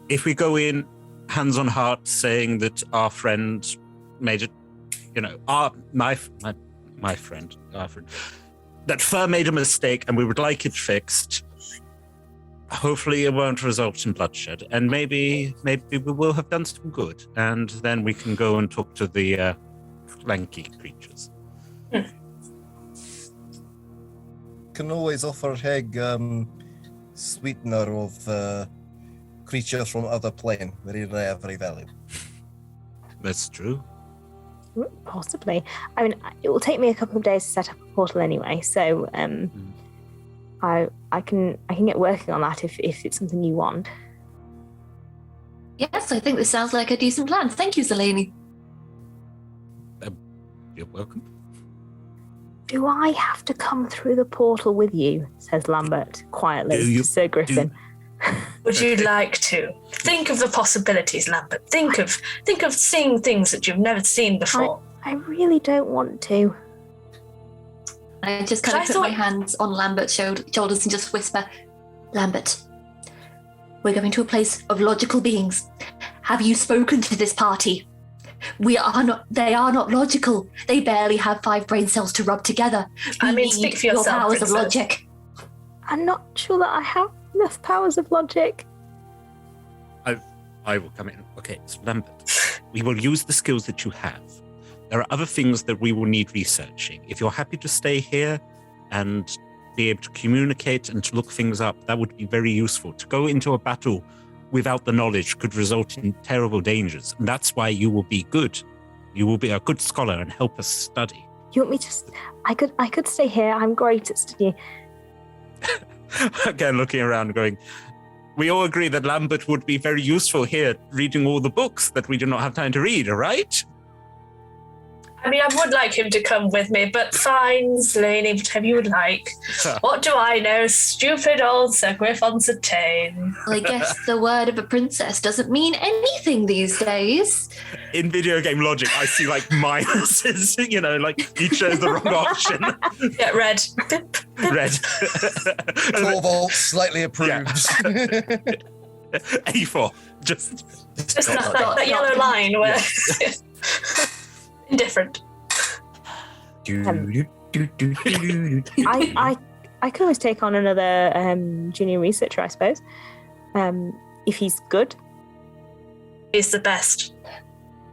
if we go in hands on heart saying that our friend made it, my friend, that Fur made a mistake and we would like it fixed, hopefully it won't result in bloodshed, and maybe we will have done some good, and then we can go and talk to the lanky creatures. Can always offer Heg sweetener of creatures from other plane. Very rare, very valuable. That's true. Possibly. I mean, it will take me a couple of days to set up a portal anyway, so I can get working on that if it's something you want. Yes, I think this sounds like a decent plan. Thank you, Zelene. You're welcome. Do I have to come through the portal with you? Says Lambert quietly to Sir Griffin. Would you like to? Think of the possibilities, Lambert. Think of seeing things that you've never seen before. I really don't want to. I just kind of put my hands on Lambert's shoulders and just whisper, Lambert, we're going to a place of logical beings. Have you spoken to this party? They are not logical. They barely have 5 brain cells to rub together. Speak for yourself, your powers Princess. of logic. I'm not sure that I have enough powers of logic. I will come in. Okay, so Lambert, we will use the skills that you have. There are other things that we will need researching. If you're happy to stay here and be able to communicate and to look things up, that would be very useful. To go into a battle without the knowledge could result in terrible dangers. And that's why you will be good. You will be a good scholar and help us study. You want me to... I could stay here. I'm great at studying. Again, looking around going, we all agree that Lambert would be very useful here reading all the books that we do not have time to read, right? I mean, I would like him to come with me, but fine, Zelene, whatever you would like. What do I know? Stupid old Sir Griffon Satane. Well, I guess the word of a princess doesn't mean anything these days. In video game logic, I see like minuses, like you chose the wrong option. Yeah, red. Red. Torvald slightly approves. A4. Just that yellow line where... Indifferent. I could always take on another junior researcher, I suppose. If he's good. He's the best.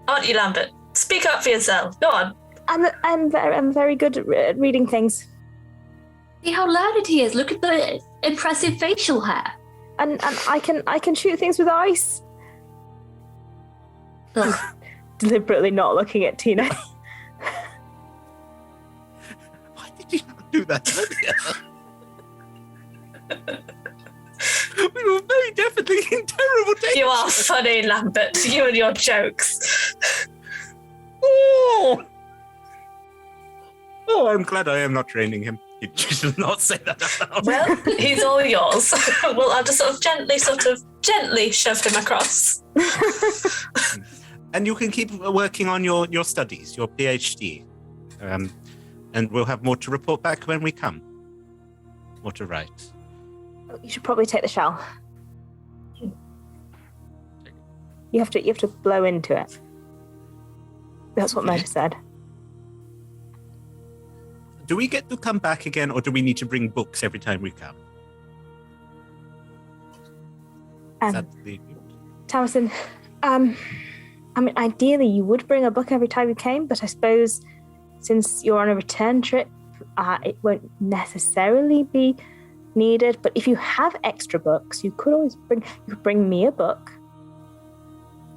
Aren't you, Lambert? Speak up for yourself. Go on. I'm very good at reading things. See how learned he is. Look at the impressive facial hair. And I can shoot things with ice. Ugh. Deliberately not looking at Tina. Why did you not do that earlier? We were very definitely in terrible danger. You are funny, Lambert. You and your jokes. Oh, I'm glad I am not training him. You should not say that out loud. Well, he's all yours. Well, I'll just gently shove him across. And you can keep working on your studies, your PhD. And we'll have more to report back when we come. More to write. You should probably take the shell. You have to blow into it. That's what Mona said. Do we get to come back again, or do we need to bring books every time we come? Tamsin, I mean, ideally you would bring a book every time you came, but I suppose since you're on a return trip, it won't necessarily be needed. But if you have extra books, you could always bring me a book.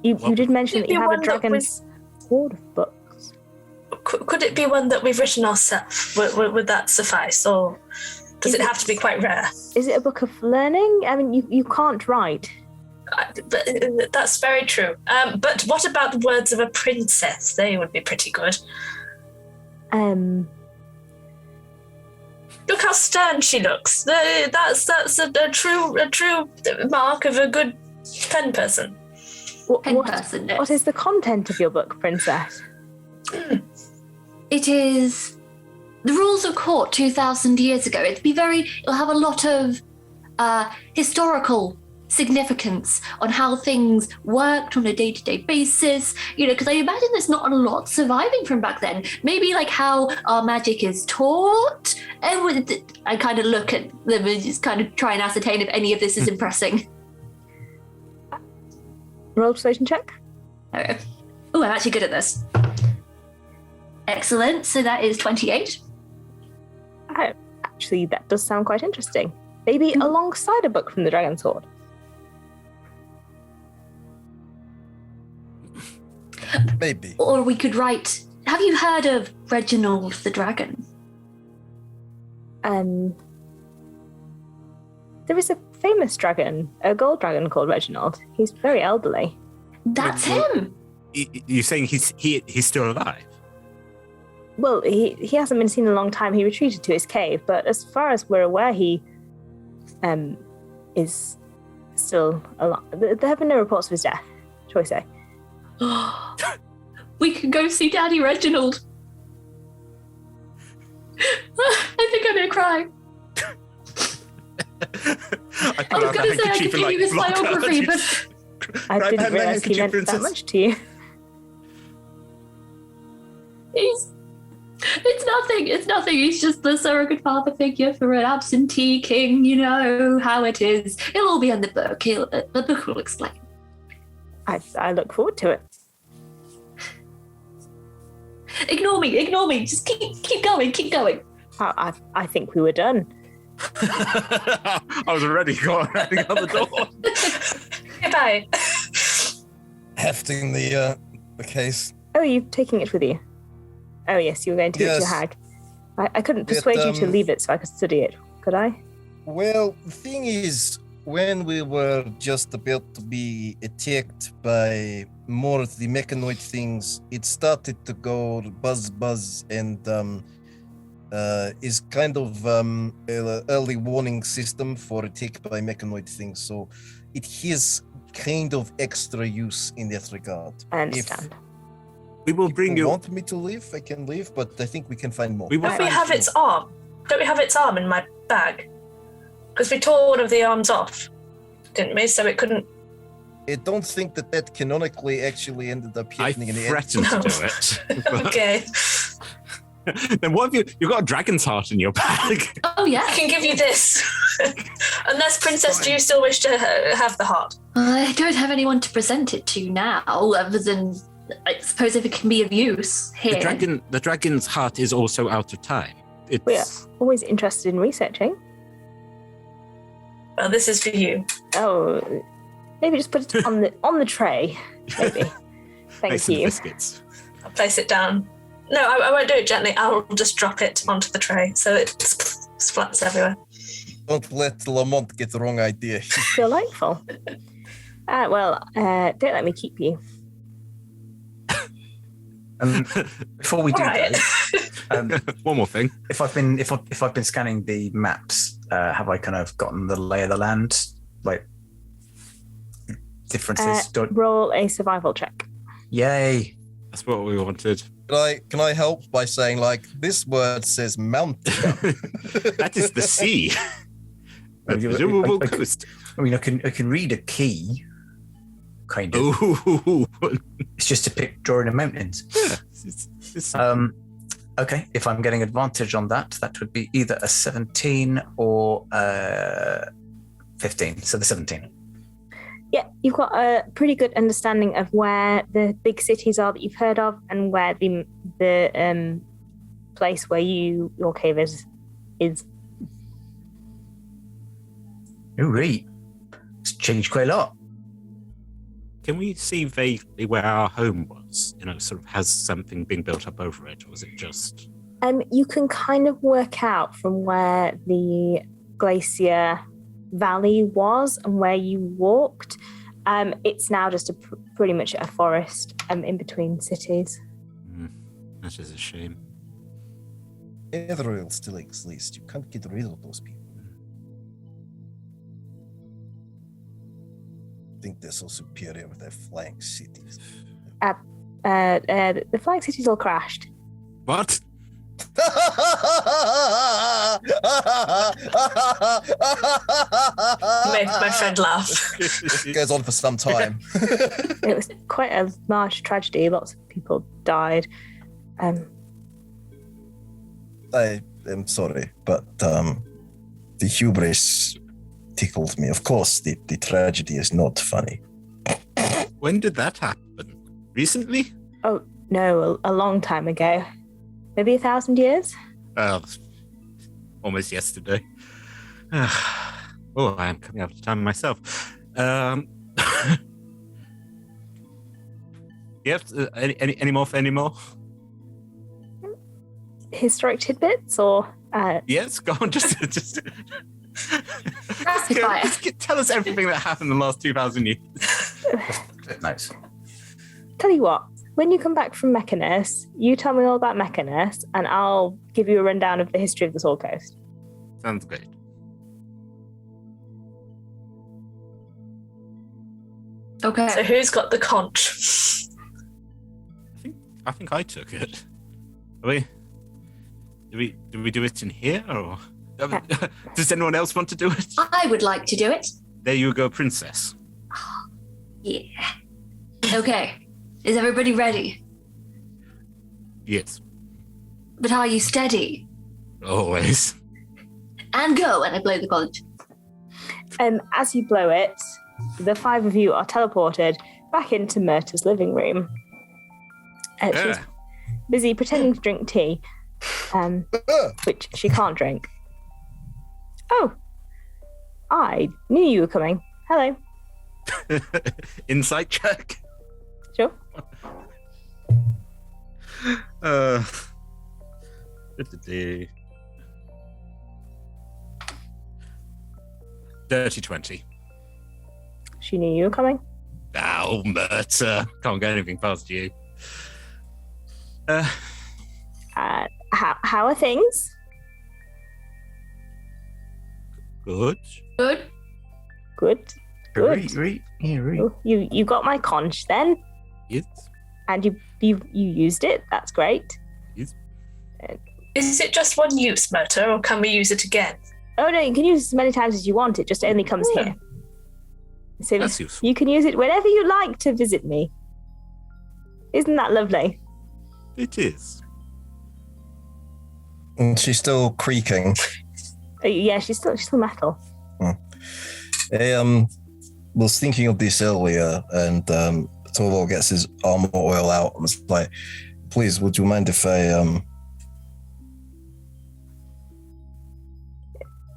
You did mention that you have a dragon's sword of books. Could it be one that we've written ourselves? Would that suffice, or does it have to be quite rare? Is it a book of learning? I mean, you can't write. But that's very true. But what about the words of a princess? They would be pretty good. Look how stern she looks. That's a true mark of a good pen person. What is the content of your book, Princess? It is the rules of court 2,000 years ago. It'll have a lot of historical significance on how things worked on a day-to-day basis, because I imagine there's not a lot surviving from back then. Maybe like how our magic is taught. I kind of look at them and just kind of try and ascertain if any of this is impressing. Roll persuasion check. Oh, I'm actually good at this. Excellent. So that is 28. Actually, that does sound quite interesting. Maybe alongside a book from the Dragon's Sword. Maybe. Or we could write... Have you heard of Reginald the Dragon? There is a famous dragon, a gold dragon called Reginald. He's very elderly. That's him! You're saying he's still alive? Well, he hasn't been seen in a long time. He retreated to his cave, but as far as we're aware, he is still alive. There have been no reports of his death, shall we say. We can go see Daddy Reginald. I think I'm gonna cry. I was gonna say I could give you his biography, but I didn't realize he meant that much to you. It's nothing. He's just the surrogate father figure for an absentee king. You know how it is. It'll all be in the book. The book will explain. I look forward to it. Ignore me. Just keep going. I think we were done. I was already going out the door. Goodbye. Hefting the case. Oh, you're taking it with you? Oh, yes, you were going to give it to your hag. I couldn't persuade you to leave it so I could study it, could I? Well, the thing is, when we were just about to be attacked by more of the mechanoid things, it started to go buzz, and is kind of an early warning system for attack by mechanoid things. So it has kind of extra use in that regard. I understand. We will bring you. Want me to leave? I can leave, but I think we can find more. Don't we have its arm? Don't we have its arm in my bag? Because we tore one of the arms off, didn't we? So it couldn't. I don't think that canonically actually ended up hitting in the end. I threatened to do it. Okay. Then what have you? You've got a dragon's heart in your bag. Oh yeah. I can give you this. Unless, Princess, do you still wish to have the heart? I don't have anyone to present it to now, other than I suppose if it can be of use here. The dragon's heart is also out of time. We are always interested in researching. Well, this is for you. Oh, maybe just put it on the tray. Maybe. Thank you. Biscuits. I'll place it down. No, I won't do it gently. I'll just drop it onto the tray so it splats everywhere. Don't let Lamont get the wrong idea. Delightful. Don't let me keep you. Before we do Alright. One more thing. if I've been scanning the maps, have I kind of gotten the lay of the land, like differences? Roll a survival check. Yay! That's what we wanted. Can I help by saying, like, this word says mountain? That is the sea. I Coast. mean, I can read a key, kind of. Ooh. It's just drawing of mountains. Yeah. Okay, if I'm getting advantage on that would be either a 17 or 15. So the 17. Yeah, you've got a pretty good understanding of where the big cities are that you've heard of, and where the place where your cave is. Oh, right. It's changed quite a lot. can we see vaguely where our home was? Sort of has something being built up over it, or was it just... You can kind of work out from where the glacier valley was and where you walked. It's now just pretty much a forest in between cities. That is a shame. Everywhere still exists. You can't get rid of those people. I think they're so superior with their flying cities. The flying cities all crashed. What? Made my friend laugh. It goes on for some time. It was quite a large tragedy. Lots of people died. I am sorry, but the hubris tickled me. Of course, the tragedy is not funny. When did that happen? Recently? Oh, no, a long time ago. Maybe 1,000 years? Almost yesterday. Oh, I am coming out of time myself. Yep. Any more? Historic tidbits or... Yes, go on. Just Rapid fire. tell us everything that happened in the last 2,000 years. Nice. Tell you what, when you come back from Mechanus, you tell me all about Mechanus, and I'll give you a rundown of the history of the Soul Coast. Sounds great. Okay. So who's got the conch? I think I took it. Are we? Do we do it in here, or does anyone else want to do it? I would like to do it. There you go, princess. Yeah. Okay. Is everybody ready? Yes, But are you steady? always. And go, and I blow the conch. As you blow it, the 5 of you are teleported back into Myrta's living room. She's busy pretending to drink tea, which she can't drink. Oh, I knew you were coming. Hello. Insight check. Sure. Dirty 20. She knew you were coming. Oh, Murta. Can't get anything past you. How are things? Good. Good. Good. Good. Read. Oh, you got my conch then, Yes. and you used it. That's great. Yes. Is it just one use, Murta, or can we use it again? Oh no, you can use it as many times as you want. It just only comes here. So That's useful. you can use it whenever you like to visit me. Isn't that lovely? It is. And she's still creaking. Yeah, she's still metal. I was thinking of this earlier, and Torvald gets his armor oil out and was like, please, would you mind if I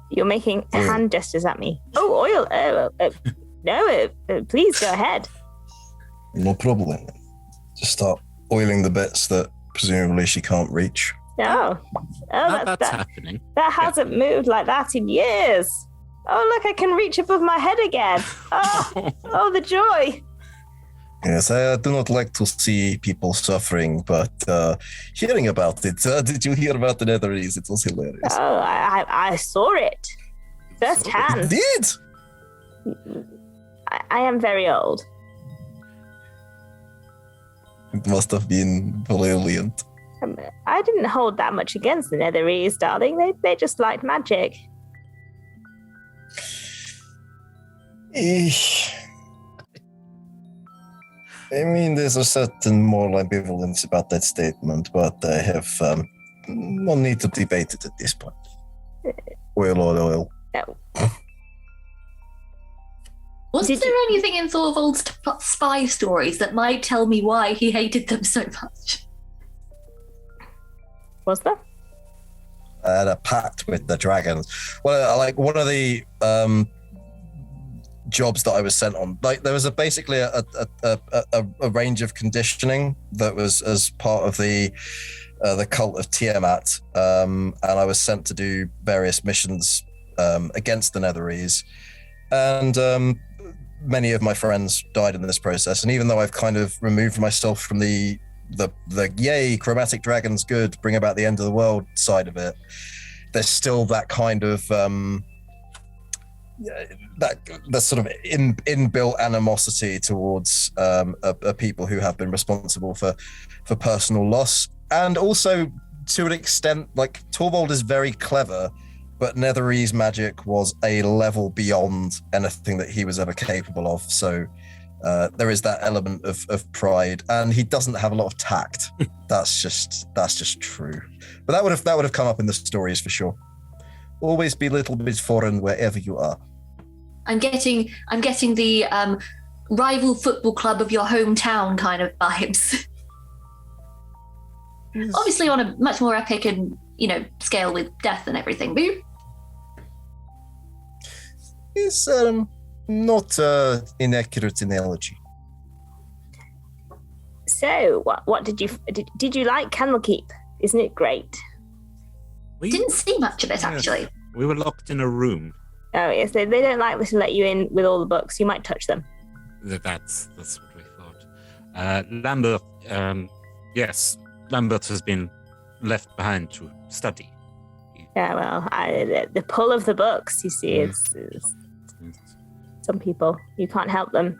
You're making hand gestures at me. Oh, oil. No, please go ahead. no problem. Just start oiling the bits that presumably she can't reach. No. That's happening. That hasn't moved like that in years. Oh, look, I can reach above my head again. Oh, the joy. Yes, I do not like to see people suffering, but hearing about it, did you hear about the Netherese? It was hilarious. Oh, I saw it firsthand. Did? I am very old. It must have been brilliant. I didn't hold that much against the Netherese, darling. They just liked magic. I mean, there's a certain moral ambivalence about that statement, but I have no need to debate it at this point. Oil. No. Was Did there anything in Thorvald's spy stories that might tell me why he hated them so much? Was there? I had a pact with the dragons. Well, like one of the jobs that I was sent on. Like there was basically a range of conditioning that was as part of the cult of Tiamat, and I was sent to do various missions against the Netherese, and many of my friends died in this process. And even though I've kind of removed myself from the yay, chromatic dragons good, bring about the end of the world side of it, there's still that kind of that sort of inbuilt animosity towards people who have been responsible for personal loss. And also, to an extent, like Torvald is very clever, but Netherese magic was a level beyond anything that he was ever capable of. So there is that element of pride, and he doesn't have a lot of tact. That's just true. But that would have come up in the stories for sure. Always be a little bit foreign wherever you are. I'm getting the rival football club of your hometown kind of vibes. Yes. Obviously on a much more epic and, scale with death and everything. But It's not inaccurate analogy. So, what did you like Candlekeep? Isn't it great? We didn't see much of it, actually. We were locked in a room. Oh yes, they don't like to let you in with all the books. You might touch them. That's what we thought. Lambert, yes, Lambert has been left behind to study. Yeah, well, the pull of the books, you see, it's some people, you can't help them.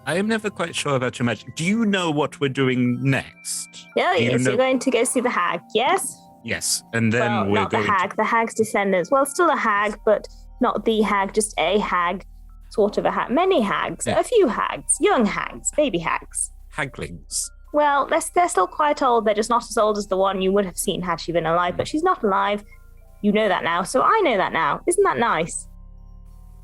I am never quite sure about your magic. Do you know what we're doing next? Yeah, yes, you're going to go see the hag, yes? Yes, and then well, we're not going the hag, the hag's descendants. Well, still a hag, but not the hag, just a hag, sort of a hag. Many hags, Yeah. a few hags, young hags, baby hags. Haglings. Well, they're still quite old. They're just not as old as the one you would have seen had she been alive, but she's not alive. You know that now, so I know that now. Isn't that nice?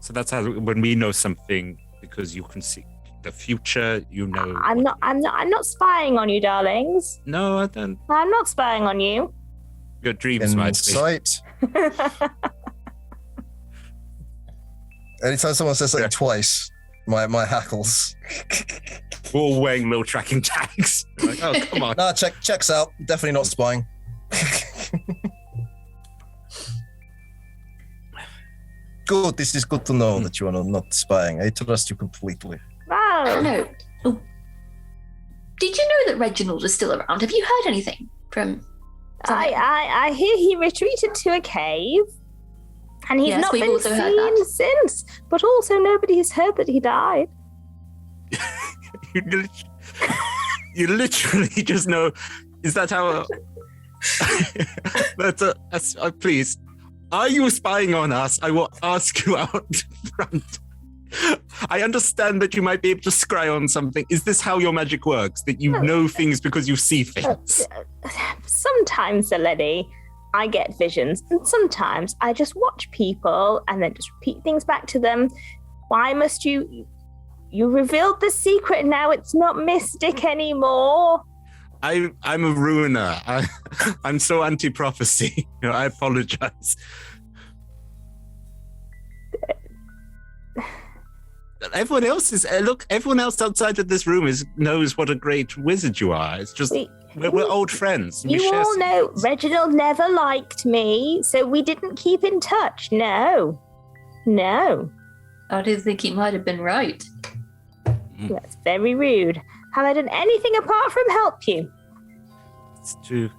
So that's how when we know something, because you can see the future, you know. I'm not spying on you, darlings. No, I don't. I'm not spying on you. Your dreams might be. Insight. Anytime someone says something twice, my hackles. We're all wearing little tracking tags. Like, oh, come on. Nah, checks out. Definitely not spying. Good. This is good to know that you are not spying. I trust you completely. I don't Wow. know. Oh. Did you know that Reginald is still around? Have you heard anything from... I hear he retreated to a cave, and he's Yes, not we've been also heard seen that. since. But also, nobody has heard that he died. You literally just know. Is that how? That's please. Are you spying on us? I will ask you out front. I understand that you might be able to scry on something. Is this how your magic works? That you know things because you see things? Sometimes, Lady, I get visions, and sometimes I just watch people and then just repeat things back to them. Why must you? You revealed the secret, and now it's not mystic anymore. I'm a ruiner. I'm so anti-prophecy. I apologize. Everyone else is everyone else outside of this room knows what a great wizard you are. It's just we're old friends. You all know Reginald never liked me, so we didn't keep in touch. No. I do think he might have been right. That's very rude. Have I done anything apart from help you? It's true.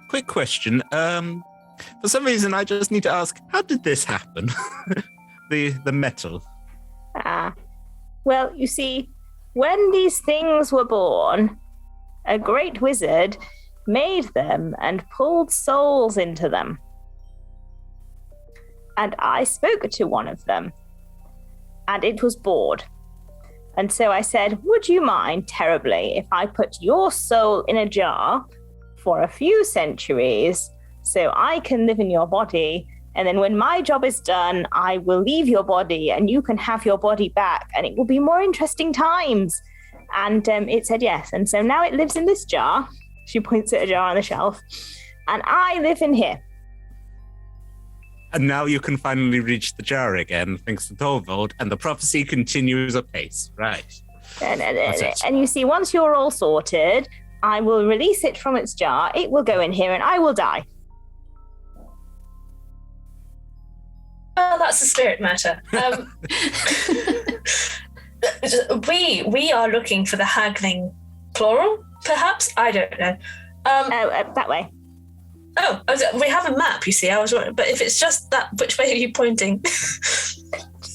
Quick question. For some reason, I just need to ask: how did this happen? the metal. Well, you see, when these things were born, a great wizard made them and pulled souls into them. And I spoke to one of them, and it was bored. And so I said, would you mind terribly if I put your soul in a jar for a few centuries so I can live in your body, and then when my job is done, I will leave your body and you can have your body back, and it will be more interesting times. And it said yes. And so now it lives in this jar. She points at a jar on the shelf. And I live in here. And now you can finally reach the jar again, thanks to Thorvald, and the prophecy continues apace. Right. And you see, once you're all sorted, I will release it from its jar. It will go in here, and I will die. Well, that's the spirit matter. We are looking for the haggling plural, perhaps? I don't know. That way. We have a map, you see. I was wondering, but if it's just that, which way are you pointing?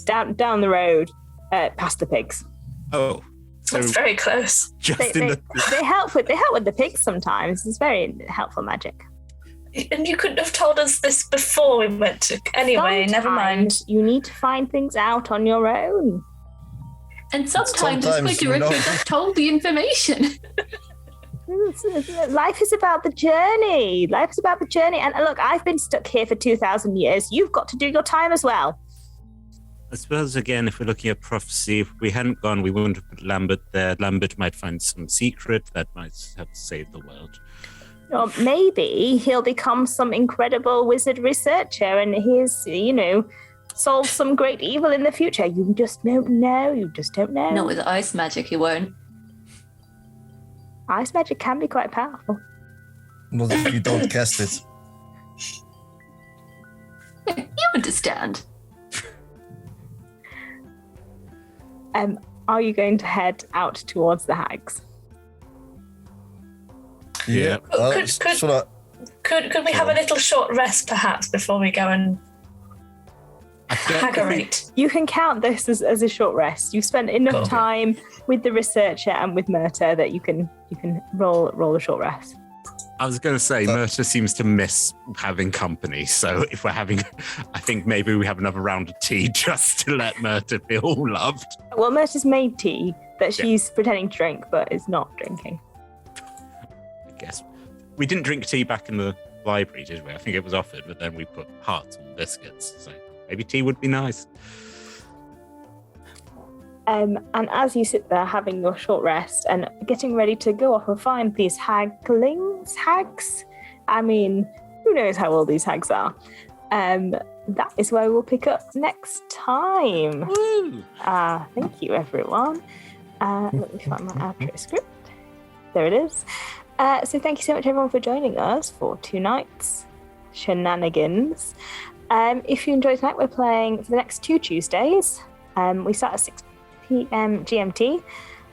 down the road, past the pigs. Oh, so that's very close. They help with the pigs sometimes. It's very helpful magic. And you couldn't have told us this before we went to. Anyway, never mind. You need to find things out on your own. And sometimes it's good to have told the information. Life is about the journey. And look, I've been stuck here for 2,000 years. You've got to do your time as well. I suppose, again, if we're looking at prophecy, if we hadn't gone, we wouldn't have put Lambert there. Lambert might find some secret that might have saved the world. Or maybe he'll become some incredible wizard researcher and he's, solve some great evil in the future. You just don't know. Not with ice magic, he won't. Ice magic can be quite powerful. Not if you don't cast it. You understand. Are you going to head out towards the hags? Yeah. Could we have a little short rest, perhaps, before we go and haggerate? You can count this as a short rest. You've spent enough time with the researcher and with Myrta that you can roll a short rest. I was going to say, Myrta seems to miss having company. So if we're having, I think maybe we have another round of tea just to let Myrta feel loved. Well, Myrta's made tea that she's pretending to drink, but is not drinking. I guess. We didn't drink tea back in the library, did we? I think it was offered, but then we put hearts on biscuits. So maybe tea would be nice. And as you sit there having your short rest and getting ready to go off and find these hags, I mean, who knows how old these hags are? That is where we'll pick up next time. Woo! Thank you, everyone. Let me find my outro script. There it is. So thank you so much, everyone, for joining us for 2 nights shenanigans. If you enjoyed tonight, we're playing for the next 2 Tuesdays. We start at 6 p.m. GMT,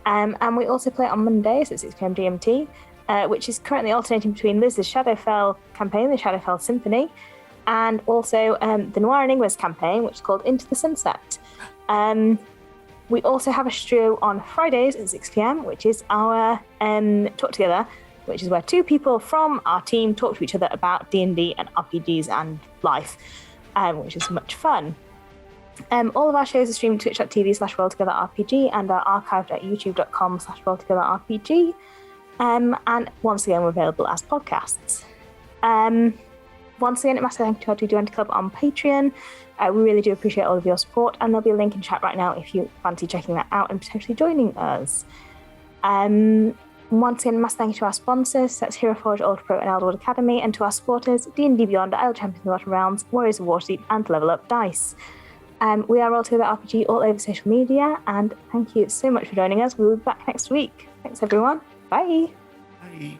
and we also play on Mondays at 6 p.m. GMT, which is currently alternating between Liz's Shadowfell campaign, the Shadowfell Symphony, and also the Noir and English campaign, which is called Into the Sunset. We also have a stream on Fridays at 6 p.m, which is our Talk Together, which is where 2 people from our team talk to each other about D&D and RPGs and life, which is much fun. All of our shows are streamed twitch.tv/WorldTogetherRPG and are archived at youtube.com/WorldTogetherRPG. And once again, we're available as podcasts. Once again, a massive thank you to our D20 Club on Patreon. We really do appreciate all of your support, and there'll be a link in chat right now if you fancy checking that out and potentially joining us. Once again, a massive thank you to our sponsors, that's Hero Forge, Ultra Pro, and Eldwood Academy, and to our supporters, D&D Beyond, Isle Champions of the Bottom Realms, Warriors of Waterdeep, and Level Up Dice. We are Roll Together RPG all over social media, and thank you so much for joining us. We'll be back next week. Thanks, everyone. Bye. Bye.